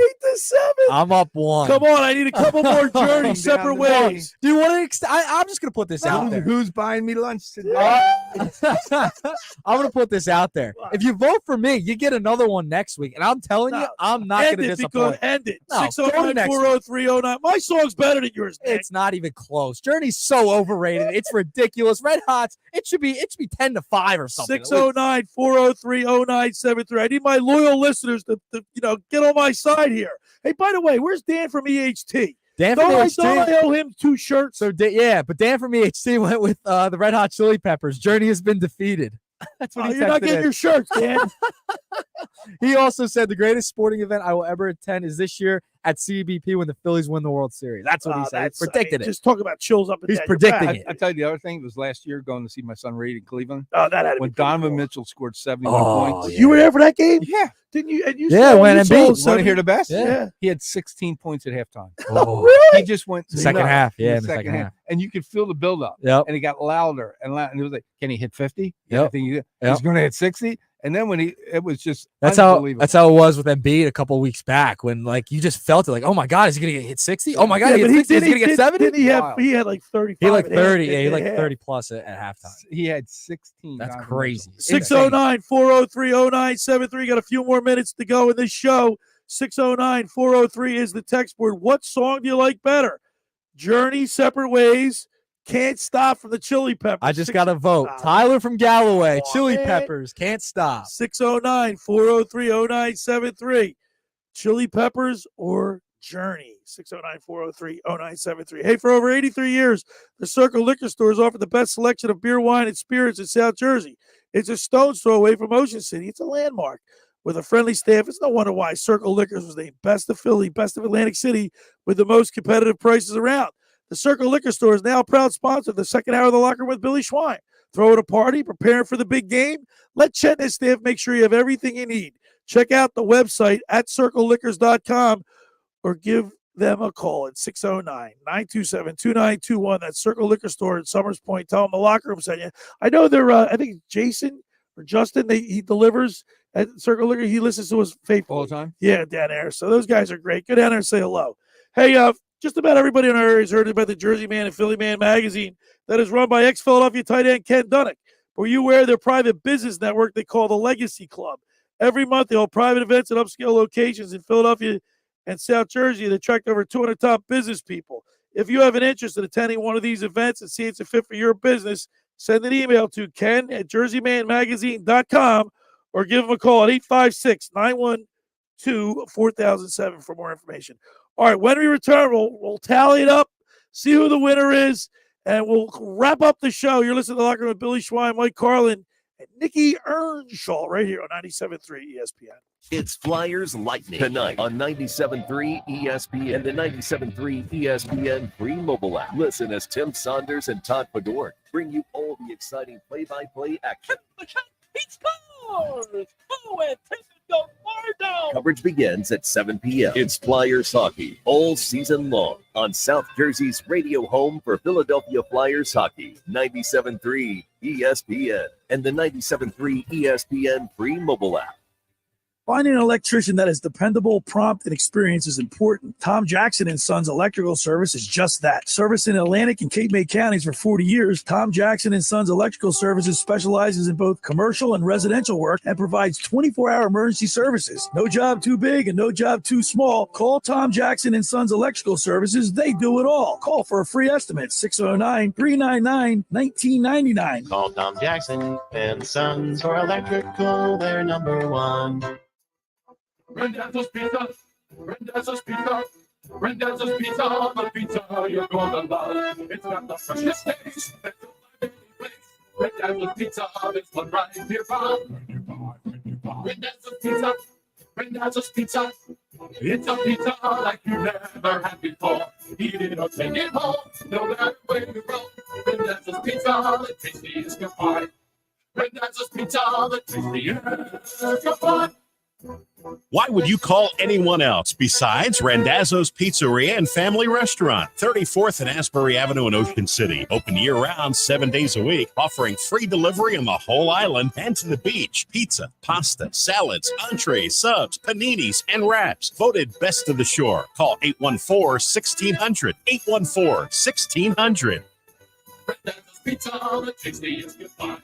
I'm up 1.
Come on, I need a couple more Journey Separate Ways.
Do you want to? I'm just gonna put this out there.
Who's buying me lunch today?
I'm gonna put this out there. If you vote for me, you get another one next week, and I'm telling you, I'm not
End
gonna
it
disappoint.
End it.
No, go to next week.
609-403-09. My song's better than yours, Nick.
It's not even close. Journey's so overrated. It's ridiculous. Red Hots. It should be 10-5 or something.
609-403-0973. I need my loyal listeners to get on my side here. Hey, by the way, where's Dan from EHT?
Dan from EHT.
I owe him 2 shirts.
So but Dan from EHT went with the Red Hot Chili Peppers. Journey has been defeated. That's what he
You're not
texted
getting
in.
your shirts, Dan.
He also said the greatest sporting event I will ever attend is this year at CBP when the Phillies win the World Series. That's what he said. He predicted it.
Just talk about chills up and
He's
down
predicting
your
it.
I tell you, the other thing was last year going to see my son Reed in Cleveland.
Oh, that had to
when
be pretty
Donovan
cool.
Mitchell scored 71 points.
You were there for that game?
Yeah.
Didn't you? And you
Yeah,
saw,
when
you
Embiid.
saw
Want to hear the best?
Yeah.
He had 16 points at halftime.
Oh.
Really?
He just went
Second
nuts
half.
in
Yeah,
the
in the second half.
And you could feel the buildup.
Yep.
And he got louder and louder. And it was like, can he hit 50?
Yep.
I think he's
Yep.
going to hit 60. And then when it was just
That's how
unbelievable.
it was with Embiid a couple weeks back when you just felt it like, oh my God, is he gonna hit 60? Oh my God,
Yeah,
he
but
hit 60? Is he gonna get 70?
Didn't he had like 35.
He had like
at
30.
half-
Yeah, he had like
at
30 plus at halftime.
He had 16.
That's
Donovan
crazy.
Mitchell.
609-403-0973. Got a few more minutes to go in this show. 609-403 is the text board. What song do you like better? Journey, Separate Ways, Can't Stop from the Chili Peppers.
I just got to vote. Tyler from Galloway, Chili
man.
Peppers, Can't Stop.
609-403-0973. Chili Peppers or Journey. 609-403-0973. Hey, for over 83 years, the Circle Liquor Store has offered the best selection of beer, wine, and spirits in South Jersey. It's a stone's throw away from Ocean City. It's a landmark. With a friendly staff, it's no wonder why Circle Liquors was named Best of Philly, Best of Atlantic City, with the most competitive prices around. The Circle Liquor Store is now a proud sponsor of the second hour of the Locker Room with Billy Schwein. Throwing a party, preparing for the big game? Let Chet and his staff make sure you have everything you need. Check out the website at circleliquors.com or give them a call at 609-927-2921. That's Circle Liquor Store in Summers Point. Tell them the Locker Room sent you. I know they're, I think Jason or Justin, he delivers at Circle Liquor. He listens to us faithfully.
All the time?
Yeah, down there. So those guys are great. Go down there and say hello. Hey, just about everybody in our area has heard about the Jersey Man and Philly Man magazine that is run by ex-Philadelphia tight end Ken Dunnick. Were you aware of their private business network they call the Legacy Club? Every month, they hold private events at upscale locations in Philadelphia and South Jersey that attract over 200 top business people. If you have an interest in attending one of these events and see it's a fit for your business, send an email to ken@jerseymanmagazine.com or give them a call at 856-912-4007 for more information. All right, when we return, we'll tally it up, see who the winner is, and we'll wrap up the show. You're listening to The Locker Room with Billy Schwein, Mike Carlin, and Nikki Earnshaw right here on 97.3 ESPN.
It's Flyers Lightning tonight on 97.3 ESPN and the 97.3 ESPN free mobile app. Listen as Tim Saunders and Todd Fedor bring you all the exciting play-by-play action.
He scores! Oh, and takes it go far down.
Coverage begins at 7 p.m. It's Flyers hockey all season long on South Jersey's radio home for Philadelphia Flyers hockey, 97.3 ESPN and the 97.3 ESPN free mobile app.
Finding an electrician that is dependable, prompt, and experienced is important. Tom Jackson & Sons Electrical Service is just that. Service in Atlantic and Cape May counties for 40 years, Tom Jackson & Sons Electrical Services specializes in both commercial and residential work and provides 24-hour emergency services. No job too big and no job too small. Call Tom Jackson & Sons Electrical Services. They do it all. Call for a free estimate, 609-399-1999.
Call Tom Jackson and Sons for electrical. They're number one.
Randazzo's Pizza, Randazzo's Pizza, Randazzo's Pizza, the pizza you're gonna love. It's got the freshest taste that's on any place. Randazzo's Pizza, there's one right here from Randazzo's Pizza, Randazzo's Pizza. It's a pizza like you never had before. Eat it or take it home, no matter where you go. Randazzo's Pizza, the tastiest you'll find. Randazzo's Pizza, the tastiest you'll find.
Why would you call anyone else besides Randazzo's Pizzeria and Family Restaurant, 34th and Asbury Avenue in Ocean City. Open year-round, 7 days a week, offering free delivery on the whole island and to the beach. Pizza, pasta, salads, entrees, subs, paninis, and wraps. Voted best of the shore. Call 814-1600. 814-1600.
Randazzo's Pizza, the tastiest you'll find.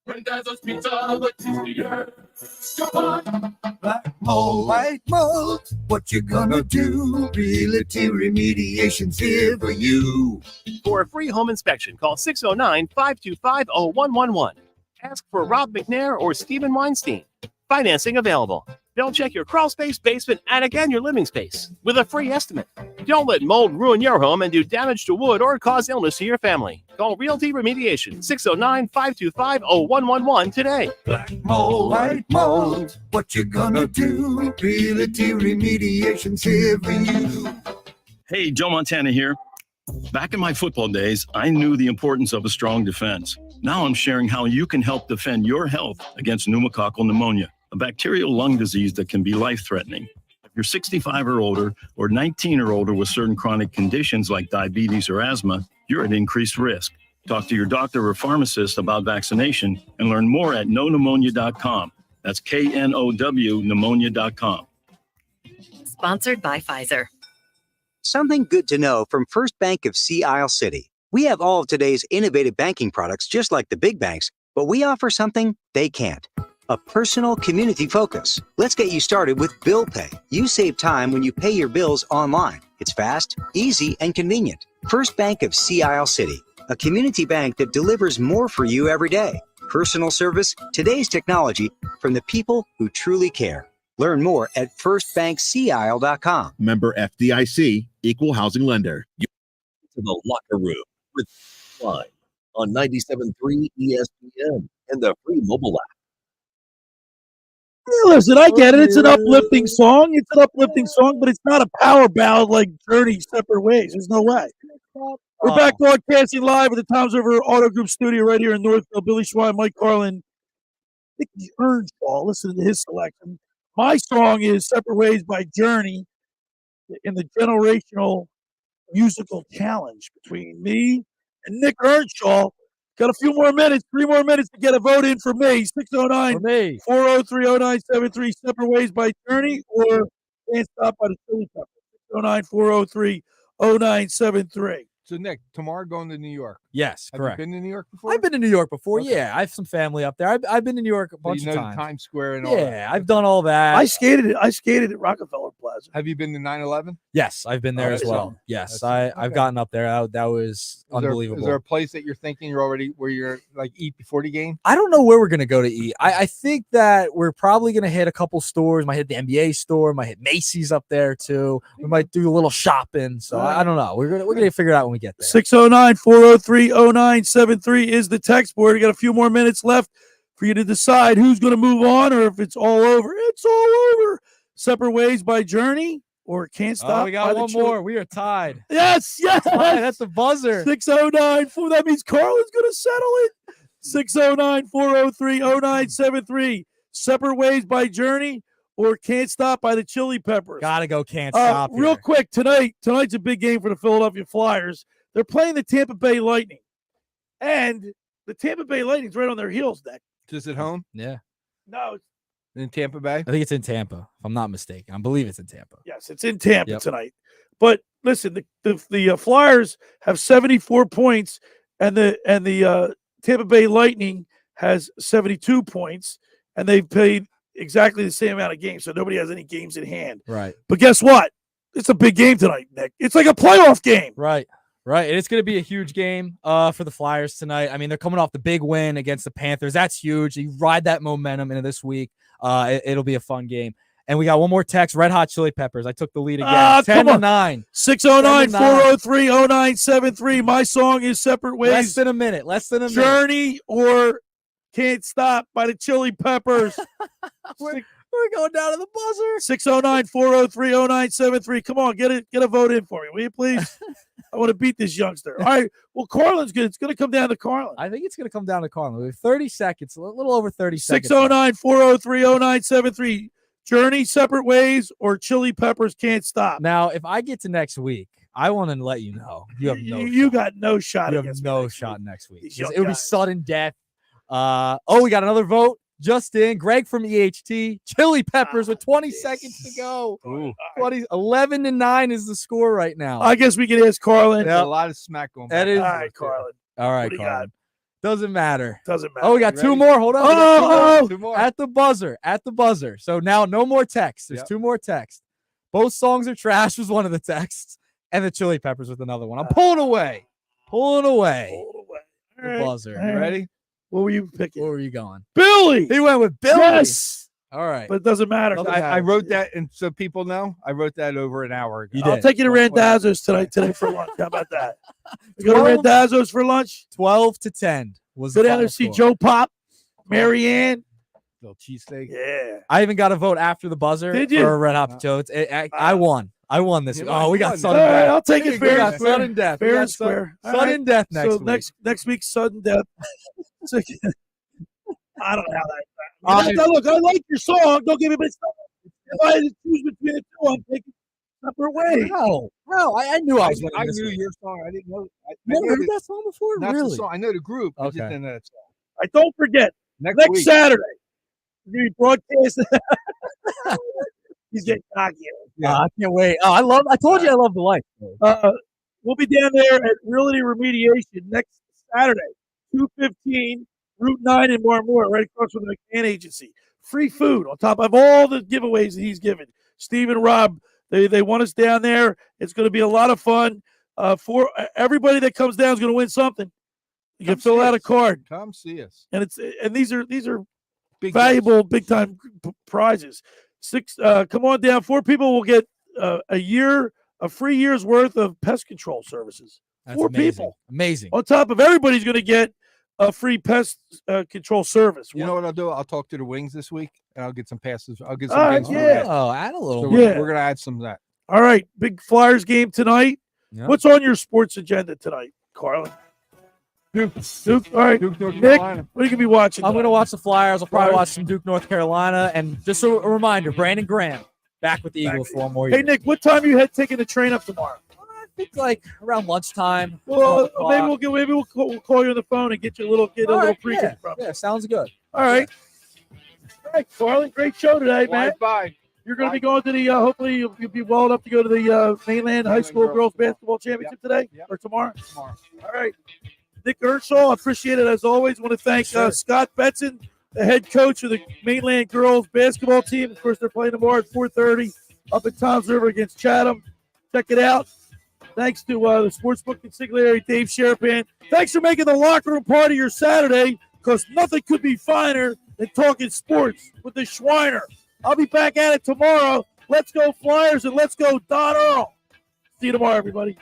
Randazzo's Pizza, the tastiest you'll find.
Black mold, white mold, what you gonna do? Realty Remediation's here for you.
For a free home inspection, call 609-525-0111. Ask for Rob McNair or Stephen Weinstein. Financing available. They'll check your crawl space, basement, attic, and your living space with a free estimate. Don't let mold ruin your home and do damage to wood or cause illness to your family. Call Realty Remediation, 609-525-0111 today.
Black mold, white mold, what you gonna do? Realty Remediation's here for you.
Hey, Joe Montana here. Back in my football days, I knew the importance of a strong defense. Now I'm sharing how you can help defend your health against pneumococcal pneumonia, a bacterial lung disease that can be life-threatening. If you're 65 or older, or 19 or older with certain chronic conditions like diabetes or asthma, you're at increased risk. Talk to your doctor or pharmacist about vaccination and learn more at knowpneumonia.com. That's KNOW pneumonia.com.
Sponsored by Pfizer.
Something good to know from First Bank of Sea Isle City. We have all of today's innovative banking products just like the big banks, but we offer something they can't. A personal community focus. Let's get you started with Bill Pay. You save time when you pay your bills online. It's fast, easy, and convenient. First Bank of Sea Isle City, a community bank that delivers more for you every day. Personal service, today's technology, from the people who truly care. Learn more at firstbankseaisle.com.
Member FDIC, equal housing lender.
To the locker room with Line on 97.3 ESPN and the free mobile app.
Hey, listen, I get it. It's an uplifting song. It's an uplifting song, but it's not a power ballad like Journey Separate Ways. There's no way. We're back broadcasting live at the Tom's River Auto Group studio right here in Northville. Billy Schwein, Mike Carlin, Nicky Earnshaw. Listen to his selection. My song is Separate Ways by Journey in the generational musical challenge between me and Nick Earnshaw. Got a few more minutes, 3 more minutes to get a vote in for me. 609-403-0973. Separate Ways by Journey or Can't Stop by the Chili Peppers. 609-403-0973.
So, Nick, tomorrow going to New York.
Yes,
Have
correct.
you been to New York before?
I've been to New York before.
Okay.
Yeah, I have some family up there. I've been to New York a bunch
you know
of times.
Times Square and all that.
Yeah, I've done all that.
I skated at Rockefeller Plaza.
Have you been to 9/11?
Yes, I've been there as well. Yes, I've gotten up there. That was unbelievable.
Is there a place that you're thinking where you're like eat before the game?
I don't know where we're gonna go to eat. I think that we're probably gonna hit a couple stores. Might hit the NBA store. Might hit Macy's up there too. We might do a little shopping. So I don't know. We're gonna figure it out when we get there.
609-403-0973 is the text board. We got a few more minutes left for you to decide who's going to move on or if it's all over. It's all over. Separate Ways by Journey or Can't Stop.
We got one more. We are tied.
Yes.
That's the buzzer.
609-4. That means Carlin's going to settle it. 609-403-0973. Separate Ways by Journey or Can't Stop by the Chili Peppers.
Gotta go Can't Stop.
Real quick, tonight's a big game for the Philadelphia Flyers. They're playing the Tampa Bay Lightning. And the Tampa Bay Lightning's right on their heels, Nick.
Just at home?
Yeah.
No,
In Tampa Bay?
I think it's in Tampa, if I'm not mistaken. I believe it's in Tampa.
Yes, it's in Tampa
Yep.
tonight. But listen, the Flyers have 74 points, and the Tampa Bay Lightning has 72 points, and they've played exactly the same amount of games, so nobody has any games in hand.
Right.
But guess what? It's a big game tonight, Nick. It's like a playoff game.
Right. Right. And it's going to be a huge game for the Flyers tonight. I mean, they're coming off the big win against the Panthers. That's huge. You ride that momentum into this week. It'll be a fun game. And we got one more text, Red Hot Chili Peppers. I took the lead again. 10-9.
609-403-0973. My song is Separate Ways.
Less than a minute.
Journey or Can't Stop by the Chili Peppers.
We're going down to the buzzer.
609-403-0973. Come on, get a vote in for me, will you please? I want to beat this youngster. All right. Well, Carlin's good. It's going to come down to Carlin.
I think it's going to come down to Carlin. We have 30 seconds, a little over 30 seconds.
609-403-0973. Journey, Separate Ways, or Chili Peppers Can't Stop.
Now, if I get to next week, I want to let you know you have no.
You got no shot.
You have no shot next week.
These young
It'll be
guys.
sudden death. We got another vote. Just in, Greg from EHT, Chili Peppers with 20 seconds to go. 11-9 is the score right now.
I guess we can ask Carlin.
There's a lot of smack going
That
back.
is
All right, Carlin.
all right,
What do you
Carlin. Doesn't matter.
Doesn't matter.
Oh, we got
You
two
ready?
more. Hold on. We got
Oh,
two more. At the buzzer. So now no more text. There's two more texts. Both songs are trash was one of the texts, and the Chili Peppers with another one. I'm pulling away. The buzzer. You ready?
What were you picking?
Where were you going?
Billy.
He went with Billy.
Yes.
All right.
But it doesn't matter.
I wrote that, and so people know, I wrote that over an hour ago.
I'll take you to Randazzo's today for lunch. How about that? You go to Randazzo's for lunch?
12-10 was
Go
the
down there
final
to see
score.
Joe Pop, Marianne.
Little cheesesteak.
Yeah.
I even got a vote after the buzzer
Did you?
for Red Hot Jones. I won. I won this. Oh, we got
All
sudden
right,
death.
I'll take it
We
fair
got
and square.
sudden death. We
Fair
got
and square. All
Sudden
right.
death next
So
week.
next week, sudden death. I don't know how that.
I-
Look, I like your song. Don't give me my stuff. If I had to choose between the two, I'm taking Separate Ways.
No, I knew I was winning
I
this
knew
week.
your song. I didn't know. I
Never
knew
heard
the-
that song before?
Not the
Really?
song. I know the group. I just
Okay.
didn't know that song.
All right, don't forget,
Next
next
week.
Saturday, we're going to be broadcasting. He's getting cocky.
I can't wait. Oh, I told you I love the life.
We'll be down there at Realty Remediation next Saturday, 215 Route 9 in Marmore, right across from the McCann Agency. Free food on top of all the giveaways that he's given. Steve and Rob, they want us down there. It's going to be a lot of fun. For everybody that comes down is going to win something. You can fill out a card,
Come see us.
and these are
Big
valuable, big time prizes. Come on down. 4 people will get a free year's worth of pest control services.
That's
4
amazing.
people.
Amazing.
On top of everybody's going to get a free pest control service.
You know what I'll do? I'll talk to the Wings this week, and I'll get some passes. I'll get some
All right,
games. for
yeah.
them.
Oh, add a little.
So
more.
we're gonna add some of that.
All right, big Flyers game tonight.
Yeah.
What's on your sports agenda tonight, Carlin? Duke. All right,
Duke, North
Nick,
Carolina.
what are you gonna be watching?
I'm going to
tonight?
watch the Flyers. I'll probably
Flyers.
watch some Duke, North Carolina. And just a reminder, Brandon Graham back with the Eagles for one more
Hey
year.
Nick, what time are you taking the train up tomorrow?
I think like around lunchtime.
Well,
12
maybe we'll call you on the phone and get you a little
All right,
pregame from.
yeah, sounds good.
All right. All right, Carlin, great show today, man.
Bye.
You're going to be going to the, hopefully you'll be well enough to go to the Mainland High School Girls Basketball Championship today or tomorrow?
Tomorrow.
All right. Nick Earnshaw, appreciate it as always. Want to thank Scott Betson, the head coach of the Mainland Girls Basketball team. Of course, they're playing tomorrow at 4:30 up at Toms River against Chatham. Check it out. Thanks to the Sportsbook Consigliere, Dave Sharapan. Thanks for making the locker room part of your Saturday, because nothing could be finer than talking sports with the Schweiner. I'll be back at it tomorrow. Let's go Flyers and let's go Don Earl. See you tomorrow, everybody.